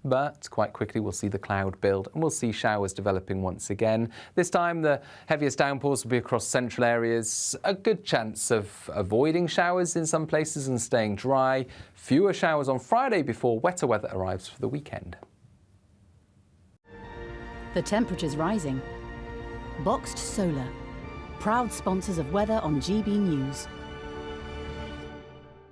But quite quickly we'll see the cloud build and we'll see showers developing once again. This time the heaviest downpours will be across central areas. A good chance of avoiding showers in some places and staying dry. Fewer showers on Friday before wetter weather arrives for the weekend. The temperature's rising. Boxed Solar, proud sponsors of weather on GB News.